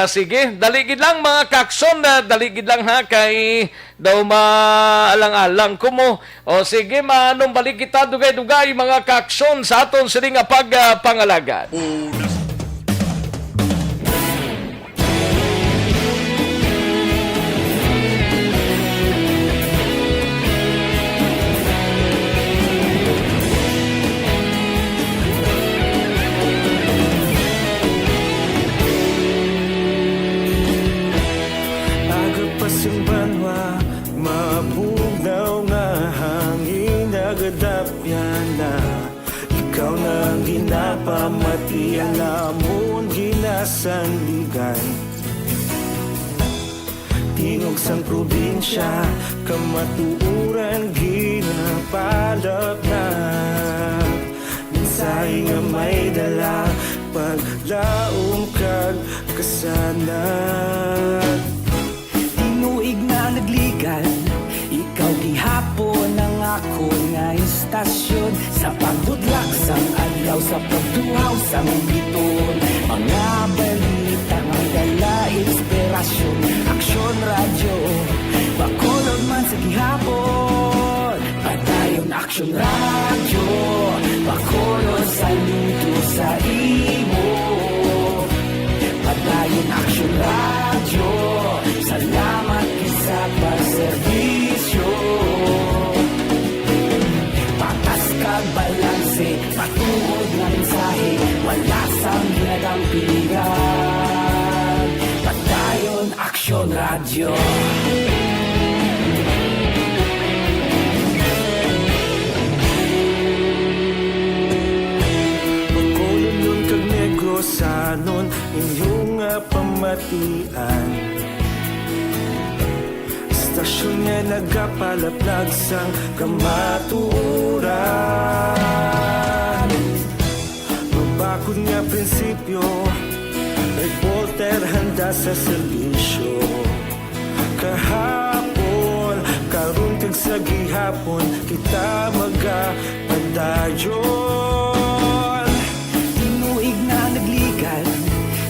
Sige, daligid lang mga kakson, daligid lang ha kay daw maalang-alang ko mo. O sige, manong balik kita dugay-dugay mga kakson sa aton sining pagpangalagan. Ikaw nang ginapamati, alamon ginasandigan. Tingog sang probinsya, kamatuuran ginapalap na. Minsay nga may dala, paglaom kag kasanan. Tinuig na nagligan, ikaw gihapon ang ako nga istasyon. Sa pagbutlak sang adlaw, sa pagtuhaw sang biton. Mga balita, mga dala, inspirasyon. Aksyon radyo, bakulog man sa gihapon. Padayon aksyon radyo, bakulog sa luto sa imo. Padayon aksyon radyo, salamat sa pagserbisyo. Patas kag balanse, patuod na mensahe, wala sang ginagang pilihan. Padayon aksyon radyo. Pagkulon kag negrosanon, inyong pamatian. Stasyon nga nagapalaplag sang kamatuuran. Mabakod nga prinsipyo, reporter handa sa serbisyo. Kahapon, karon kag sa gihapon, kita magapadayon. Tinuig na nagligan,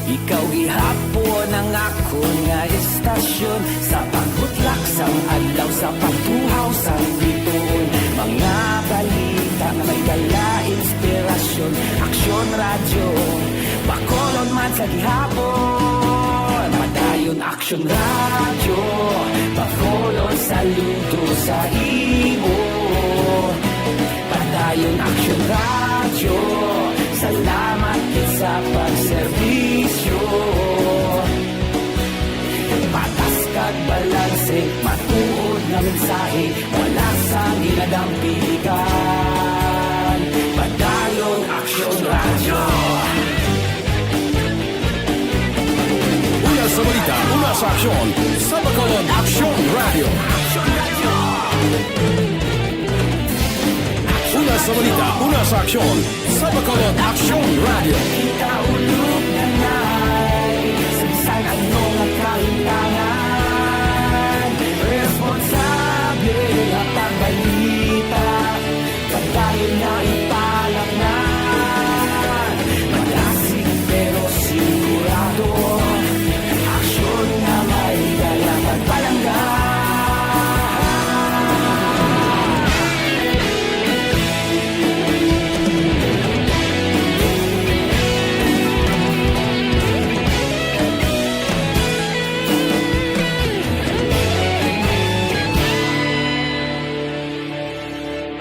ikaw gihapon ang ako nga istasyon. Sa pagbutlak sang adlaw, sa pagtuhaw sang biton. Mga balita na may dala, inspirasyon. Aksyon radyo, bakolon man sa gihapon. Padayon aksyon radyo, bakolon sa luto sa imo. Padayon aksyon radyo, salamat sa pagserbisyo. kag balanse, matuod na mensahe, wala sa ginadampigan. Padayon Aksyon Radyo. Una sa balita, una sa aksyon, sa Bacolod Aksyon Radio. Una sa balita, una sa aksyon, sa Bacolod Aksyon Radio. Kita ulog na na'y sansan ang mga kahintangan. Responsable at pagbalita, pagkain na italak na. Malasig pero sigurado, aksyon na may dalang pagpalangga.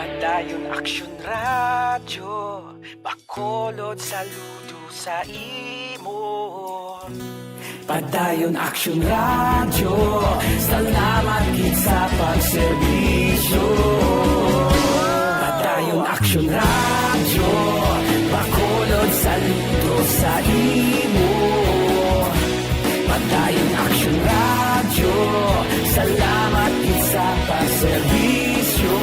Madayon Aksyon Radyo, Bacolod saludo sa imo. Padayon Aksyon Radyo, salamat gid sa pagserbisyo. Padayon Aksyon Radyo, Bacolod saludo sa imo. Padayon Aksyon Radyo, salamat gid sa pagserbisyo.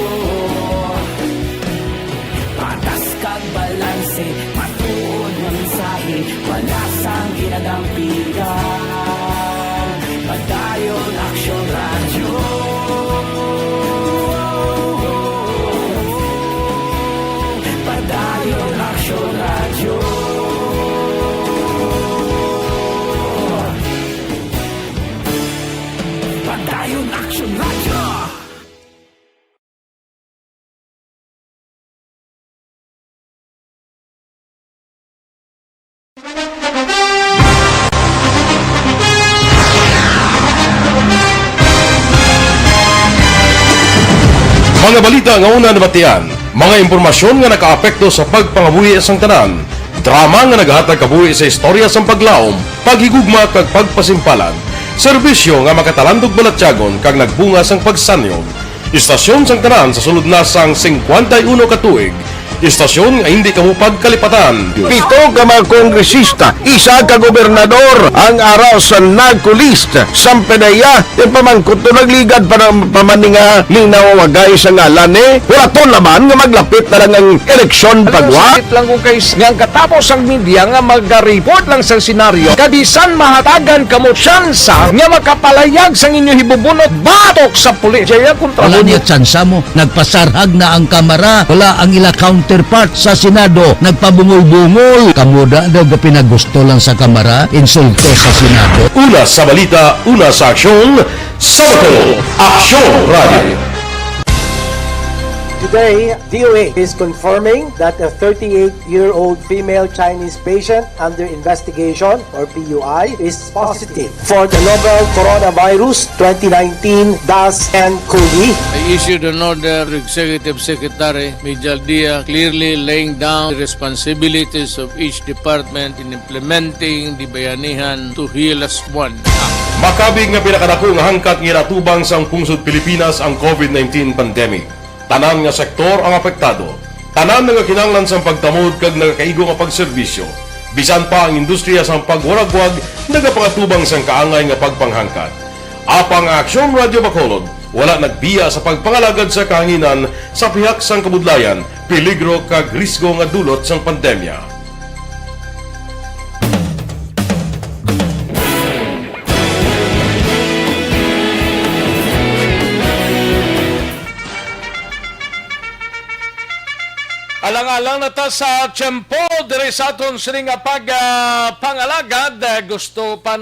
Patas kag balanse, matuod na mensahe, wala sang ginadampigan. Padayon Aksyon Radyo. Padayon Aksyon Radyo. Padayon Aksyon Radyo. Mga balita nga una nabatian, mga impormasyon nga nakaapekto sa pagpangabuhi sang tanan, drama nga naghatag kabuhi sa istorya sang paglaom, paghigugma kag pagpasimpalan, serbisyo nga makatalandog balatyagon kag nagbunga sang pagsanyon, istasyon sang tanan sa sulod na sang 51 katuig, istasyon nga hindi kamupag kalipatan. 7 ka mga kongresista, isa ka gobernador ang araw sa nagkulist sa pedaya yung pamangkot to nagligad para pamaninga linaw wagay sa ngalan wala to naman nga maglapit na lang ang eleksyon pagwa. Sakit lang kung kayo nga katapos ang media nga mag-report lang sa senaryo kadisan mahatagan kamo tsansa nga makapalayag sa inyo hibubunot batok sa pulis. Jaya kontra Wala niya tsansa mo, nagpasarhag na ang kamara, wala ang ila counterpart sa Senado, nagpabungol-bungol. Kamuda daw ga pinagusto lang sa kamara, insulto sa Senado. Una sa balita, una sa aksyon, sa Bacolod Aksyon Radio. Today, DOA is confirming that a 38-year-old female Chinese patient under investigation, or PUI, is positive for the novel coronavirus 2019-nCoV. I issued an order to Executive Secretary Major Dia clearly laying down the responsibilities of each department in implementing the Bayanihan to Heal as One Act. Makabig nga pinakadako nga hangkat nga natubang sang pungsod Pilipinas ang COVID-19 pandemic. Tanan nga sektor ang apektado. Tanan nga kinahanglan sang pagtamod kag nagakaigo nga pagserbisyo. Bisan pa ang industriya sang pagwaragwag nagapangatubang sang kaangay nga pagpanghangkat. Apang Aksyon Radio Bacolod wala nagbiya sa pagpangalagad sa kahanginan sa pihak sang kabudlayan, peligro kag risgo nga dulot sang pandemya. Alang-alang na ta sa tiyempo diri sa aton sining pangalagad gusto pa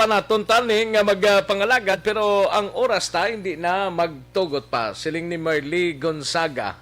naton tani nga magpangalagad pero ang oras ta hindi na magtugot pa siling ni Marley Gonzaga.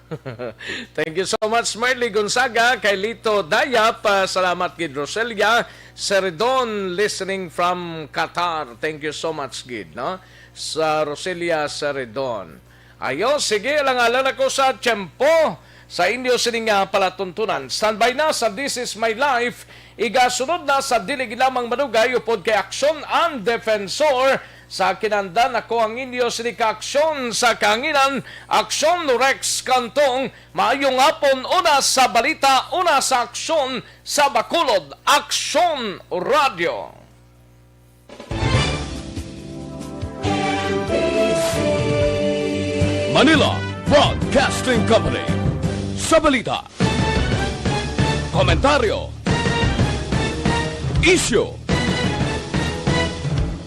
Thank you so much Marley Gonzaga kay Lito Dayap, salamat kay Roselia Seredon listening from Qatar. Thank you so much gid no sa Roselia Seredon. Ayo sige alang-alang ako sa tiyempo sa inyo sining palatuntunan. Standby na sa This Is My Life. Igasunod na sa dili lamang manugay upod kay Aksyon ang Defensor Sa kinandan ako ang inyo si Aksyon sa kanginan, Aksyon Rex Cantong, maayong hapon una sa balita, una sa Aksyon sa Bacolod, Aksyon Radio. Manila Broadcasting Company. Sa balita, komentaryo, isyu,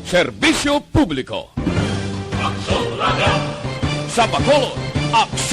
serbisyo publiko. Sa Bacolod, Aksyon!